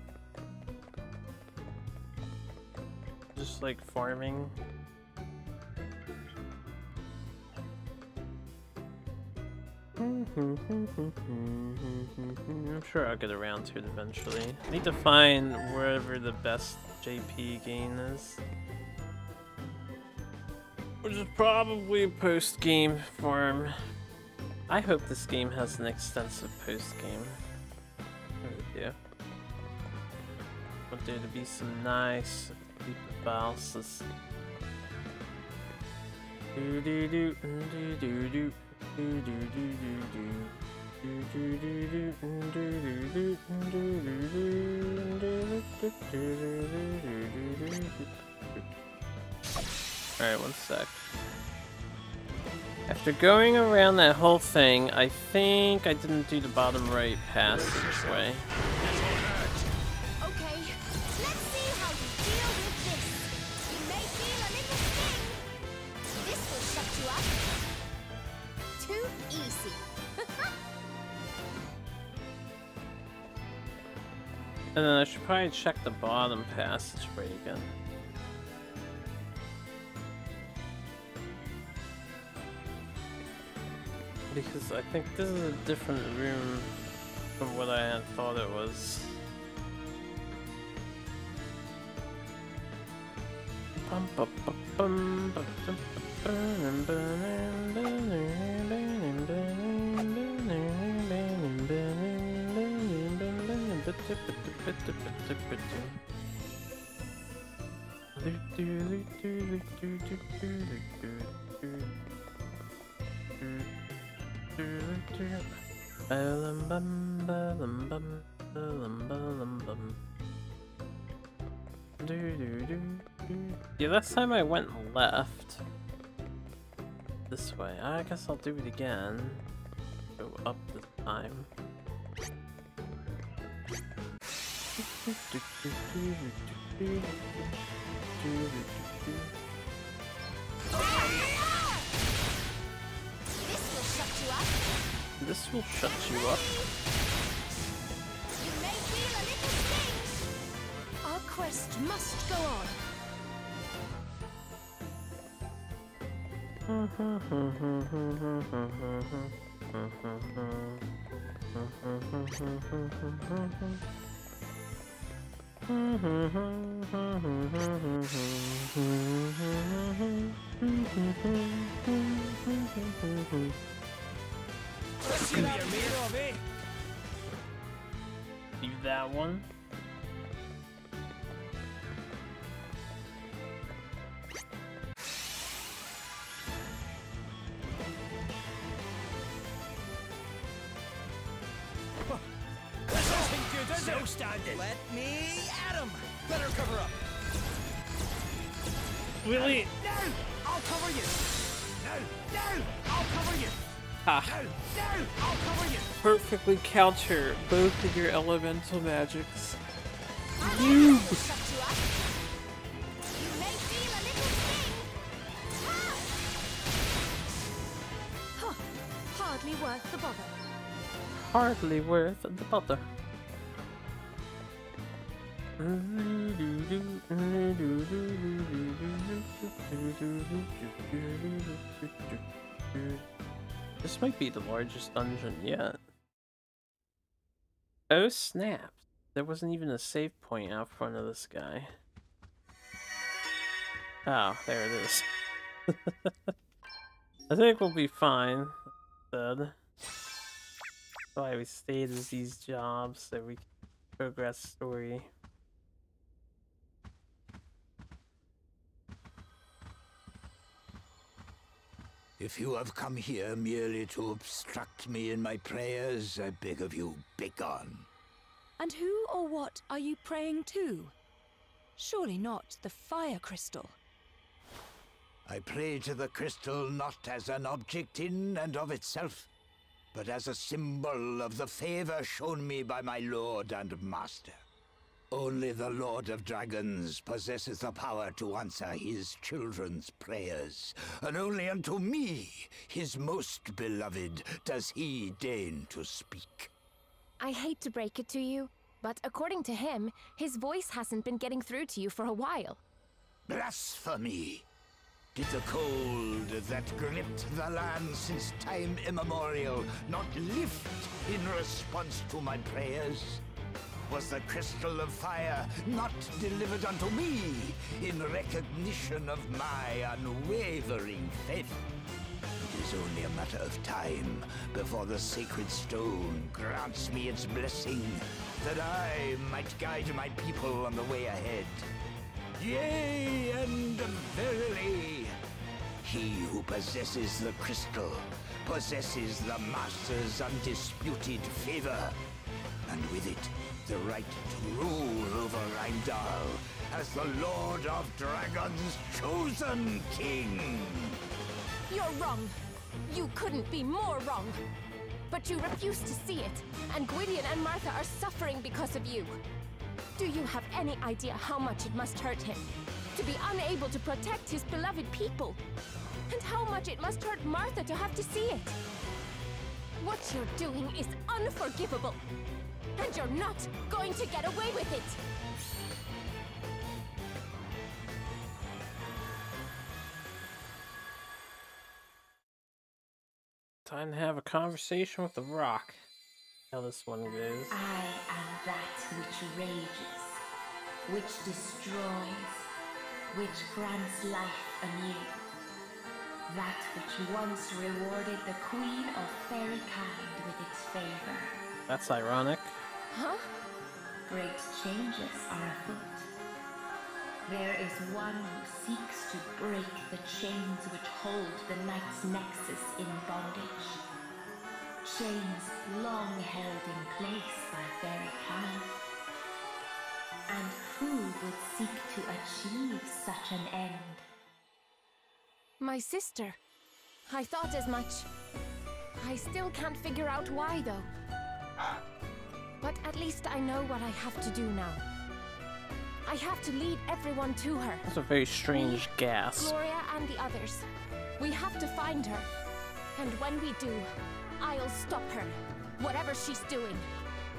[SPEAKER 1] Just like farming. I'm sure I'll get around to it eventually. I need to find wherever the best JP gain is. Which is probably post-game farm. I hope this game has an extensive post-game. I really do. I want there to be some nice deep bosses. Do do do do do do. Alright, one sec. After going around that whole thing, I think I didn't do the bottom right passageway.
[SPEAKER 3] Okay, let's see how you deal with this. You may feel a little sting. This will shut you up. Too easy.
[SPEAKER 1] And then I should probably check the bottom passageway again. Because I think this is a different room from what I had thought it was. Yeah, last time I went left this way. I guess I'll do it again. Go up this time. This will shut you up.
[SPEAKER 3] You may feel a little sting. Our quest must go on.
[SPEAKER 1] Leave that one.
[SPEAKER 12] So standing. Let me at him. Let her cover up.
[SPEAKER 1] Really?
[SPEAKER 5] No! I'll cover you. No! I'll cover you.
[SPEAKER 1] Ha.
[SPEAKER 5] No! I'll cover you.
[SPEAKER 17] Perfectly counter both of your elemental magics. You.
[SPEAKER 3] Huh. Hardly worth the bother.
[SPEAKER 1] Hardly worth the bother. This might be the largest dungeon yet. Oh snap! There wasn't even a save point out front of this guy. Oh, there it is. I think we'll be fine. That's why we stayed as these jobs, so we can progress story.
[SPEAKER 15] If you have come here merely to obstruct me in my prayers, I beg of you, begone.
[SPEAKER 16] And who or what are you praying to? Surely not the fire crystal.
[SPEAKER 15] I pray to the crystal not as an object in and of itself, but as a symbol of the favor shown me by my lord and master. Only the Lord of Dragons possesses the power to answer his children's prayers, and only unto me, his most beloved, does he deign to speak.
[SPEAKER 10] I hate to break it to you, but according to him, his voice hasn't been getting through to you for a while.
[SPEAKER 15] Blasphemy! Did the cold that gripped the land since time immemorial not lift in response to my prayers? Was the crystal of fire not delivered unto me in recognition of my unwavering faith? It is only a matter of time before the sacred stone grants me its blessing, that I might guide my people on the way ahead. Yea, and verily, he who possesses the crystal possesses the Master's undisputed favor, and with it, the right to rule over Heimdall as the Lord of Dragons' chosen king.
[SPEAKER 10] You're wrong. You couldn't be more wrong. But you refuse to see it, and Gwydion and Martha are suffering because of you. Do you have any idea how much it must hurt him to be unable to protect his beloved people? And how much it must hurt Martha to have to see it? What you're doing is unforgivable. And you're not going to get away with it!
[SPEAKER 1] Time to have a conversation with the rock. How this one goes.
[SPEAKER 18] I am that which rages, which destroys, which grants life anew. That which once rewarded the Queen of Fairy Kind with its favor.
[SPEAKER 1] That's ironic.
[SPEAKER 10] Huh?
[SPEAKER 18] Great changes are afoot. There is one who seeks to break the chains which hold the Knight's Nexus in bondage. Chains long held in place by Fairy Kind. And who would seek to achieve such an end?
[SPEAKER 10] My sister. I thought as much. I still can't figure out why, though. But at least I know what I have to do now. I have to lead everyone to her.
[SPEAKER 1] That's a very strange gasp.
[SPEAKER 10] Gloria and the others. We have to find her. And when we do, I'll stop her. Whatever she's doing.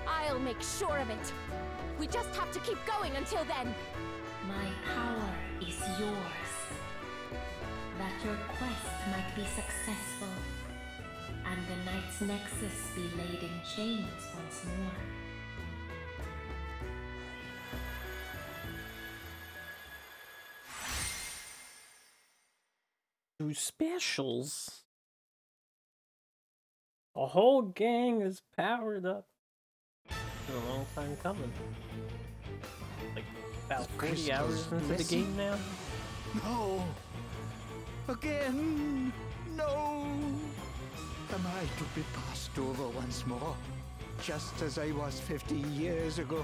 [SPEAKER 10] I'll make sure of it. We just have to keep going until then.
[SPEAKER 18] My power is yours. That your quest might be successful, and the Knight's Nexus be laid in chains once more.
[SPEAKER 1] True specials. A whole gang is powered up. It's been a long time coming. Like about 40 hours into the game now.
[SPEAKER 15] No. Again. No. Am I to be passed over once more? Just as I was 50 years ago?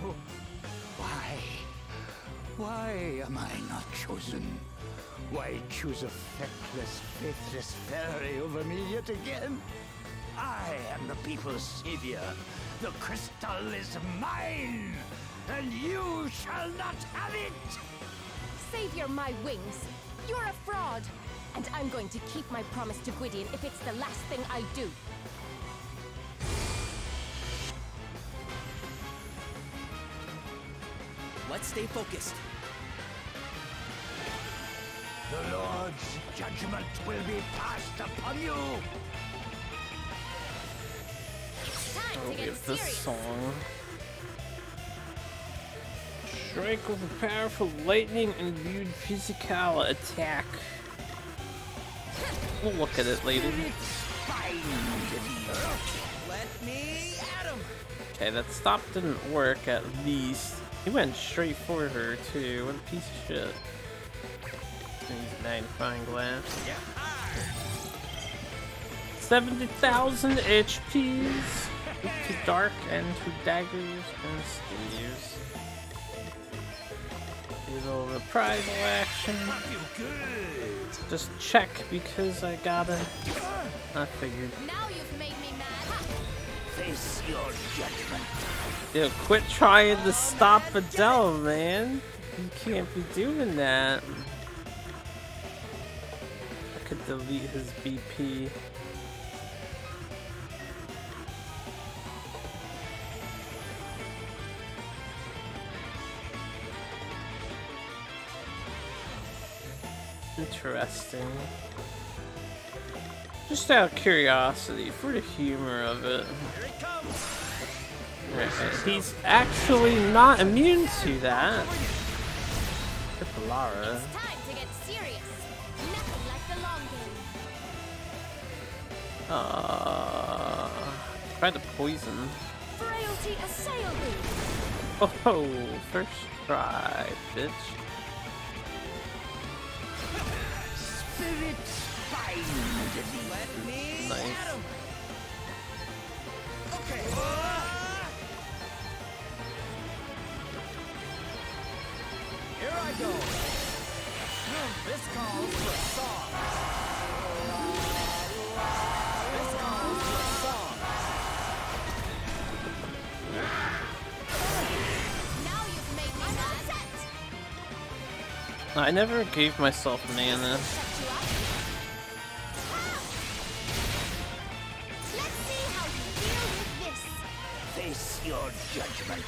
[SPEAKER 15] Why? Why am I not chosen? Why choose a feckless, faithless fairy over me yet again? I am the people's savior. The crystal is mine, and you shall not have it!
[SPEAKER 10] Savior my wings. You're a fraud. And I'm going to keep my promise to Gwydion if it's the last thing I do.
[SPEAKER 12] Let's stay focused.
[SPEAKER 15] The Lord's judgment will be passed upon you!
[SPEAKER 1] Oh, it's this song. Strike with a powerful lightning-imbued physical attack. We'll look at it later.
[SPEAKER 12] Let me at him.
[SPEAKER 1] Okay, that stop didn't work at least. He went straight for her too. What a piece of shit. Use a magnifying glass. 70,000 HPs. To dark and to daggers and spears. Do a little reprisal action. Just check because I gotta. I figured.
[SPEAKER 10] Now you've made me mad.
[SPEAKER 15] Face your judgment.
[SPEAKER 1] Yo, quit trying to stop Adele, man. You can't be doing that. I could delete his BP. Interesting. Just out of curiosity, for the humor of it. He's actually not immune to that. Good for Lara.
[SPEAKER 10] It's time to get serious. Nothing like the long game.
[SPEAKER 1] Try the poison.
[SPEAKER 3] Frailty assail me.
[SPEAKER 1] Oh, first try, bitch.
[SPEAKER 15] Spirits find me.
[SPEAKER 12] Let me
[SPEAKER 1] Nice.
[SPEAKER 12] at him. Okay.
[SPEAKER 5] Here I go. This calls for song. This calls for song.
[SPEAKER 10] Now you've made me upset.
[SPEAKER 1] I never gave myself mana.
[SPEAKER 10] Let's see how you deal with this.
[SPEAKER 15] Face your judgment.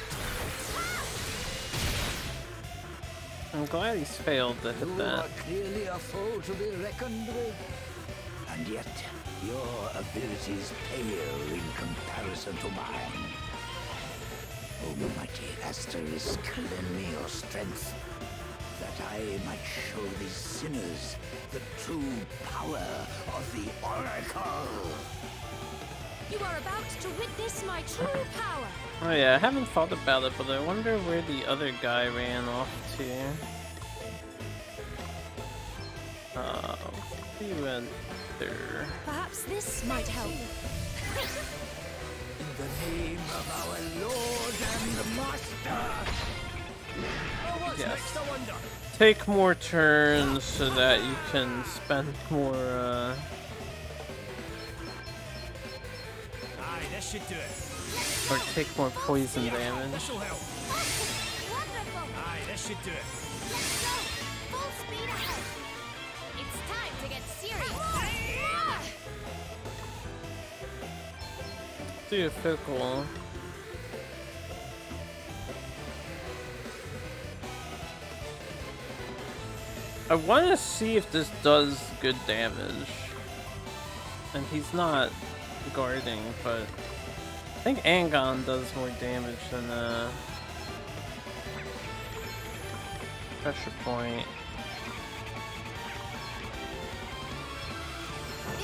[SPEAKER 1] I'm glad he's failed to hit
[SPEAKER 15] You
[SPEAKER 1] that.
[SPEAKER 15] are clearly a foe to be reckoned with. And yet, your abilities pale in comparison to mine. O mighty Asterisk, lend me your strength, that I might show these sinners the true power of the Oracle.
[SPEAKER 3] You are about to witness my true power.
[SPEAKER 1] Oh yeah, I haven't thought about it, but I wonder where the other guy ran off to. He went there.
[SPEAKER 3] Perhaps this might help.
[SPEAKER 15] In the name of our Lord and Master.
[SPEAKER 1] Yes. Take more turns so that you can spend more,
[SPEAKER 5] Aye, this should do it.
[SPEAKER 1] or take more poison damage.
[SPEAKER 5] This'll help.
[SPEAKER 10] Wonderful.
[SPEAKER 5] Aye, this should do it.
[SPEAKER 10] Let's go. Full speed ahead. It's time to get serious.
[SPEAKER 1] Do a fickle. I want to see if this does good damage. And he's not guarding, but I think Angon does more damage than Pressure Point.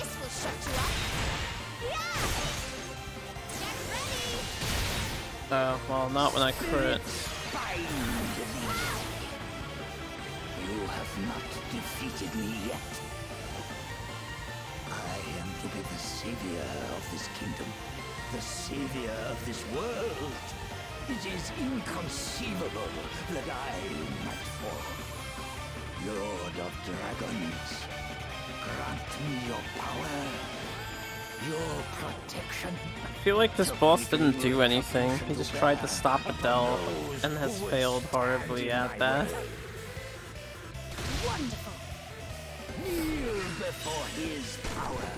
[SPEAKER 10] This will shut you up. Yeah! Get ready!
[SPEAKER 1] Oh, well, not when I crit.
[SPEAKER 15] You have not defeated me yet. I am to be the savior of this kingdom, the savior of this world. It is inconceivable that I might fall. Lord of Dragons, grant me your power, your protection.
[SPEAKER 1] I feel like this boss didn't do anything. He just tried to stop Adele and has failed horribly at that.
[SPEAKER 10] Wonderful.
[SPEAKER 15] Kneel before his power.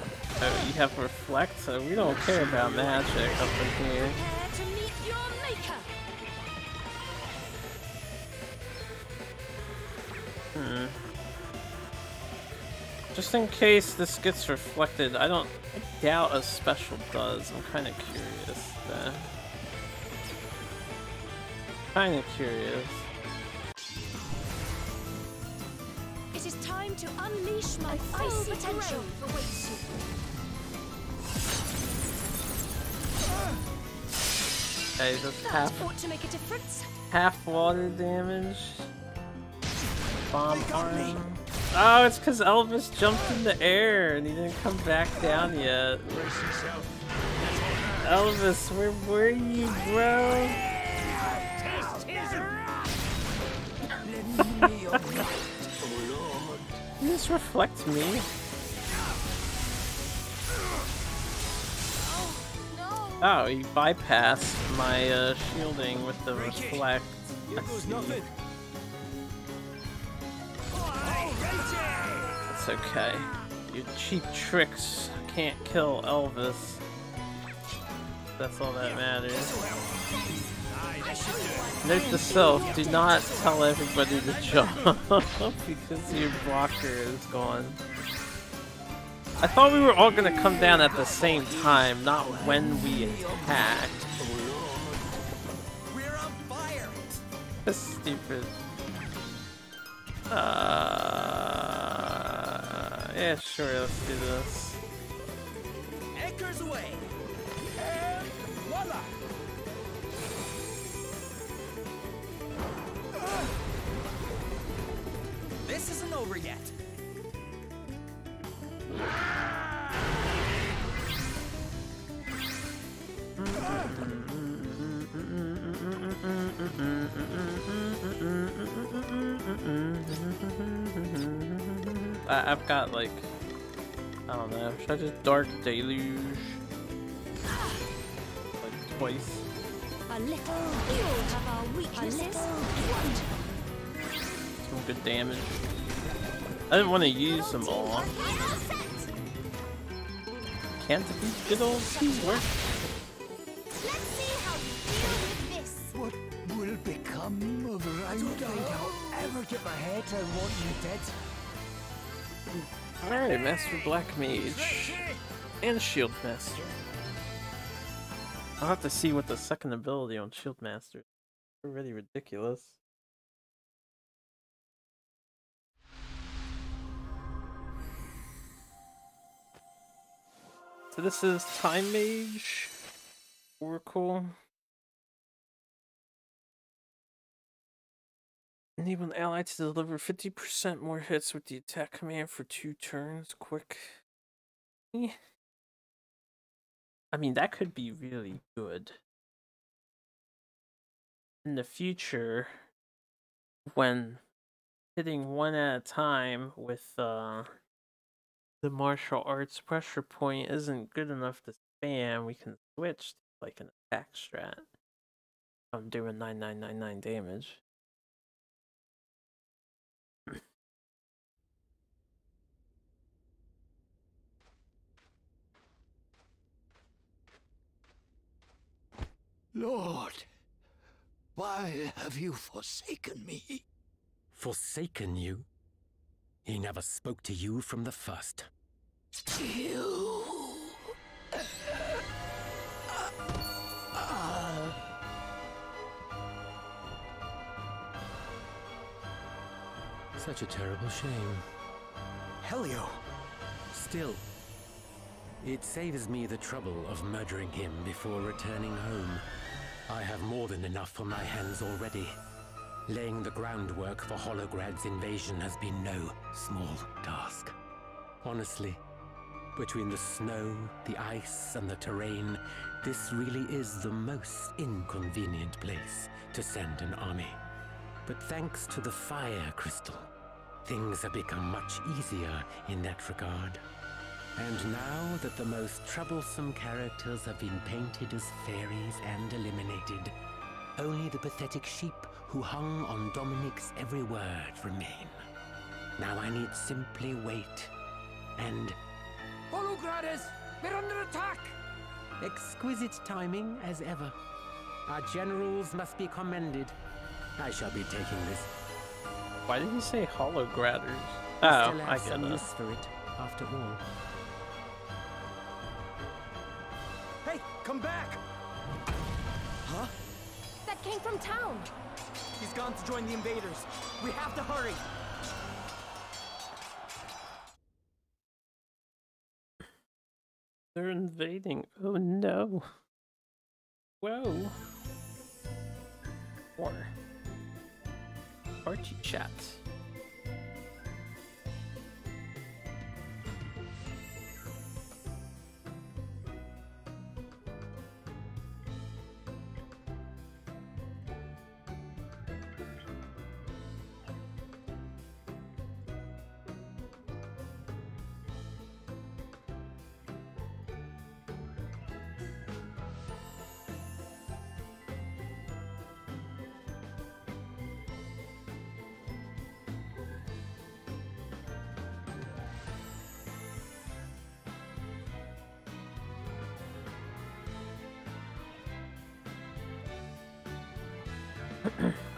[SPEAKER 1] Oh, you have Reflect, so we don't care about magic up in here.
[SPEAKER 3] Prepare to meet your maker.
[SPEAKER 1] Just in case this gets reflected, I doubt a special does. I'm kind of curious. Kind of curious.
[SPEAKER 3] It is time to unleash my full potential. Awaits you.
[SPEAKER 1] Okay, that's
[SPEAKER 3] That ought to make a difference.
[SPEAKER 1] half water damage. Bomb arm. Oh, it's because Elvis jumped in the air and he didn't come back down yet. Elvis, where were you, bro? You just reflect me. Oh, he bypassed my shielding with the reflect. That's okay. Your cheap tricks can't kill Elvis. That's all that matters. Note to self, do not tell everybody to jump because your blocker is gone. I thought we were all gonna come down at the same time, not when we attacked.
[SPEAKER 12] We're on fire.
[SPEAKER 1] That's stupid. Yeah, sure, let's do this.
[SPEAKER 12] Anchors away.
[SPEAKER 5] And voila!
[SPEAKER 12] This isn't over yet.
[SPEAKER 1] I've got like, I don't know, should I just Dark Deluge? Like twice.
[SPEAKER 3] A little. We all have our weaknesses.
[SPEAKER 1] Some good damage. I didn't want to use them all. Can't defeat good old teamwork.
[SPEAKER 10] Let's see how you deal with this.
[SPEAKER 15] What will become of Rhymedale? I'll ever get my head around wanting you dead.
[SPEAKER 1] Alright, Master Black Mage. And Shield Master. I'll have to see what the second ability on Shield Master is. Already ridiculous. So this is Time Mage, Oracle. Enable an ally to deliver 50% more hits with the attack command for 2 turns. Quick. I mean, that could be really good. In the future, when hitting one at a time with the martial arts pressure point isn't good enough to spam, we can switch to like an attack strat. I'm doing 9999 damage.
[SPEAKER 15] Lord, why have you forsaken me?
[SPEAKER 11] Forsaken you? He never spoke to you from the first.
[SPEAKER 15] You...
[SPEAKER 11] Such a terrible shame.
[SPEAKER 12] Helio.
[SPEAKER 11] Still, It saves me the trouble of murdering him before returning home. I have more than enough on my hands already. Laying the groundwork for Holograd's invasion has been no small task. Honestly, between the snow, the ice, and the terrain, this really is the most inconvenient place to send an army. But thanks to the fire crystal, things have become much easier in that regard. And now that the most troublesome characters have been painted as fairies and eliminated, only the pathetic sheep who hung on Dominic's every word remain. Now I need simply wait and...
[SPEAKER 6] Hologrades! We're under attack!
[SPEAKER 11] Exquisite timing as ever. Our generals must be commended. I shall be taking this.
[SPEAKER 1] Why did he say Hologradders?
[SPEAKER 11] We
[SPEAKER 1] Oh,
[SPEAKER 11] still
[SPEAKER 1] I
[SPEAKER 11] have
[SPEAKER 1] get
[SPEAKER 11] some
[SPEAKER 1] it.
[SPEAKER 11] use for it, after all.
[SPEAKER 14] Hey, come back! Huh?
[SPEAKER 10] That came from town!
[SPEAKER 12] He's gone to join the invaders. We have to hurry!
[SPEAKER 1] They're invading. Oh no. Whoa. More. Archie chat.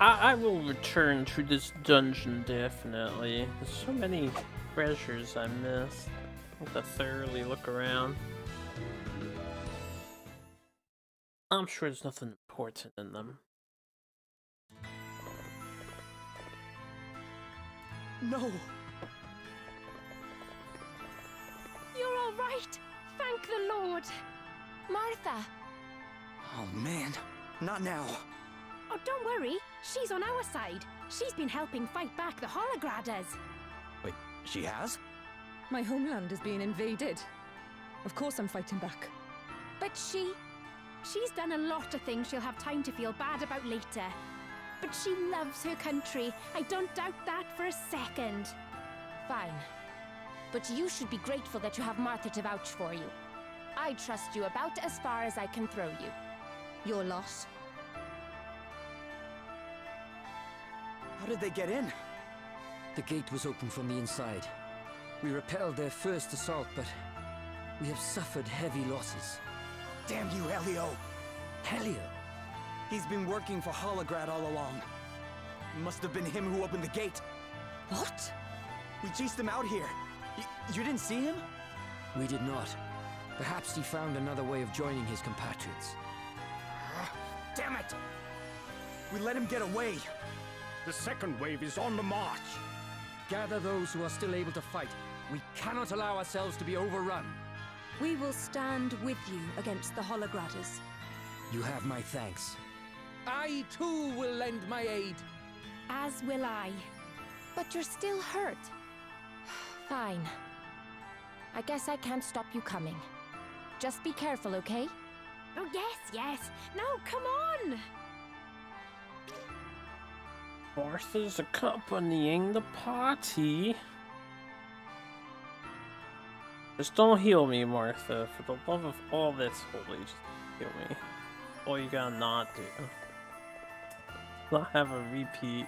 [SPEAKER 1] I will return to this dungeon, definitely. There's so many treasures I missed. I have to thoroughly look around. I'm sure there's nothing important in them.
[SPEAKER 14] No!
[SPEAKER 10] You're all right! Thank the Lord! Martha!
[SPEAKER 14] Oh man, not now.
[SPEAKER 8] Oh, don't worry. She's on our side. She's been helping fight back the Hologradders.
[SPEAKER 14] Wait, she has?
[SPEAKER 16] My homeland is being invaded. Of course I'm fighting back.
[SPEAKER 8] But she's done a lot of things she'll have time to feel bad about later. But she loves her country. I don't doubt that for a second.
[SPEAKER 10] Fine. But you should be grateful that you have Martha to vouch for you. I trust you about as far as I can throw you.
[SPEAKER 16] Your loss.
[SPEAKER 14] How did they get in?
[SPEAKER 9] The gate was open from the inside. We repelled their first assault, but we have suffered heavy losses.
[SPEAKER 14] Damn you, Helio!
[SPEAKER 9] Helio?
[SPEAKER 14] He's been working for Holograd all along. Must have been him who opened the gate.
[SPEAKER 16] What?
[SPEAKER 14] We chased him out here. You didn't see him?
[SPEAKER 9] We did not. Perhaps he found another way of joining his compatriots.
[SPEAKER 14] Damn it! We let him get away.
[SPEAKER 15] The second wave is on the march.
[SPEAKER 6] Gather those who are still able to fight. We cannot allow ourselves to be overrun.
[SPEAKER 16] We will stand with you against the Hologradders.
[SPEAKER 9] You have my thanks.
[SPEAKER 6] I too will lend my aid.
[SPEAKER 8] As will I.
[SPEAKER 10] But you're still hurt. Fine. I guess I can't stop you coming. Just be careful, okay?
[SPEAKER 8] Oh, yes, yes. No, come on!
[SPEAKER 1] Martha's accompanying the party. Just don't heal me, Martha. For the love of all that's holy, just heal me. All you gotta not do. Not have a repeat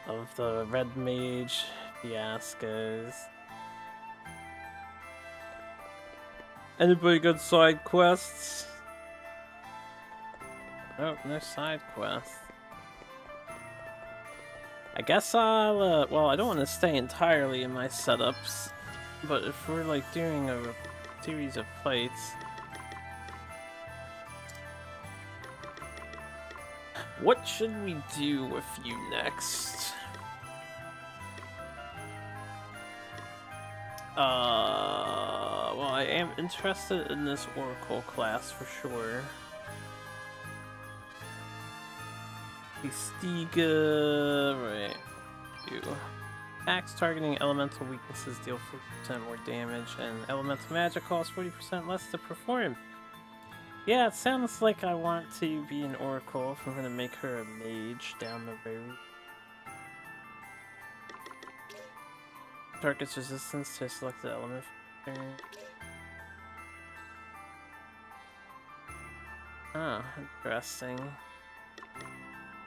[SPEAKER 1] of the Red Mage fiascos. Anybody got side quests? Nope, no side quests. I guess I'll, well, I don't want to stay entirely in my setups, but if we're like doing a series of fights, what should we do with you next? Well, I am interested in this Oracle class for sure. Stiga, right? You. Attacks targeting elemental weaknesses deal 40% more damage, and elemental magic costs 40% less to perform. Yeah, it sounds like I want to be an Oracle if I'm gonna make her a mage down the road. Target's resistance to a selected element. Ah, interesting.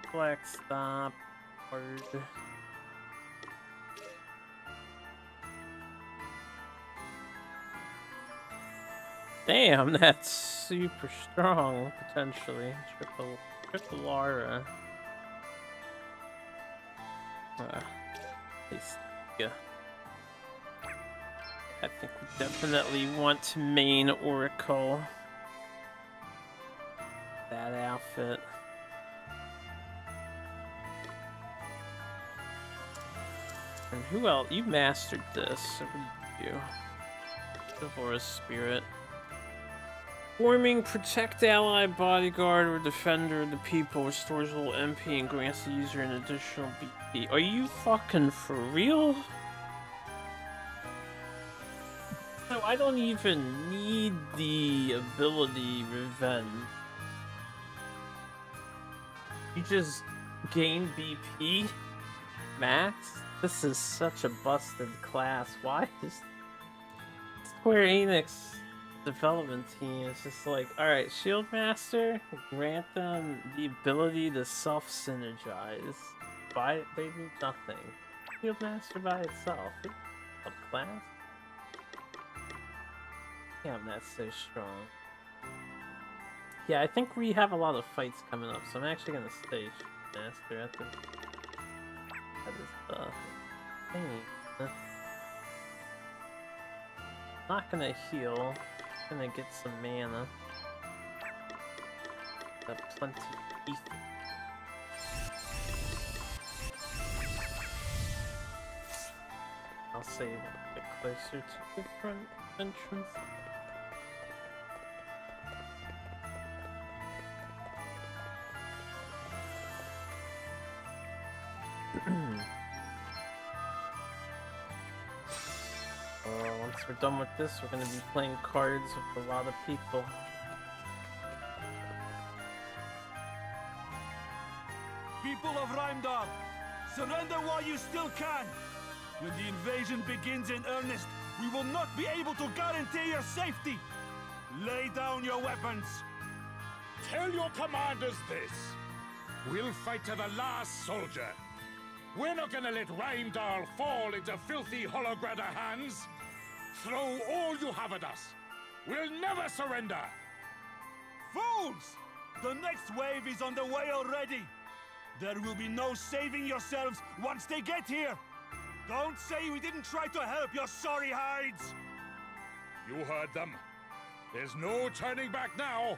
[SPEAKER 1] Flex, stop, word. Damn, that's super strong, potentially. Triple aura. Yeah. I think we definitely want to main Oracle. That outfit. And who else? You mastered this. So what do you do? Chivalrous Spirit. Forming Protect Ally, Bodyguard, or Defender of the People restores a little MP and grants the user an additional BP. Are you fucking for real? So I don't even need the ability Revenge. You just gain BP max? This is such a busted class. Why is Square Enix development team is just like, alright, Shield Master, grant them the ability to self-synergize. They do nothing. Shield Master by itself. A class? Damn, that's so strong. Yeah, I think we have a lot of fights coming up, so I'm actually gonna stay Shield Master at the... That is the thing. Not gonna heal. Gonna get some mana. Got plenty of ether. I'll save a bit closer to the front entrance. Once we're done with this, we're going to be playing cards with a lot of people.
[SPEAKER 5] People of Reimdall, surrender while you still can! When the invasion begins in earnest, we will not be able to guarantee your safety! Lay down your weapons!
[SPEAKER 19] Tell your commanders this! We'll fight to the last soldier! We're not gonna let Reimdall fall into filthy Holograda hands! Throw all you have at us! We'll never surrender!
[SPEAKER 5] Fools! The next wave is on the way already! There will be no saving yourselves once they get here! Don't say we didn't try to help your sorry hides!
[SPEAKER 19] You heard them. There's no turning back now.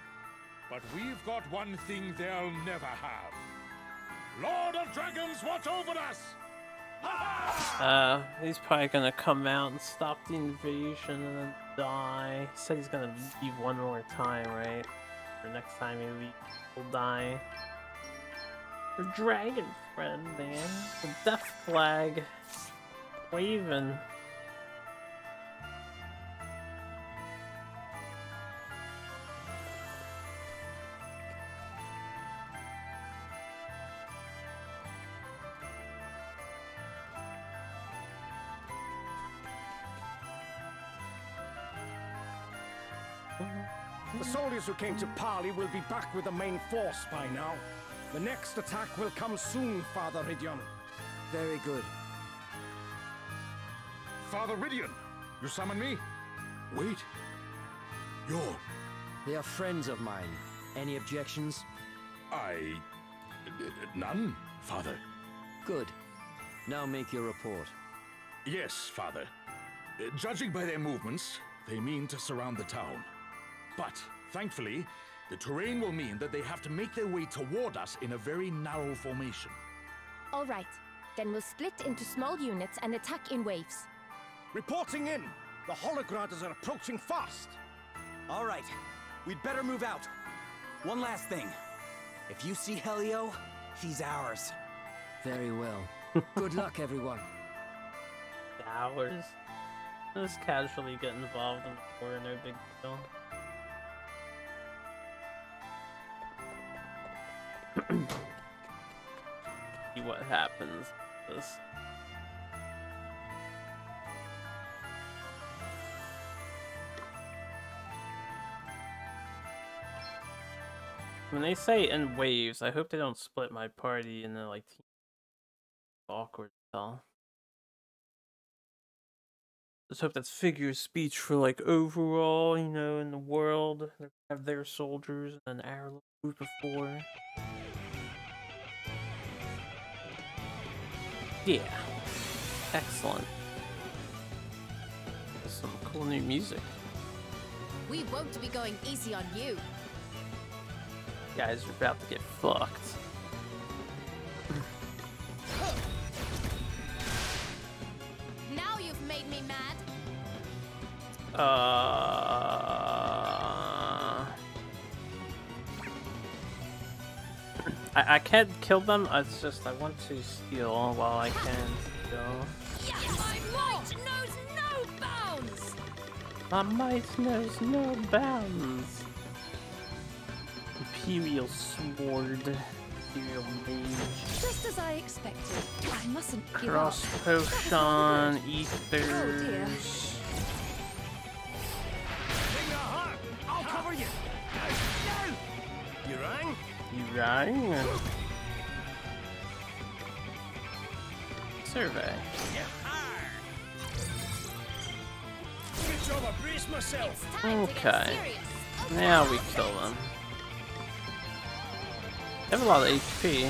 [SPEAKER 19] But we've got one thing they'll never have. Lord of Dragons, watch over us!
[SPEAKER 1] He's probably gonna come out and stop the invasion and then die. He said he's gonna leave one more time, right? For next time he leaves, he'll die. Your dragon friend, man. The death flag. Waving.
[SPEAKER 14] The soldiers who came to parley will be back with the main force by now. The next attack will come soon, Father Rydion.
[SPEAKER 6] Very good.
[SPEAKER 19] Father Rydion, you summon me? Wait. You're...
[SPEAKER 9] They are friends of mine. Any objections?
[SPEAKER 19] None, Father.
[SPEAKER 9] Good. Now make your report.
[SPEAKER 19] Yes, Father. Judging by their movements, they mean to surround the town. But, thankfully, the terrain will mean that they have to make their way toward us in a very narrow formation.
[SPEAKER 10] All right. Then we'll split into small units and attack in waves.
[SPEAKER 14] Reporting in! The Holograders are approaching fast.
[SPEAKER 4] All right, we'd better move out. One last thing. If you see Helio, he's ours.
[SPEAKER 9] Very well. Good luck, everyone.
[SPEAKER 1] Ours. Just casually get involved in the war, no big deal. See what happens with this. When they say in waves, I hope they don't split my party into like awkward stuff. Let's hope that's figure of speech for like overall, you know, in the world. They have their soldiers and then our group of 4. Yeah. Excellent. There's some cool new music.
[SPEAKER 10] We won't be going easy on you.
[SPEAKER 1] You guys are about to get fucked.
[SPEAKER 10] Now you've made me mad.
[SPEAKER 1] I can't kill them. It's just I want to steal while I can steal.
[SPEAKER 3] Yes, my might knows no bounds!
[SPEAKER 1] My might knows no bounds. Imperial sword. Imperial mage.
[SPEAKER 16] Just as I expected. I mustn't give
[SPEAKER 1] Cross
[SPEAKER 16] up.
[SPEAKER 1] potion,
[SPEAKER 16] Oh, dear.
[SPEAKER 1] ethers.
[SPEAKER 14] Bring your heart! I'll cover you! No! You rang?
[SPEAKER 1] You rang? Survey.
[SPEAKER 14] Good job, I braced myself.
[SPEAKER 1] Okay. Now we kill them. They have a lot of HP.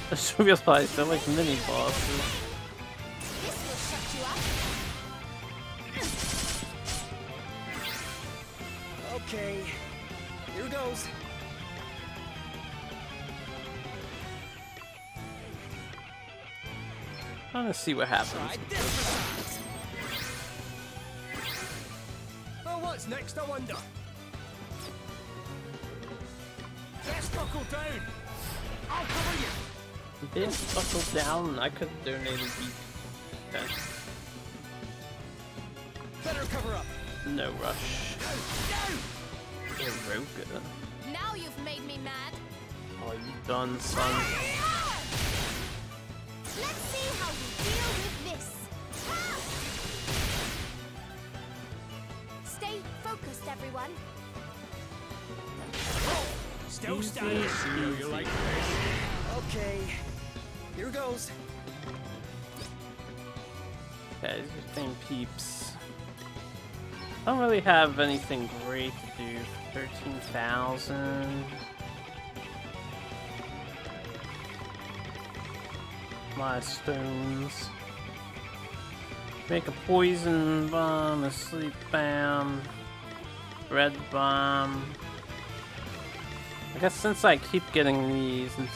[SPEAKER 1] I just realized they're like mini bosses.
[SPEAKER 4] Okay, here goes.
[SPEAKER 1] I want to see what happens.
[SPEAKER 14] Well, what's next, I wonder? Let's buckle down. I'll cover you.
[SPEAKER 1] This buckle down. I could have donated beef. Okay.
[SPEAKER 14] Better cover up.
[SPEAKER 1] No rush. Iroka.
[SPEAKER 10] Now you've made me mad.
[SPEAKER 1] Oh, you done, son.
[SPEAKER 10] Let's see how you deal with this. Stay focused, everyone.
[SPEAKER 14] Still
[SPEAKER 1] Easy,
[SPEAKER 14] standing.
[SPEAKER 1] easy.
[SPEAKER 14] You like
[SPEAKER 4] Okay, here goes.
[SPEAKER 1] Okay, these are same peeps. I don't really have anything great to do. 13,000. My stones. Make a poison bomb, a sleep bomb, red bomb. I guess since I keep getting these,
[SPEAKER 14] right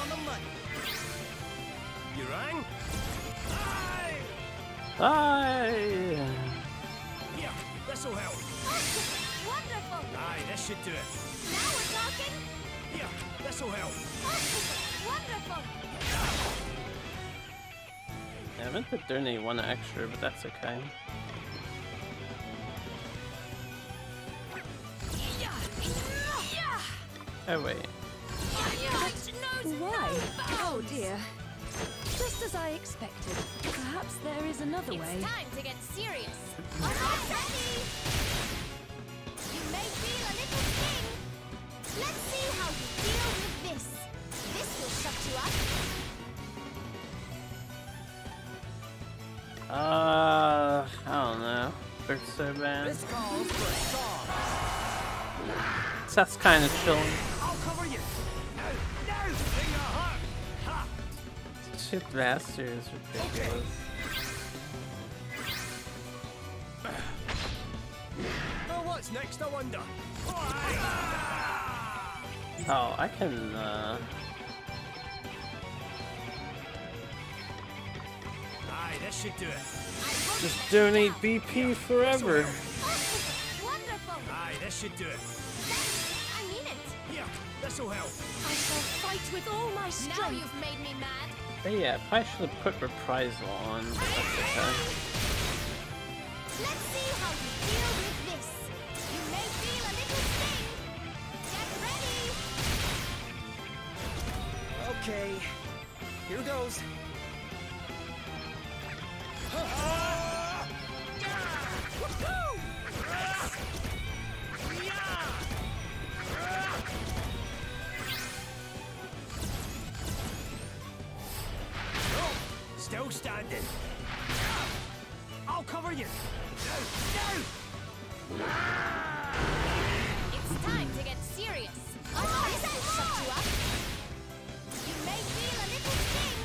[SPEAKER 14] on the money. You rang?
[SPEAKER 1] Aye.
[SPEAKER 14] Yeah, this'll help.
[SPEAKER 10] Wonderful.
[SPEAKER 14] Aye, this should do it.
[SPEAKER 10] Now we're talking.
[SPEAKER 14] Yeah, this'll help.
[SPEAKER 10] Wonderful.
[SPEAKER 1] Yeah, I meant to donate 1 extra, but that's okay. Oh wait.
[SPEAKER 16] Why? Oh dear. Just as I expected. Perhaps there is another way.
[SPEAKER 10] It's time to get serious. I'm not ready. You may feel a little sting. Let's see how you deal with this. This will shut you up.
[SPEAKER 1] I don't know. They're so bad.
[SPEAKER 14] This calls for a song.
[SPEAKER 1] That's kind of chilling.
[SPEAKER 14] I'll cover you. No, no, bring your heart. Ha.
[SPEAKER 1] Shit, master is ridiculous.
[SPEAKER 14] Well, what's next, I wonder?
[SPEAKER 1] Oh, I can,
[SPEAKER 13] this should do it.
[SPEAKER 1] Just donate BP forever.
[SPEAKER 10] Wonderful!
[SPEAKER 13] Aye, this should do it.
[SPEAKER 10] I mean it!
[SPEAKER 13] Here, this'll help.
[SPEAKER 3] I shall fight with all my strength.
[SPEAKER 10] Now you've made me mad.
[SPEAKER 1] But yeah, I should have put reprisal on. But that's okay.
[SPEAKER 10] Let's see how you deal with this. You may feel a little sting. Get ready.
[SPEAKER 4] Okay, here goes.
[SPEAKER 13] Still standing. I'll cover you. No!
[SPEAKER 10] It's time to get serious. This will shut you up. You may feel a little sting.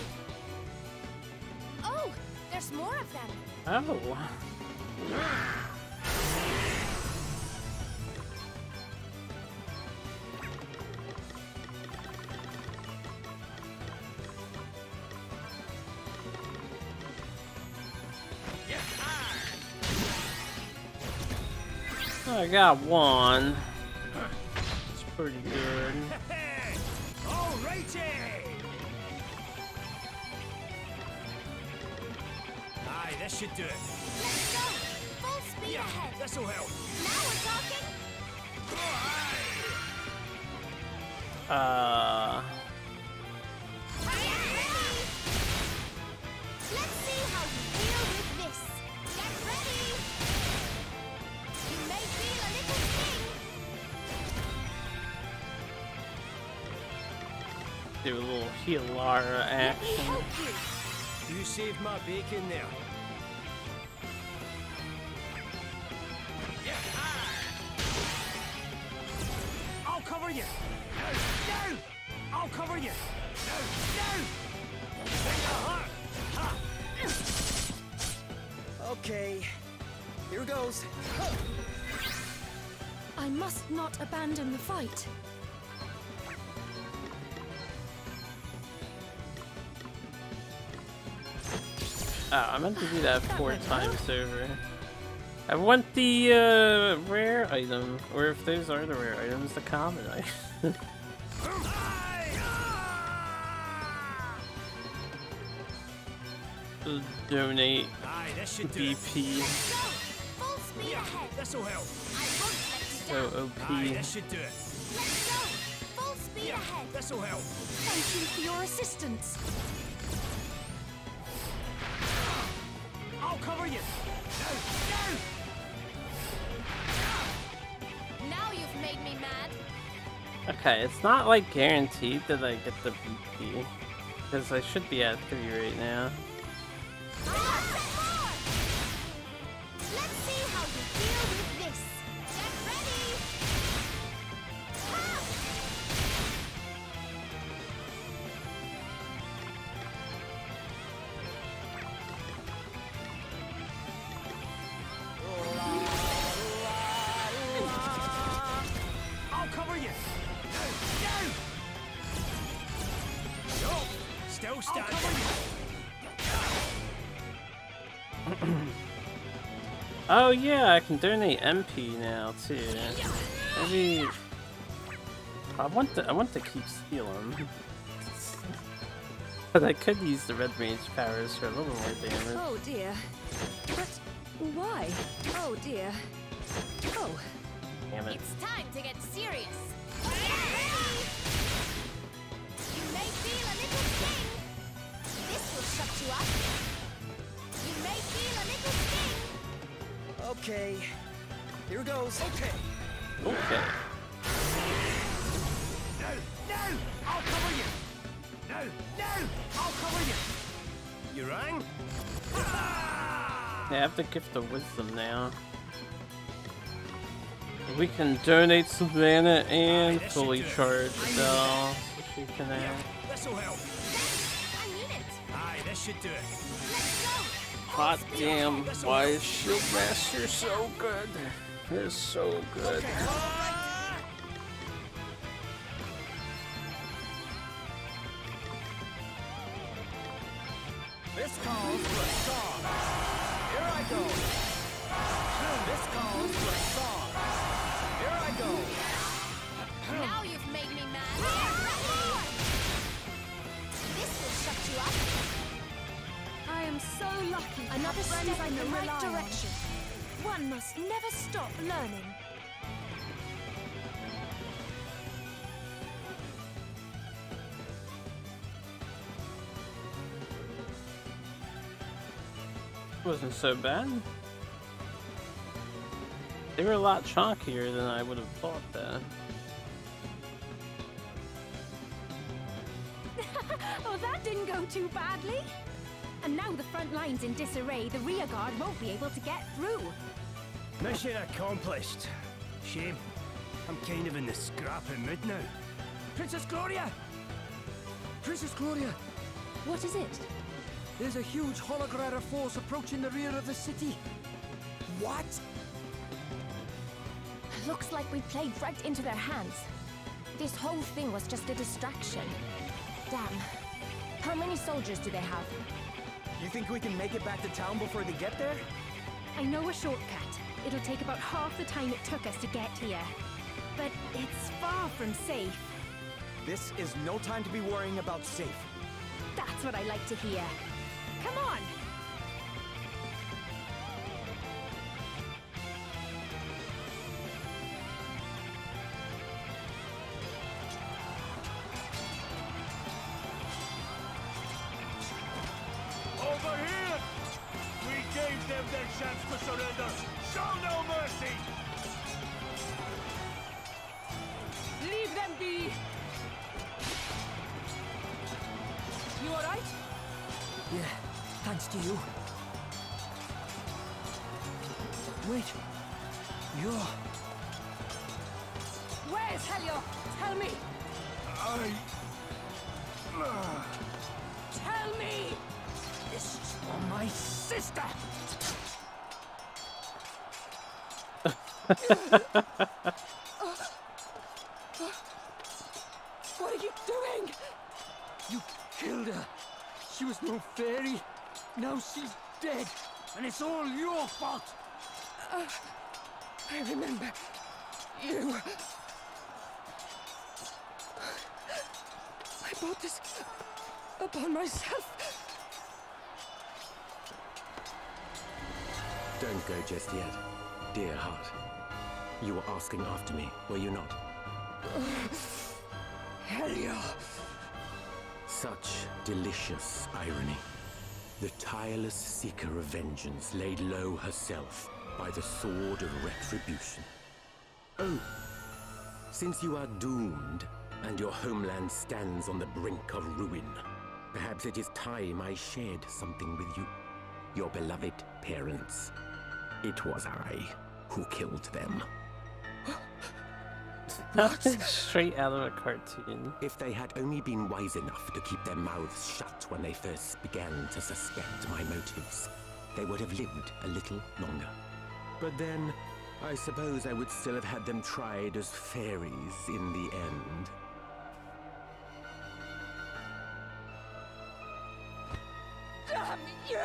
[SPEAKER 10] Oh, there's more of them.
[SPEAKER 1] Oh. I got one. It's pretty good.
[SPEAKER 13] Alrighty! Aye, this should do it.
[SPEAKER 10] Let's go. Full speed ahead.
[SPEAKER 13] This'll help.
[SPEAKER 10] Now we're talking. Let's see how you deal with this. Get ready. You may feel a little sting.
[SPEAKER 1] Do a little Healara action.
[SPEAKER 13] You saved my bacon there. I'll cover you. No! I'll cover you. No!
[SPEAKER 4] Okay, here goes.
[SPEAKER 3] I must not abandon the fight.
[SPEAKER 1] Oh, I meant to do that 4 times over. I want the rare item, or if those are the rare items, the common item. Donate BP.
[SPEAKER 10] Full speed ahead.
[SPEAKER 13] This'll help.
[SPEAKER 1] So OP.
[SPEAKER 13] Aye, this should do it.
[SPEAKER 10] Let's go. Full speed ahead.
[SPEAKER 13] This'll help.
[SPEAKER 3] Thank you for your assistance.
[SPEAKER 13] I'll cover you.
[SPEAKER 10] Now you've made me mad.
[SPEAKER 1] Okay, it's not like guaranteed that I get the BP, because I should be at 3 right now.
[SPEAKER 10] Let's see how you deal with this. Get ready.
[SPEAKER 13] I'll cover you. No! Still standing.
[SPEAKER 1] Oh yeah, I can donate MP now too. Maybe I want to keep stealing, but I could use the red mage powers for a little more damage.
[SPEAKER 16] Oh dear. But why? Oh dear. Oh.
[SPEAKER 1] Damn it.
[SPEAKER 10] It's time to get serious. Get ready. You may feel a little sting. This will shut you up. You may feel a little sting.
[SPEAKER 4] Okay, here goes. Okay.
[SPEAKER 1] Okay.
[SPEAKER 13] No! I'll cover you. No! I'll cover you. You rang?
[SPEAKER 1] Yeah, I have the gift of wisdom now. We can donate Savannah and fully charge Adele, so she can act.
[SPEAKER 13] This'll help.
[SPEAKER 10] I need it.
[SPEAKER 13] Aye, this should do it.
[SPEAKER 1] Hot damn, why is Shield Master so good? It's so good.
[SPEAKER 14] This calls for a song. Here I go. This calls for a song. Here I go.
[SPEAKER 10] Now you've made me mad. This will shut you up.
[SPEAKER 3] I am so lucky.
[SPEAKER 10] Another step in the right
[SPEAKER 3] rely on.
[SPEAKER 10] direction. One must never stop learning.
[SPEAKER 1] Wasn't so bad. They were a lot chalkier than I would have thought that.
[SPEAKER 8] Oh, that didn't go too badly. And now the front line's in disarray, the rear guard won't be able to get through.
[SPEAKER 13] Mission accomplished. Shame. I'm kind of in the scrapping mood now. Princess Gloria!
[SPEAKER 6] Princess Gloria!
[SPEAKER 8] What is it?
[SPEAKER 6] There's a huge Holograda force approaching the rear of the city.
[SPEAKER 10] What? Looks like we played right into their hands. This whole thing was just a distraction. Damn. How many soldiers do they have?
[SPEAKER 4] You think we can make it back to town before they get there?
[SPEAKER 8] I know a shortcut. It'll take about half the time it took us to get here. But it's far from safe.
[SPEAKER 4] This is no time to be worrying about safe.
[SPEAKER 8] That's what I like to hear. Come on!
[SPEAKER 5] Over here! We gave them their chance to surrender. Show no mercy!
[SPEAKER 3] Leave them be! You alright?
[SPEAKER 6] Yeah, thanks to you. Wait, you're...
[SPEAKER 3] Where's Helio? Tell me! Tell me!
[SPEAKER 6] This is for my sister!
[SPEAKER 3] What are you doing?
[SPEAKER 6] You killed her. She was no fairy. Now she's dead. And it's all your fault.
[SPEAKER 3] I remember you. I brought this upon myself.
[SPEAKER 11] Don't go just yet, dear heart. You were asking after me, were you not?
[SPEAKER 3] Helio.
[SPEAKER 11] Such delicious irony. The tireless seeker of vengeance laid low herself by the sword of retribution. Oh, since you are doomed and your homeland stands on the brink of ruin, perhaps it is time I shared something with you. Your beloved parents. It was I who killed them.
[SPEAKER 1] That's straight out of a cartoon.
[SPEAKER 11] If they had only been wise enough to keep their mouths shut when they first began to suspect my motives, they would have lived a little longer. But then, I suppose I would still have had them tried as fairies in the end.
[SPEAKER 3] Damn you!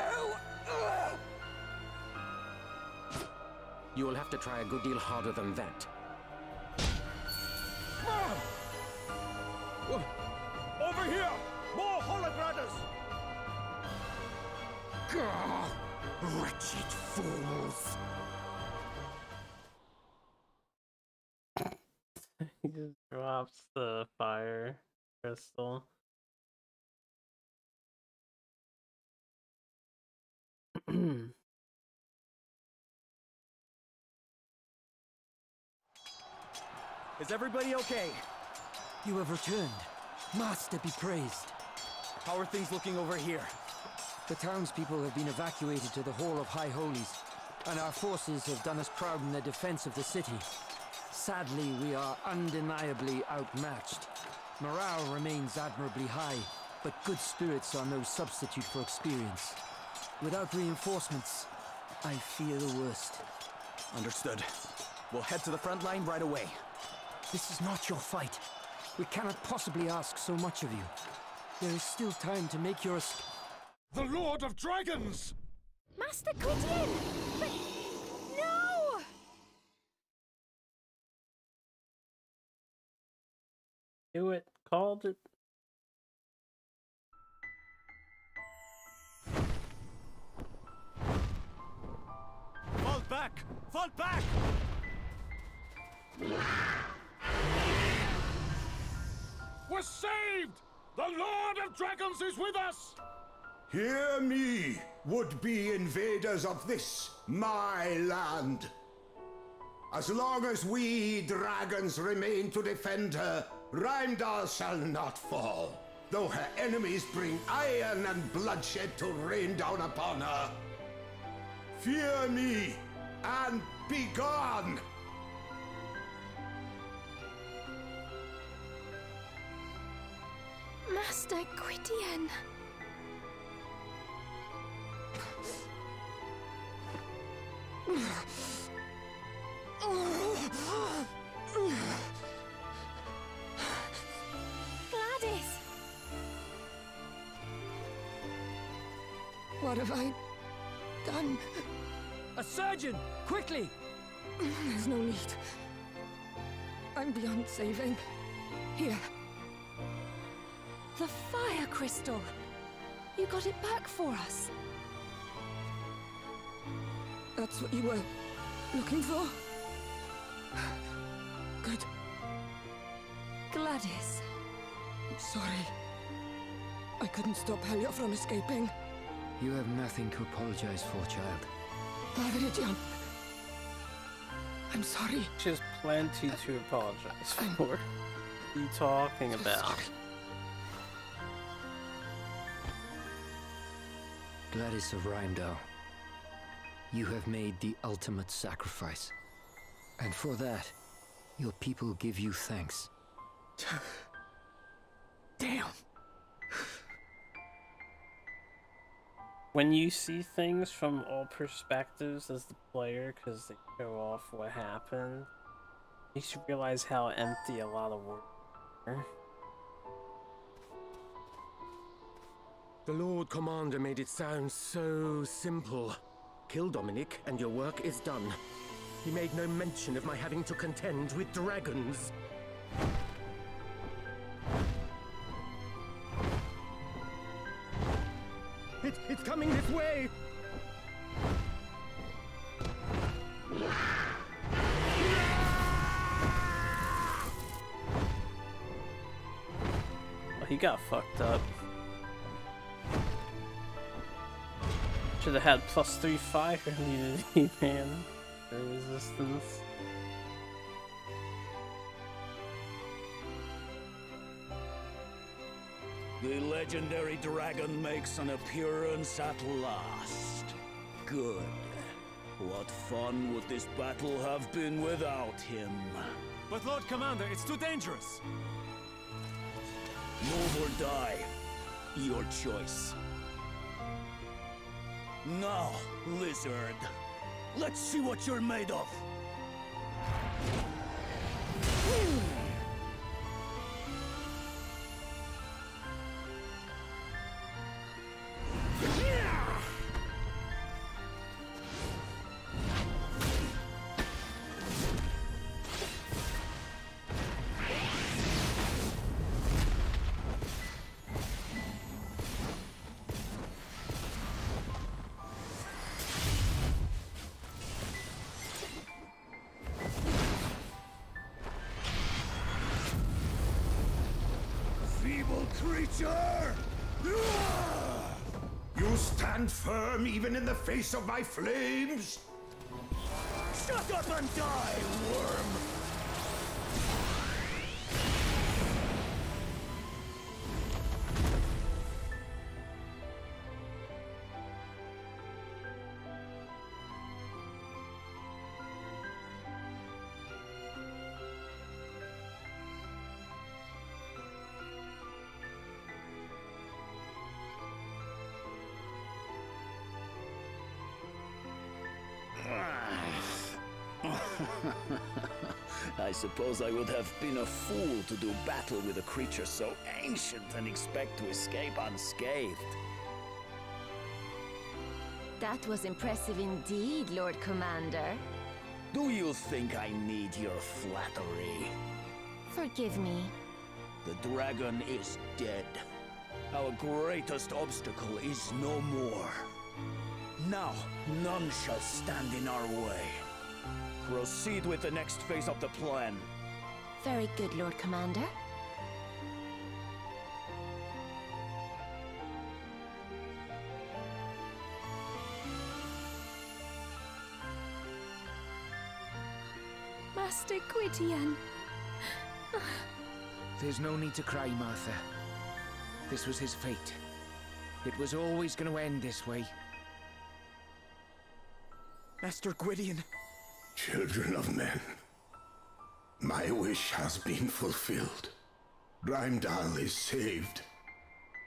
[SPEAKER 11] You will have to try a good deal harder than that.
[SPEAKER 5] Over here! More hologradas!
[SPEAKER 11] Gah! Wretched fools!
[SPEAKER 1] He just drops the fire crystal.
[SPEAKER 4] Is everybody okay?
[SPEAKER 6] You have returned. Master be praised.
[SPEAKER 4] How are things looking over here?
[SPEAKER 6] The townspeople have been evacuated to the Hall of High Holies, and our forces have done us proud in their defense of the city. Sadly, we are undeniably outmatched. Morale remains admirably high, but good spirits are no substitute for experience. Without reinforcements, I fear the worst.
[SPEAKER 4] Understood. We'll head to the front line right away.
[SPEAKER 6] This is not your fight. We cannot possibly ask so much of you. There is still time to make your
[SPEAKER 19] The Lord of Dragons!
[SPEAKER 8] Master Gwydion! But... no!
[SPEAKER 1] Do it. Called it.
[SPEAKER 5] Fall back! Fall back!
[SPEAKER 19] We're saved! The Lord of Dragons is with us!
[SPEAKER 20] Hear me, would-be invaders of this, my land. As long as we dragons remain to defend her, Reimdall shall not fall, though her enemies bring iron and bloodshed to rain down upon her. Fear me, and be gone!
[SPEAKER 8] Master Gwydion. Gladys!
[SPEAKER 16] What have I done?
[SPEAKER 6] A surgeon! Quickly!
[SPEAKER 16] There's no need. I'm beyond saving. Here. The fire crystal! You got it back for us. That's what you were looking for? Good. Gladys. I'm sorry. I couldn't stop Helio from escaping.
[SPEAKER 9] You have nothing to apologize for, child.
[SPEAKER 16] Father Idion. I'm sorry.
[SPEAKER 1] She has plenty to apologize for. What are you talking about?
[SPEAKER 9] Gladys of Reimdall, you have made the ultimate sacrifice. And for that, your people give you thanks.
[SPEAKER 16] Damn.
[SPEAKER 1] When you see things from all perspectives as the player, because they show off what happened, you should realize how empty a lot of work are.
[SPEAKER 11] The Lord Commander made it sound so simple. Kill Dominic and your work is done. He made no mention of my having to contend with dragons. It's coming this way!
[SPEAKER 1] Oh, he got fucked up. Should have had +3 fire immunity, man, for resistance.
[SPEAKER 15] The legendary dragon makes an appearance at last. Good. What fun would this battle have been without him?
[SPEAKER 5] But Lord Commander, it's too dangerous.
[SPEAKER 15] Move or die. Your choice. Now, Lizard, let's see what you're made of.
[SPEAKER 20] Creature! You stand firm even in the face of my flames?
[SPEAKER 15] Shut up and die, worm! I suppose I would have been a fool to do battle with a creature so ancient and expect to escape unscathed.
[SPEAKER 10] That was impressive indeed, Lord Commander.
[SPEAKER 15] Do you think I need your flattery?
[SPEAKER 10] Forgive me.
[SPEAKER 15] The dragon is dead. Our greatest obstacle is no more. Now, none shall stand in our way. Proceed with the next phase of the plan.
[SPEAKER 10] Very good, Lord Commander.
[SPEAKER 3] Master Gwydion.
[SPEAKER 6] There's no need to cry, Martha. This was his fate. It was always going to end this way.
[SPEAKER 4] Master Gwydion.
[SPEAKER 20] Children of men, my wish has been fulfilled. Reimdall is saved.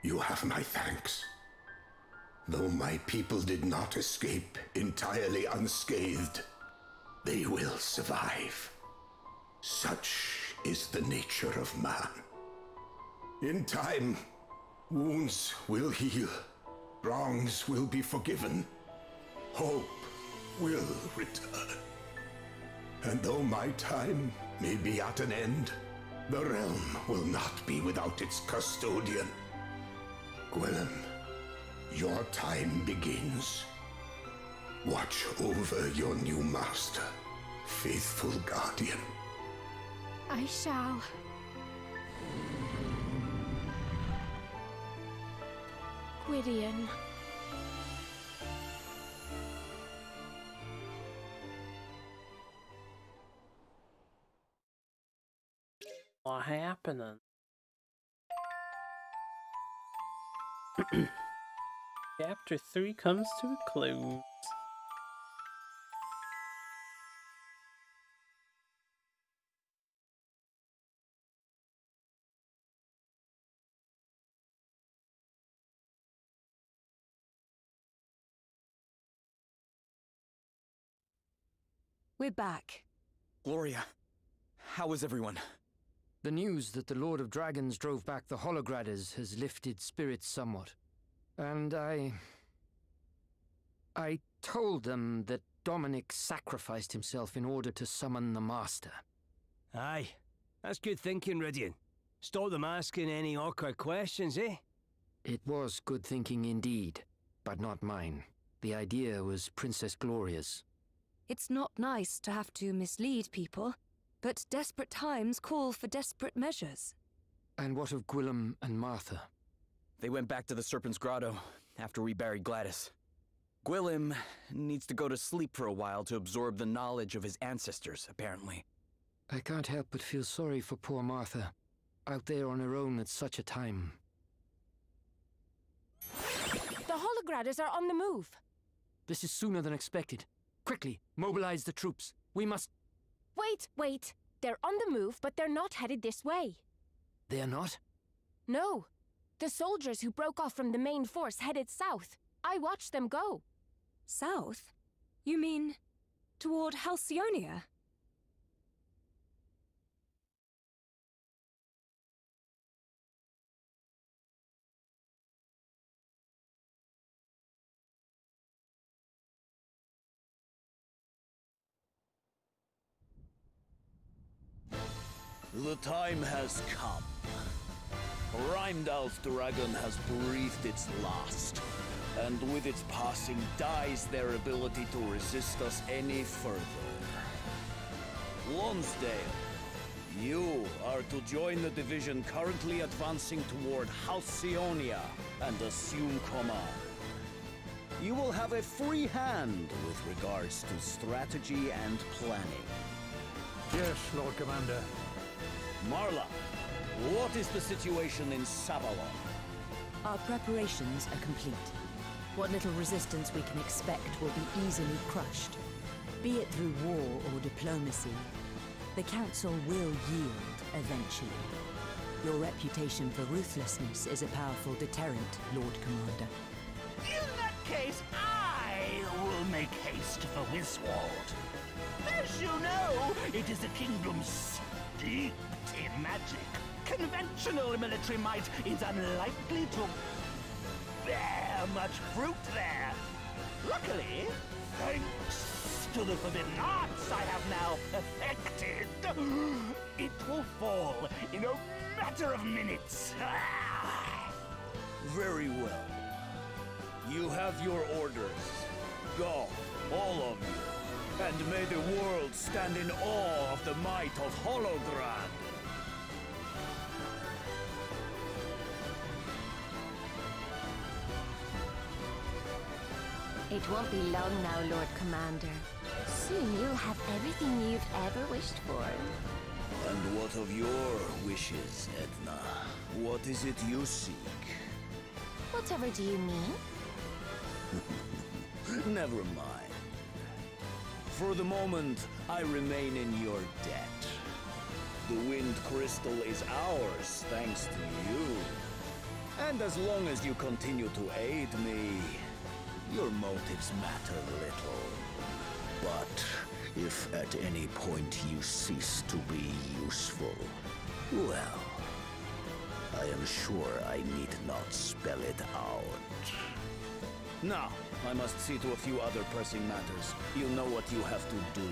[SPEAKER 20] You have my thanks. Though my people did not escape entirely unscathed, they will survive. Such is the nature of man. In time, wounds will heal, wrongs will be forgiven, hope will return. And though my time may be at an end, the realm will not be without its custodian. Gwillem, your time begins. Watch over your new master, faithful guardian.
[SPEAKER 10] I shall. Gwydion.
[SPEAKER 1] What happening? Chapter 3 comes to a close.
[SPEAKER 16] We're back.
[SPEAKER 4] Gloria, how is everyone?
[SPEAKER 9] The news that the Lord of Dragons drove back the Hologradders has lifted spirits somewhat. And I told them that Dominic sacrificed himself in order to summon the Master.
[SPEAKER 13] Aye, that's good thinking, Rydian. Stop them asking any awkward questions, eh?
[SPEAKER 9] It was good thinking indeed, but not mine. The idea was Princess Gloria's.
[SPEAKER 16] It's not nice to have to mislead people, but desperate times call for desperate measures.
[SPEAKER 9] And what of Gwillem and Martha?
[SPEAKER 4] They went back to the Serpent's Grotto after we buried Gladys. Gwillem needs to go to sleep for a while to absorb the knowledge of his ancestors, apparently.
[SPEAKER 9] I can't help but feel sorry for poor Martha, out there on her own at such a time.
[SPEAKER 10] The Hologradders are on the move.
[SPEAKER 9] This is sooner than expected. Quickly, mobilize the troops. We must...
[SPEAKER 10] Wait. They're on the move, but they're not headed this way.
[SPEAKER 9] They're not?
[SPEAKER 10] No. The soldiers who broke off from the main force headed south. I watched them go.
[SPEAKER 16] South? You mean toward Halcyonia?
[SPEAKER 15] The time has come. Reimdall's dragon has breathed its last, and with its passing dies their ability to resist us any further. Lonsdale, you are to join the division currently advancing toward Halcyonia and assume command. You will have a free hand with regards to strategy and planning.
[SPEAKER 19] Yes, Lord Commander.
[SPEAKER 15] Marla, what is the situation in Savalon?
[SPEAKER 21] Our preparations are complete. What little resistance we can expect will be easily crushed. Be it through war or diplomacy, the Council will yield eventually. Your reputation for ruthlessness is a powerful deterrent, Lord Commander.
[SPEAKER 22] In that case, I will make haste for Wiswald. As you know, it is a kingdom steeped in magic. Conventional military might is unlikely to bear much fruit there.
[SPEAKER 15] Luckily, thanks to the forbidden arts I have now perfected, it will fall in a matter of minutes.
[SPEAKER 2] Very well. You have your orders. Go, all of you, and may the world stand in awe of the might of Holograd.
[SPEAKER 10] It won't be long now, Lord Commander. Soon you'll have everything you've ever wished for.
[SPEAKER 2] And what of your wishes, Edna? What is it you seek?
[SPEAKER 10] Whatever do you mean?
[SPEAKER 2] Never mind. For the moment, I remain in your debt. The Wind Crystal is ours, thanks to you. And as long as you continue to aid me, your motives matter little. But if at any point you cease to be useful, well, I am sure I need not spell it out. Now, I must see to a few other pressing matters. You know what you have to do.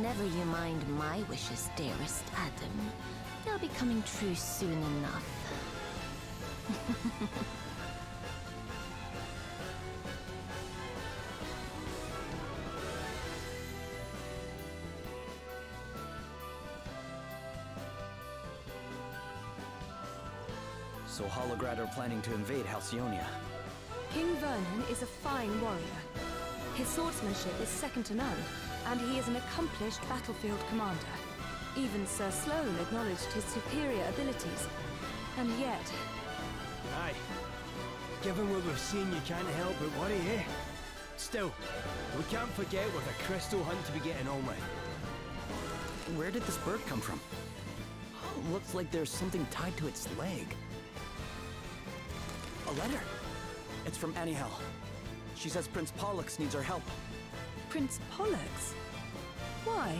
[SPEAKER 10] Never you mind my wishes, dearest Adam. They'll be coming true soon enough.
[SPEAKER 4] So Holograd are planning to invade Halcyonia.
[SPEAKER 16] King Vernon is a fine warrior. His swordsmanship is second to none, and he is an accomplished battlefield commander. Even Sir Sloane acknowledged his superior abilities. And yet...
[SPEAKER 13] Aye. Given what we've seen, you can't help but worry, eh? Still, we can't forget we've a crystal hunt to be getting on with.
[SPEAKER 4] Where did this bird come from? Looks like there's something tied to its leg. A letter. It's from Anihel. She says Prince Pollux needs our help.
[SPEAKER 16] Prince Pollux? Why?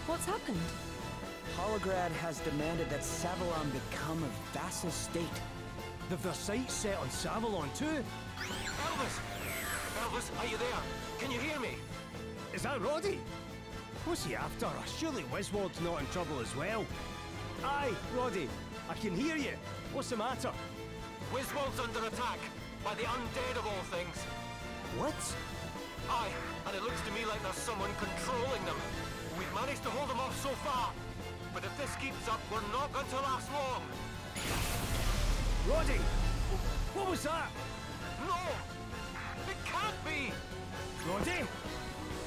[SPEAKER 16] What's happened?
[SPEAKER 4] Holograd has demanded that Savalon become a vassal state.
[SPEAKER 13] They've their sights set on Savalon too?
[SPEAKER 11] Elvis! Elvis, are you there? Can you hear me?
[SPEAKER 13] Is that Roddy? What's he after? Surely Wiswald's not in trouble as well. Aye, Roddy, I can hear you. What's the matter?
[SPEAKER 11] Wiswald's under attack by the undead of all things.
[SPEAKER 13] What?
[SPEAKER 11] Aye, and it looks to me like there's someone controlling them. We've managed to hold them off so far, but if this keeps up, we're not going to last long.
[SPEAKER 13] Roddy! What was that?
[SPEAKER 11] No! It can't be!
[SPEAKER 13] Roddy?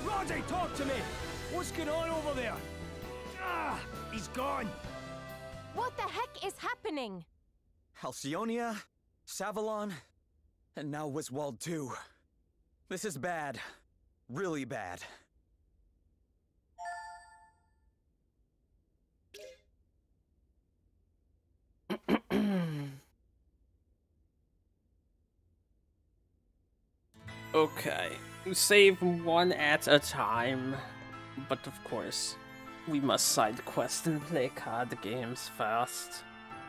[SPEAKER 13] Roddy, talk to me! What's going on over there? Ah! He's gone!
[SPEAKER 10] What the heck is happening?
[SPEAKER 4] Halcyonia, Savalon, and now Wiswald too. This is bad. Really bad.
[SPEAKER 1] Okay, save one at a time, but of course, we must side quest and play card games first.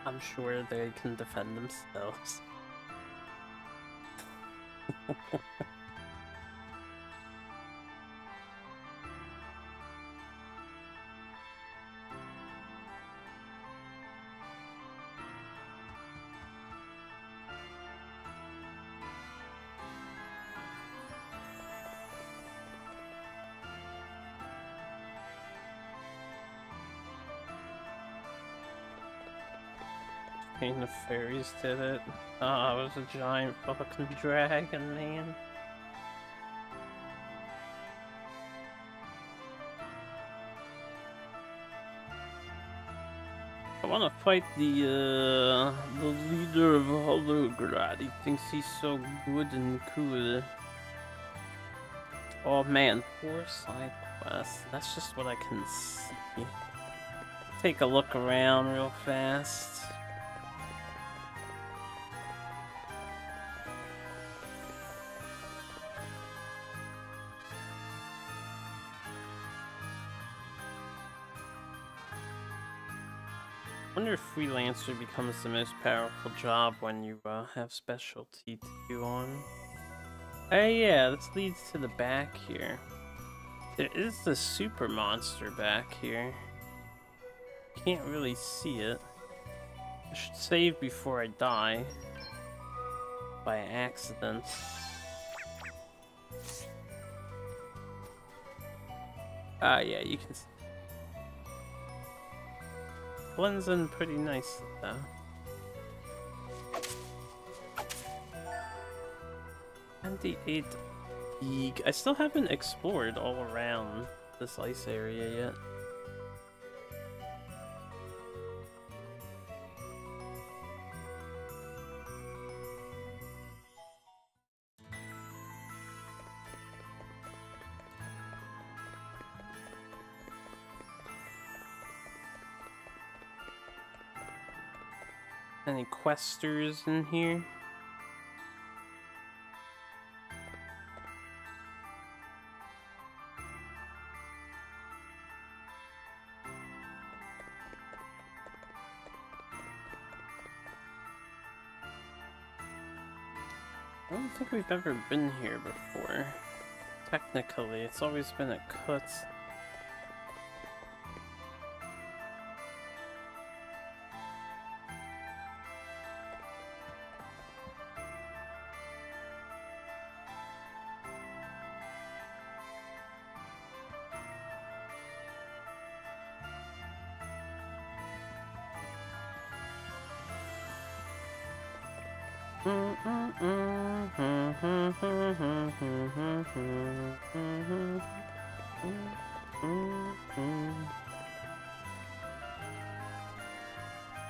[SPEAKER 1] I'm sure they can defend themselves. The fairies did it. Ah, it was a giant fucking dragon, man. I want to fight the leader of Holograd. He thinks he's so good and cool. Oh man, 4 side quests. That's just what I can see. Take a look around real fast. Wonder if Freelancer becomes the most powerful job when you have specialty 2 on. Oh yeah, this leads to the back here. There is the super monster back here. Can't really see it. I should save before I die. By accident. Ah yeah, you can see. Blends in pretty nicely though. And the 8 League. I still haven't explored all around this ice area yet. Any questers in here? I don't think we've ever been here before. Technically, it's always been at Kutz.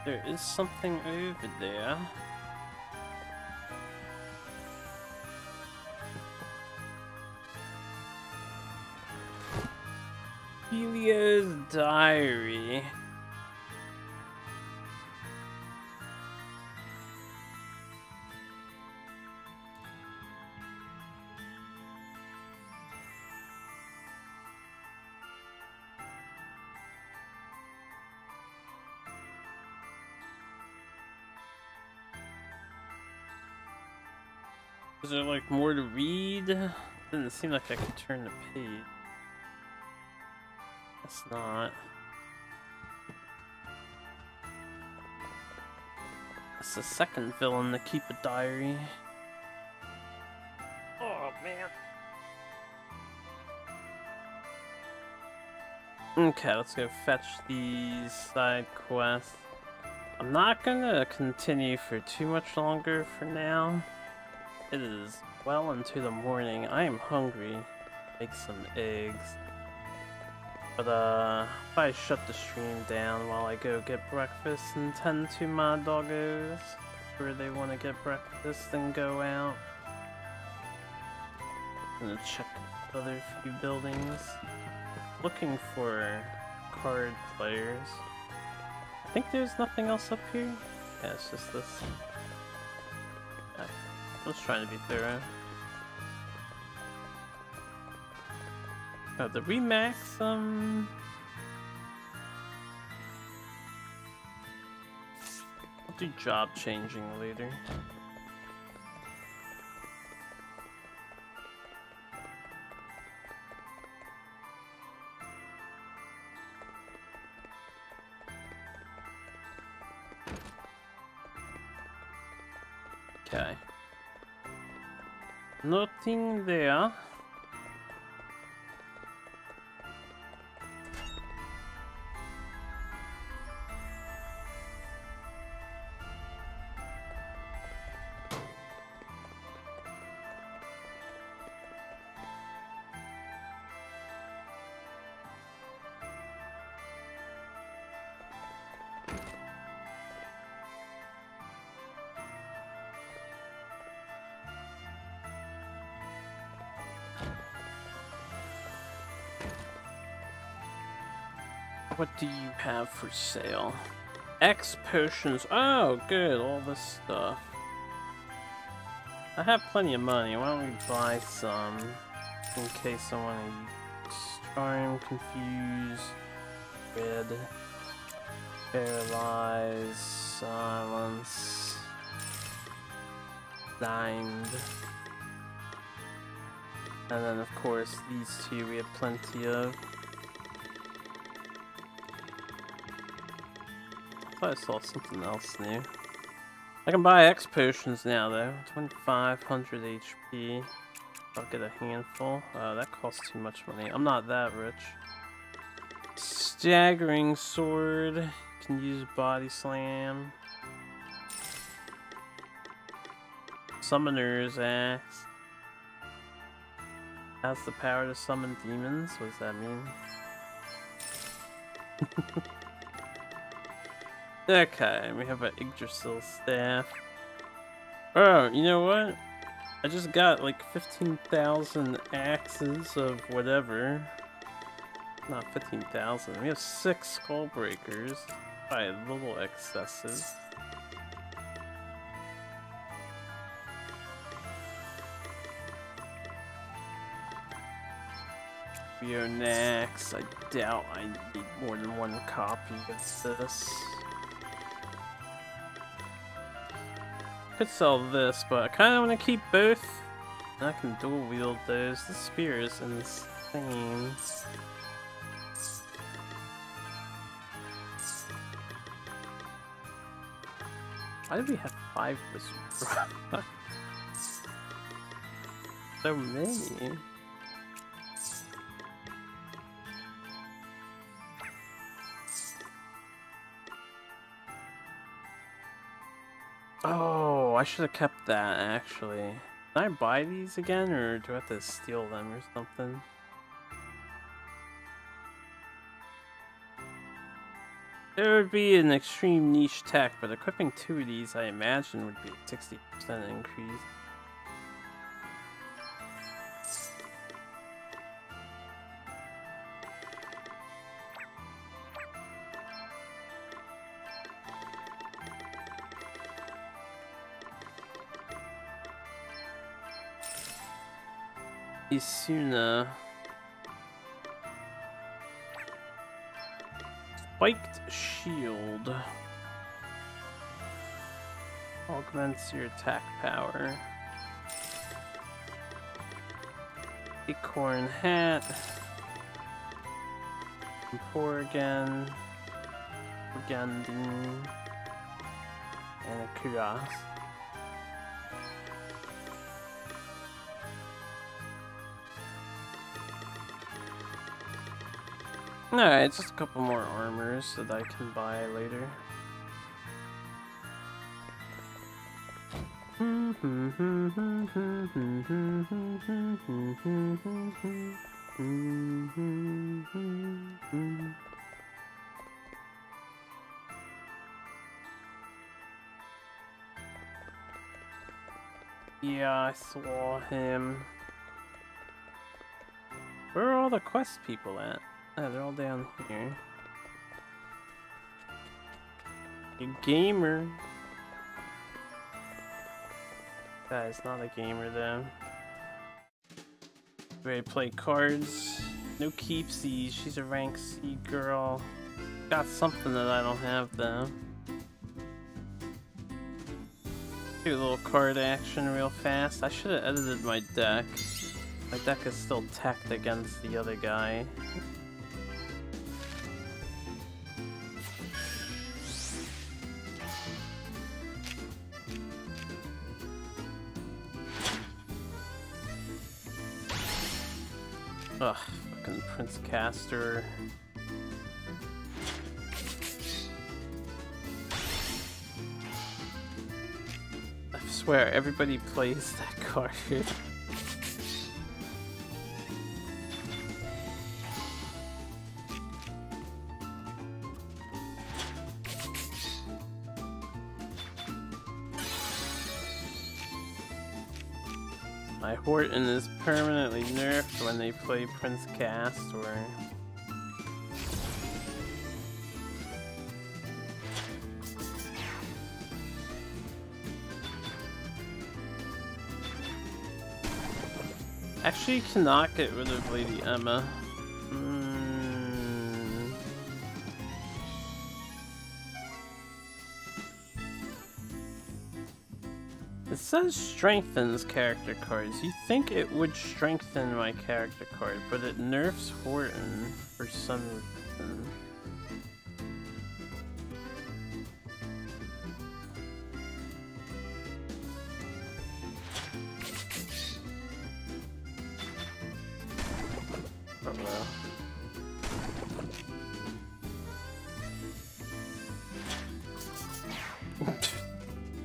[SPEAKER 1] There is something over there. Helios diary. Is there like more to read? Didn't seem like I could turn the page. Guess not. That's the second villain to keep a diary. Oh man. Okay, let's go fetch these side quests. I'm not gonna continue for too much longer for now. It is well into the morning. I am hungry. Make some eggs. But if I shut the stream down while I go get breakfast and tend to my doggos where they want to get breakfast and go out. I'm gonna check other few buildings. Looking for card players. I think there's nothing else up here. Yeah, it's just this. I was trying to be thorough. Oh, the Remax, I'll do job changing later. Okay. Nothing there. What do you have for sale? X potions. Oh, good. All this stuff. I have plenty of money. Why don't we buy some in case I want to use Charm, Confuse, Red. Paralyze, silence, blind. And then of course these two we have plenty of. I thought I saw something else new. I can buy X potions now though. 2500 HP. I'll get a handful. That costs too much money. I'm not that rich. Staggering sword. Can use body slam. Summoner's axe. Has the power to summon demons. What does that mean? Okay, we have an Yggdrasil staff. Oh, you know what? I just got like 15,000 axes of whatever. Not 15,000. We have 6 skull breakers. Probably a little excessive. Next, I doubt I need more than 1 copy of this. Could sell this, but I kind of want to keep both. I can dual wield those. The spear is insane. Why do we have 5 wizards? So many. Oh, I should have kept that actually. Can I buy these again, or do I have to steal them or something? It would be an extreme niche tech, but equipping 2 of these I imagine would be a 60% increase. Isuna. Spiked shield. Augments your attack power. Acorn hat. Porgan. Gandin. And a cuirass. Alright, just a couple more armors that I can buy later. Yeah, I saw him. Where are all the quest people at? Oh, they're all down here. You gamer. Guy's not a gamer though. Ready to play cards? No keepsies. She's a rank C girl. Got something that I don't have though. Do a little card action real fast. I should have edited my deck. My deck is still tacked against the other guy. Ugh, fucking Prince Caster. I swear, everybody plays that card. My Horton is permanently nerfed when they play Prince Castor. Actually, you cannot get rid of Lady Emma. It says strengthens character cards. You think it would strengthen my character card, but it nerfs Horton for some reason.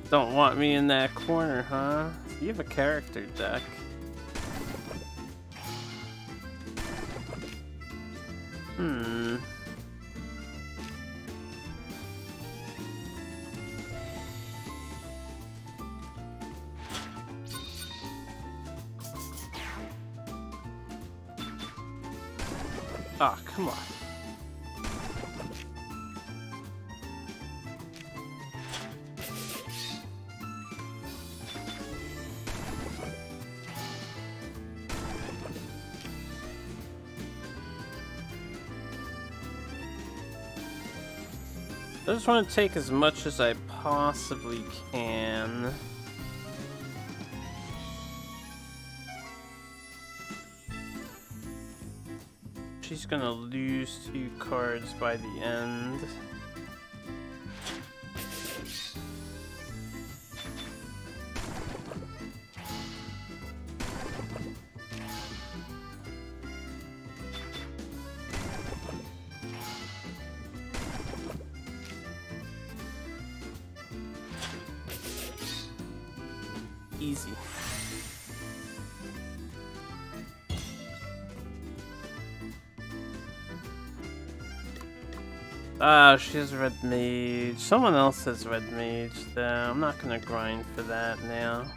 [SPEAKER 1] Don't want me in that corner, huh? You have a character deck. Ah, oh, come on. I just want to take as much as I possibly can. She's gonna lose 2 cards by the end. Easy. Ah, she has red mage. Someone else has red mage though. I'm not gonna grind for that now.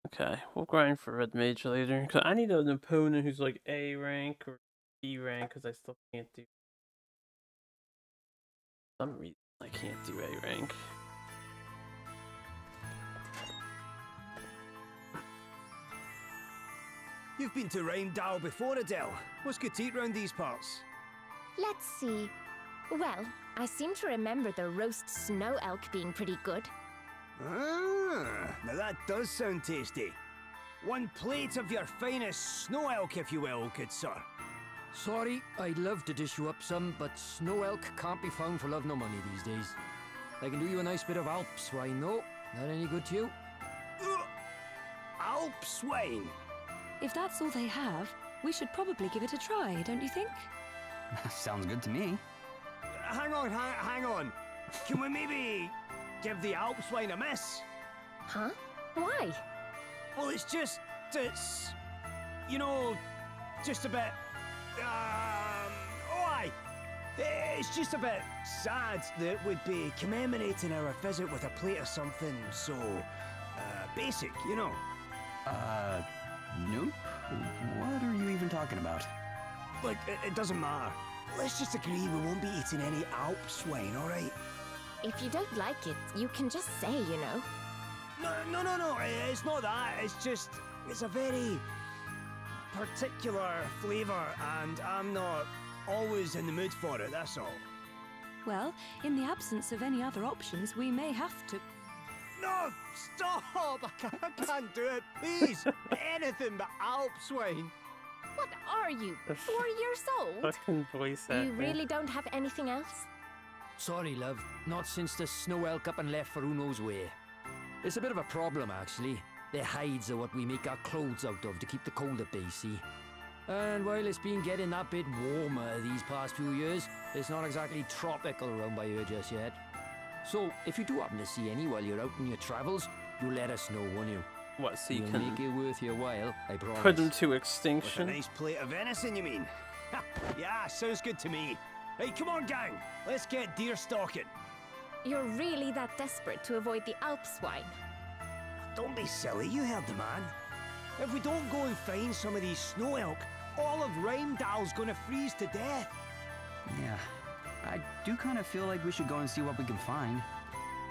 [SPEAKER 1] Okay, we'll grind for red mage later. Cause I need an opponent who's like A rank or B rank, cause I still can't do. For some reason I can't do A rank.
[SPEAKER 13] You've been to Rheimdall before, Adele. What's good to eat round these parts?
[SPEAKER 10] Let's see. Well, I seem to remember the roast snow elk being pretty good.
[SPEAKER 13] Ah, now that does sound tasty. 1 plate of your finest snow elk, if you will, good sir.
[SPEAKER 9] Sorry, I'd love to dish you up some, but snow elk can't be found for love nor money these days. I can do you a nice bit of Alp swine, though. Not any good to you?
[SPEAKER 13] Alp swine?
[SPEAKER 16] If that's all they have, we should probably give it a try, don't you think?
[SPEAKER 7] Sounds good to me.
[SPEAKER 13] Hang on. Can we maybe give the Alp swine a miss?
[SPEAKER 10] Huh? Why?
[SPEAKER 13] Well, it's you know, just a bit, it's just a bit sad that we'd be commemorating our visit with a plate of something so, basic, you know.
[SPEAKER 7] Nope. What are you even talking about?
[SPEAKER 13] Look, it doesn't matter. Let's just agree we won't be eating any Alp swine, alright?
[SPEAKER 10] If you don't like it, you can just say, you know.
[SPEAKER 13] No, it's not that. It's just, it's a very particular flavour, and I'm not always in the mood for it, that's all.
[SPEAKER 16] Well, in the absence of any other options, we may have to...
[SPEAKER 13] No! Stop! I can't do it, please! Anything but Alp swine!
[SPEAKER 10] What are you, 4 years old?
[SPEAKER 1] Fucking voice acting.
[SPEAKER 10] You really don't have anything else?
[SPEAKER 9] Sorry, love. Not since the snow elk up and left for who knows where. It's a bit of a problem, actually. Their hides are what we make our clothes out of to keep the cold at bay, see? And while it's been getting that bit warmer these past few years, it's not exactly tropical around by here just yet. So, if you do happen to see any while you're out on your travels, you let us know, won't you?
[SPEAKER 1] What, so you
[SPEAKER 9] we'll
[SPEAKER 1] can
[SPEAKER 9] make it worth your while, I promise.
[SPEAKER 1] Put them to extinction?
[SPEAKER 13] With a nice plate of venison, you mean? Yeah, sounds good to me. Hey, come on, gang! Let's get deer stalking.
[SPEAKER 10] You're really that desperate to avoid the Alp swine?
[SPEAKER 13] Don't be silly, you heard the man. If we don't go and find some of these snow elk, all of Rheimdall's gonna freeze to death.
[SPEAKER 7] Yeah, I do kind of feel like we should go and see what we can find.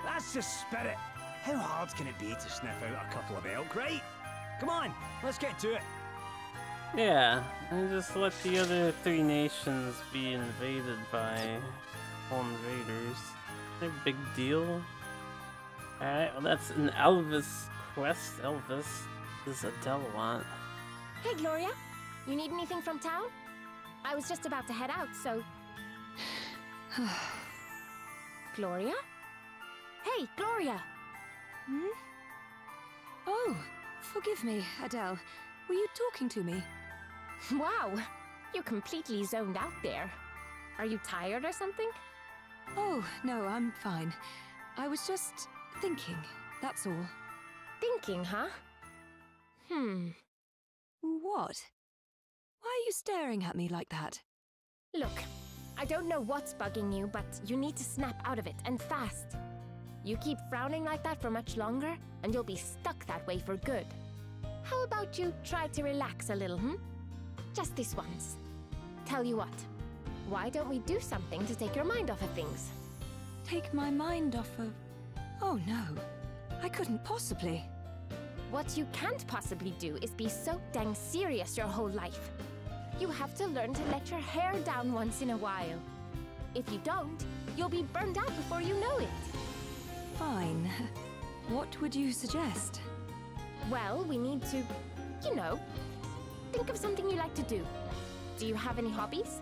[SPEAKER 13] That's the spirit. How hard can it be to sniff out a couple of elk, right? Come on, let's get to it.
[SPEAKER 1] Yeah, and just let the other 3 nations be invaded by invaders. No big deal. Alright, well that's an Elvis quest. Elvis is a Delawant.
[SPEAKER 10] Hey, Gloria. You need anything from town? I was just about to head out, so... Gloria? Hey, Gloria!
[SPEAKER 16] Hmm? Oh, forgive me, Adele. Were you talking to me?
[SPEAKER 10] Wow, you completely zoned out there. Are you tired or something?
[SPEAKER 16] Oh, no, I'm fine. I was just thinking, that's all.
[SPEAKER 10] Thinking, huh?
[SPEAKER 16] What? Why are you staring at me like that?
[SPEAKER 10] Look, I don't know what's bugging you, but you need to snap out of it, and fast. You keep frowning like that for much longer, and you'll be stuck that way for good. How about you try to relax a little, Just this once. Tell you what, why don't we do something to take your mind off of things?
[SPEAKER 16] Take my mind off of... Oh no, I couldn't possibly.
[SPEAKER 10] What you can't possibly do is be so dang serious your whole life. You have to learn to let your hair down once in a while. If you don't, you'll be burned out before you know it.
[SPEAKER 16] Fine. What would you suggest?
[SPEAKER 10] Well, we need to, you know, think of something you like to do. Do you have any hobbies?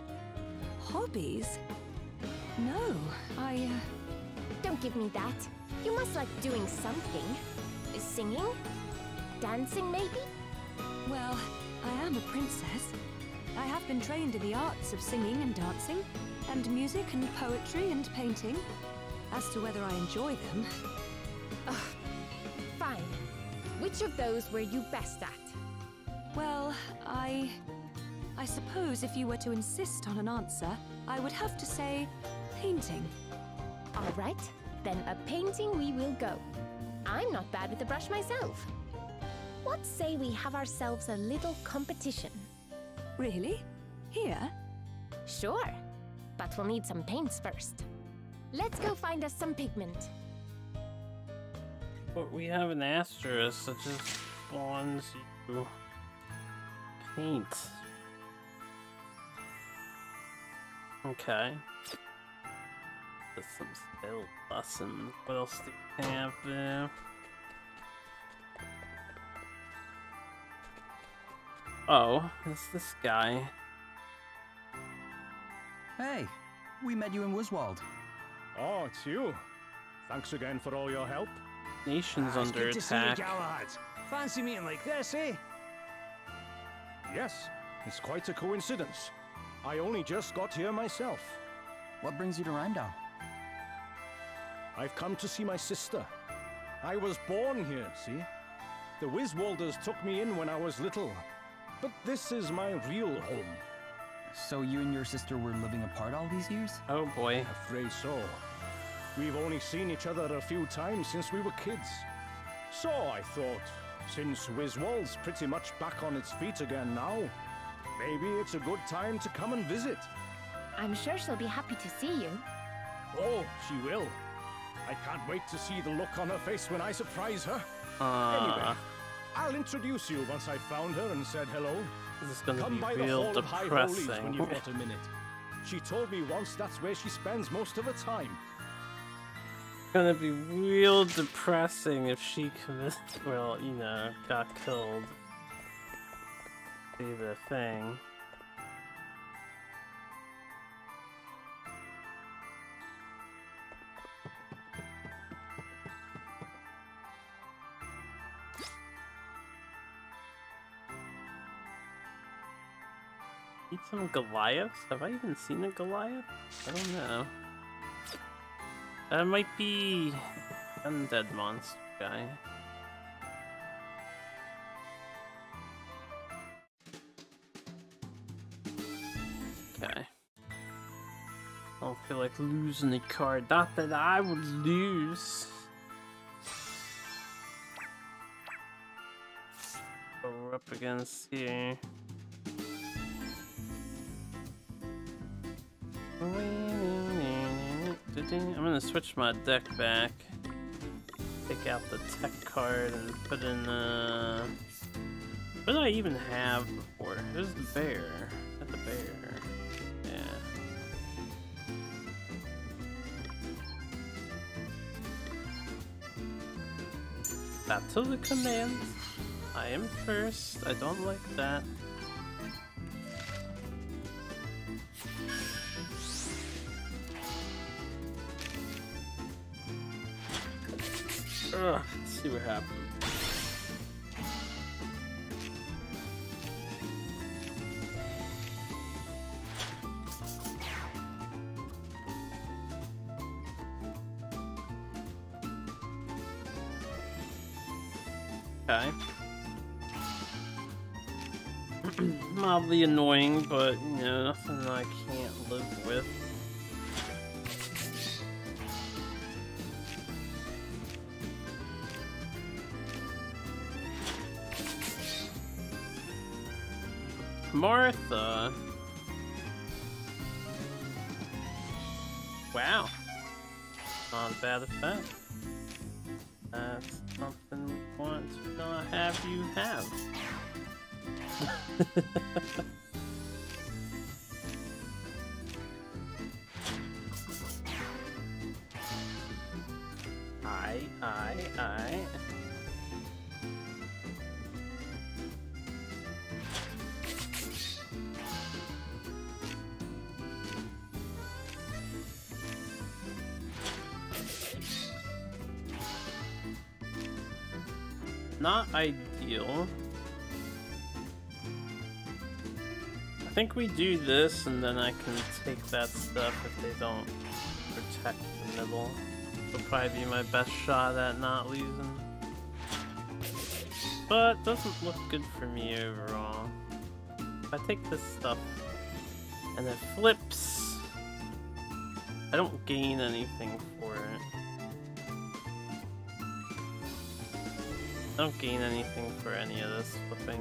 [SPEAKER 16] Hobbies? No,
[SPEAKER 10] Don't give me that. You must like doing something. Singing? Dancing, maybe?
[SPEAKER 16] Well, I am a princess. I have been trained in the arts of singing and dancing, and music and poetry and painting. As to whether I enjoy them...
[SPEAKER 10] Ugh. Fine. Which of those were you best at?
[SPEAKER 16] Well, I suppose if you were to insist on an answer, I would have to say painting.
[SPEAKER 10] All right, then a painting we will go. I'm not bad with the brush myself. What say we have ourselves a little competition?
[SPEAKER 16] Really? Here?
[SPEAKER 10] Sure, but we'll need some paints first. Let's go find us some pigment.
[SPEAKER 1] But we have an asterisk that just spawns you paint. Okay. There's some skill lessons. What else do you have there? Oh, it's this guy.
[SPEAKER 7] Hey, we met you in Wiswald.
[SPEAKER 5] Oh, it's you. Thanks again for all your help.
[SPEAKER 1] Nation's
[SPEAKER 13] It's
[SPEAKER 1] under
[SPEAKER 13] good to see you,
[SPEAKER 1] attack.
[SPEAKER 13] Galahad. Fancy meeting like this, eh?
[SPEAKER 5] Yes, it's quite a coincidence. I only just got here myself.
[SPEAKER 7] What brings you to Rheimdall?
[SPEAKER 5] I've come to see my sister. I was born here, see? The Wiswalders took me in when I was little. But this is my real home.
[SPEAKER 7] So you and your sister were living apart all these years?
[SPEAKER 1] Oh boy.
[SPEAKER 5] Afraid so. We've only seen each other a few times since we were kids. So I thought, since Wiswald's pretty much back on its feet again now, maybe it's a good time to come and visit.
[SPEAKER 10] I'm sure she'll be happy to see you.
[SPEAKER 5] Oh, she will. I can't wait to see the look on her face when I surprise her. Anyway, I'll introduce you once I've found her and said hello.
[SPEAKER 1] This is gonna
[SPEAKER 5] Come
[SPEAKER 1] be
[SPEAKER 5] by the
[SPEAKER 1] real
[SPEAKER 5] Hall of High Holies
[SPEAKER 1] depressing.
[SPEAKER 5] when you've got a minute. She told me once that's where she spends most of her time.
[SPEAKER 1] Gonna be real depressing if she commits, well, you know, got killed. See the thing. Need some Goliaths? Have I even seen a Goliath? I don't know. That might be undead monster guy. Okay. I don't feel like losing a card. Not that I would lose. So we're up against here. I'm gonna switch my deck back. Take out the tech card and put in what did I even have before? There's the bear. Not the bear. Yeah. Back to the command. I am first. I don't like that. Ugh, let's see what happens. Okay. Mildly annoying, but you know, nothing I can't live with. Martha. Wow. Not a bad effect. That's something we want to not have you have. I. Not ideal. I think we do this and then I can take that stuff if they don't protect the middle. It'll probably be my best shot at not losing. But doesn't look good for me overall. If I take this stuff and it flips, I don't gain anything for it. I don't gain anything for any of this flipping.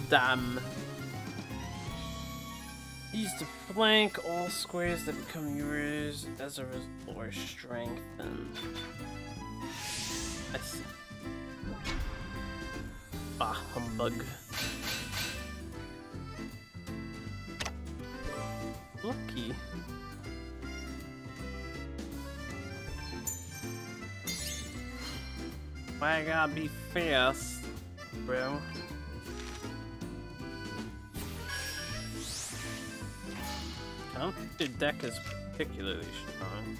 [SPEAKER 1] Damn. Use to flank all squares that become yours as a result or strengthen. I see. Bah, humbug. Lucky. Why I gotta be fast, bro? I don't think their deck is particularly strong.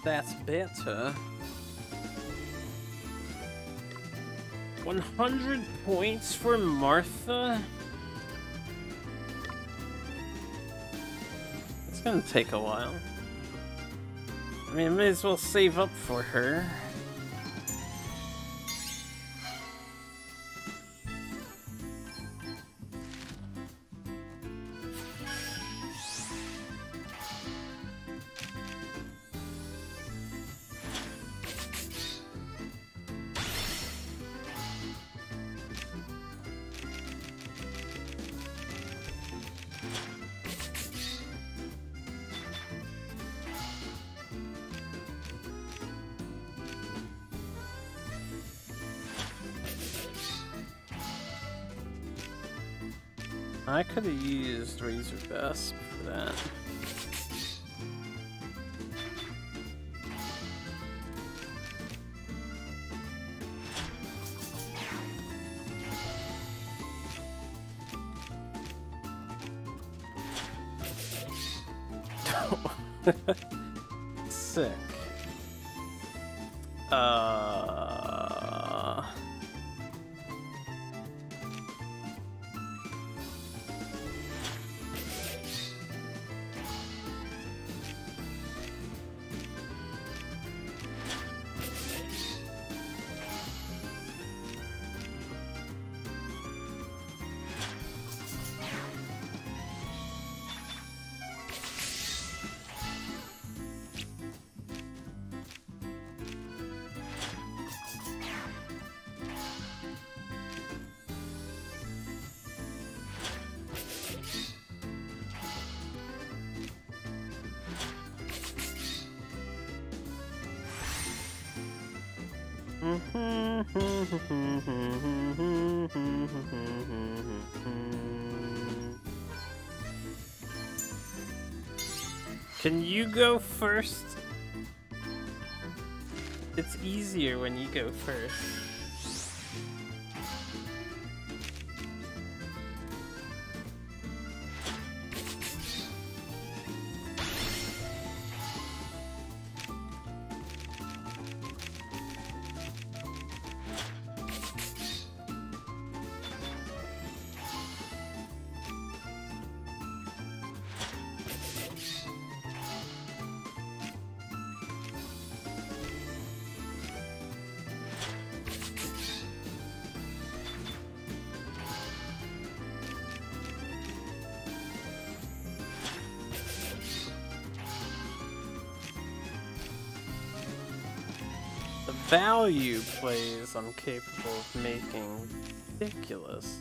[SPEAKER 1] That's better. 100 points for Martha? It's gonna take a while. I mean, I may as well save up for her. I could have used Razor Vesp for that. Sick. Can you go first? It's easier when you go first. Value plays I'm capable of making ridiculous.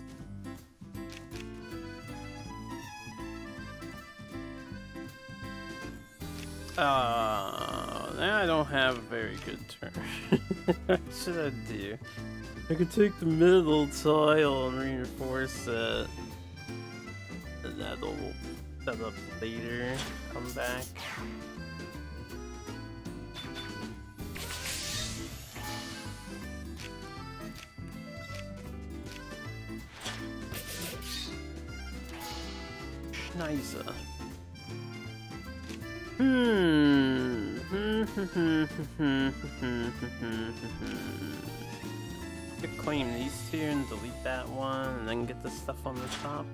[SPEAKER 1] Now I don't have a very good turn. What should I do? I could take the middle tile and reinforce it. And that'll set up later. Come back. Nice. Could claim these two and delete that one, and then get the stuff on the top.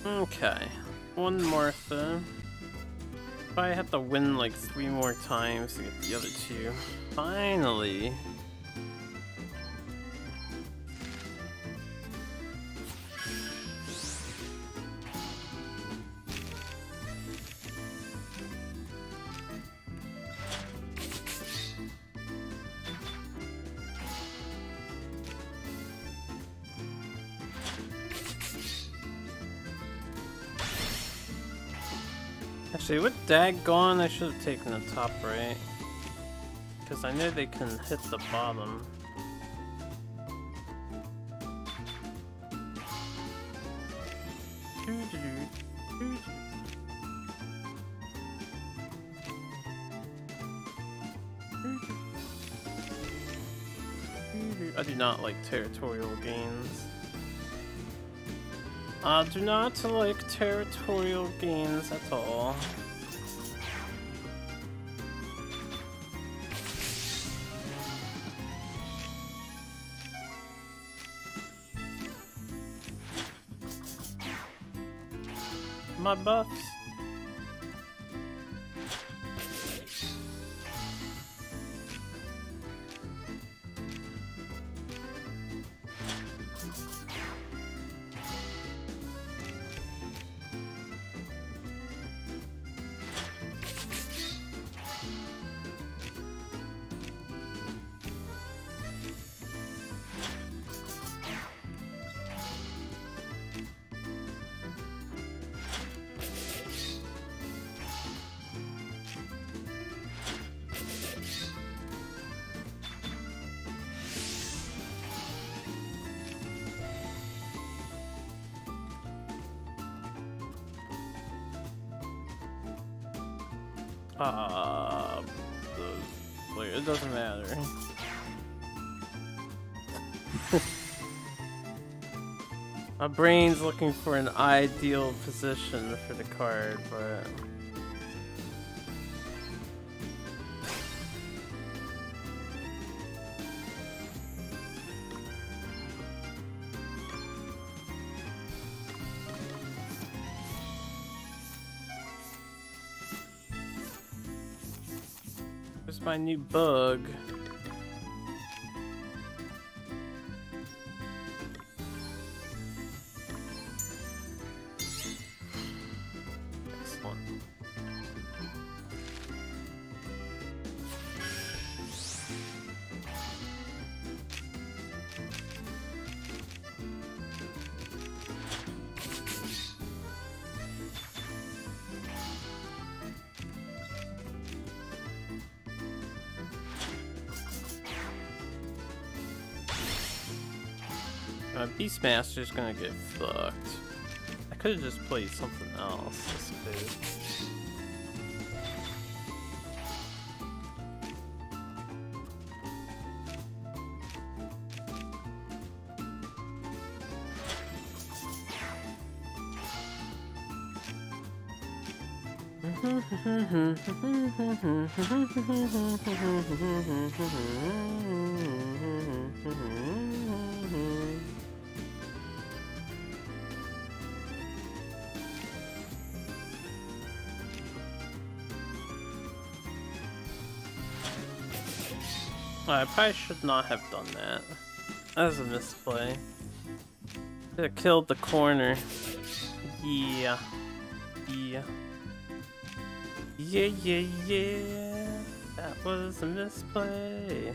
[SPEAKER 1] Okay, one more thing. I have to win like 3 more times to get the other 2. Finally! Actually, with Daggone, I should have taken the top right. Because I know they can hit the bottom. I do not like territorial gains. I do not like territorial gains at all. My buffs. It doesn't matter. My brain's looking for an ideal position for the card, but where's my new bug? Beastmaster's gonna get fucked. I could have just played something else, I suppose. I probably should not have done that. That was a misplay. Should have killed the corner. Yeah. Yeah. Yeah, yeah, yeah. That was a misplay.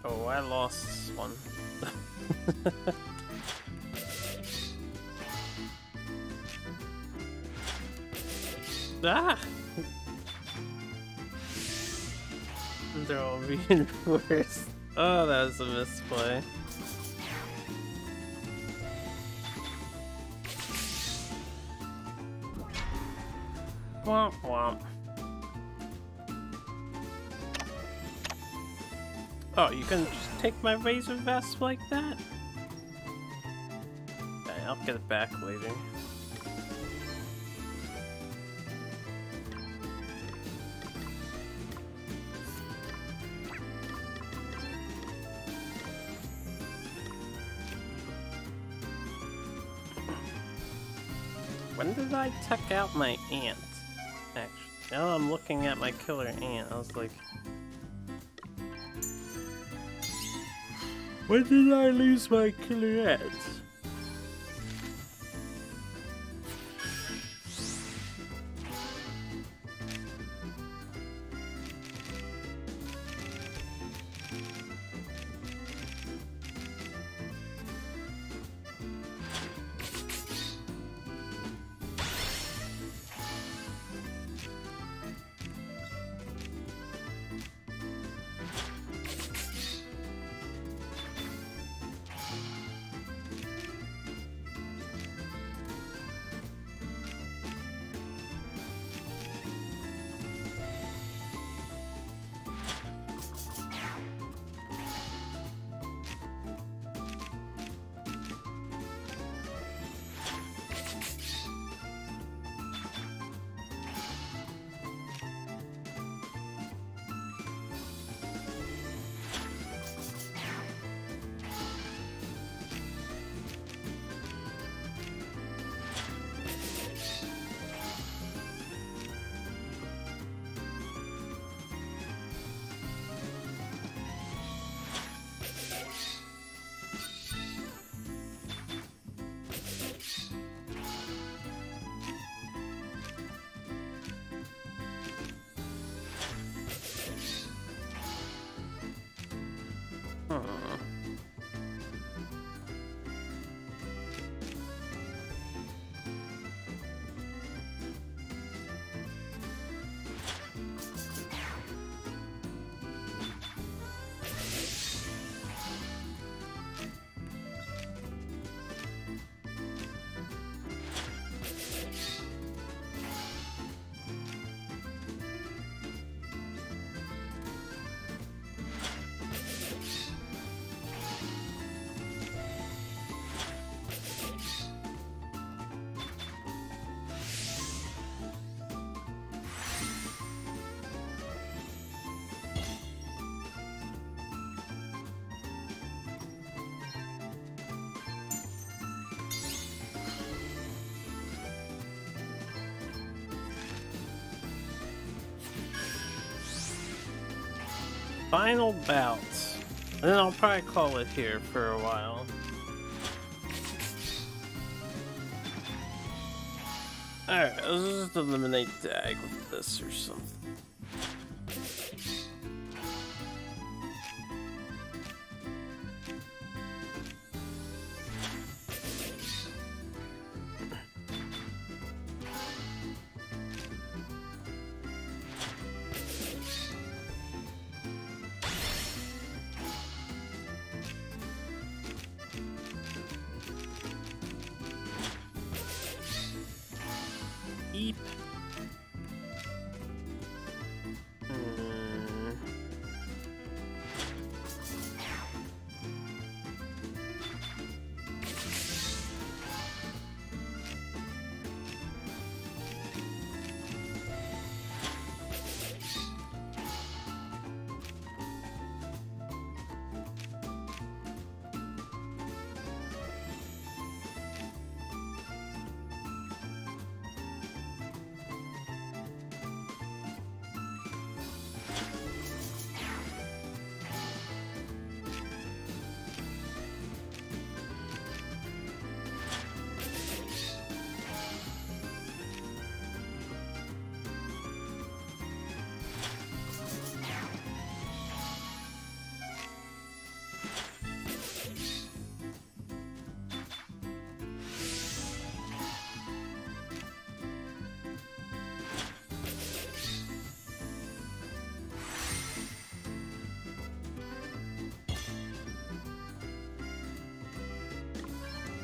[SPEAKER 1] Oh, I lost this one. Ah! They're all reinforced. Oh, that was a misplay. Womp womp. Oh, you can just take my Razor Vest like that? Okay, I'll get it back later. When did I tuck out my ant? Actually, now I'm looking at my killer ant. I was like, when did I lose my killer ant? Final bout. And then I'll probably call it here for a while. Alright, let's just eliminate Dag with this or something. Eep.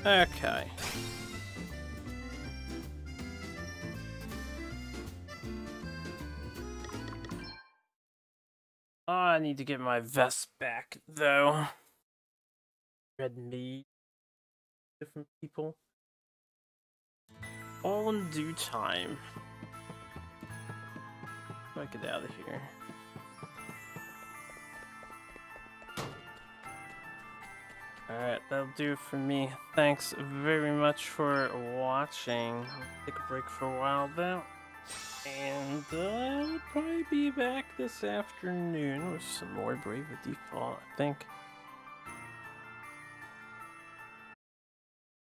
[SPEAKER 1] Okay. Oh, I need to get my vest back, though. Red meat. Different people. All in due time. How do I get out of here? Alright, that'll do it for me. Thanks very much for watching. I'll take a break for a while though. And I'll probably be back this afternoon with some more Brave Default, I think.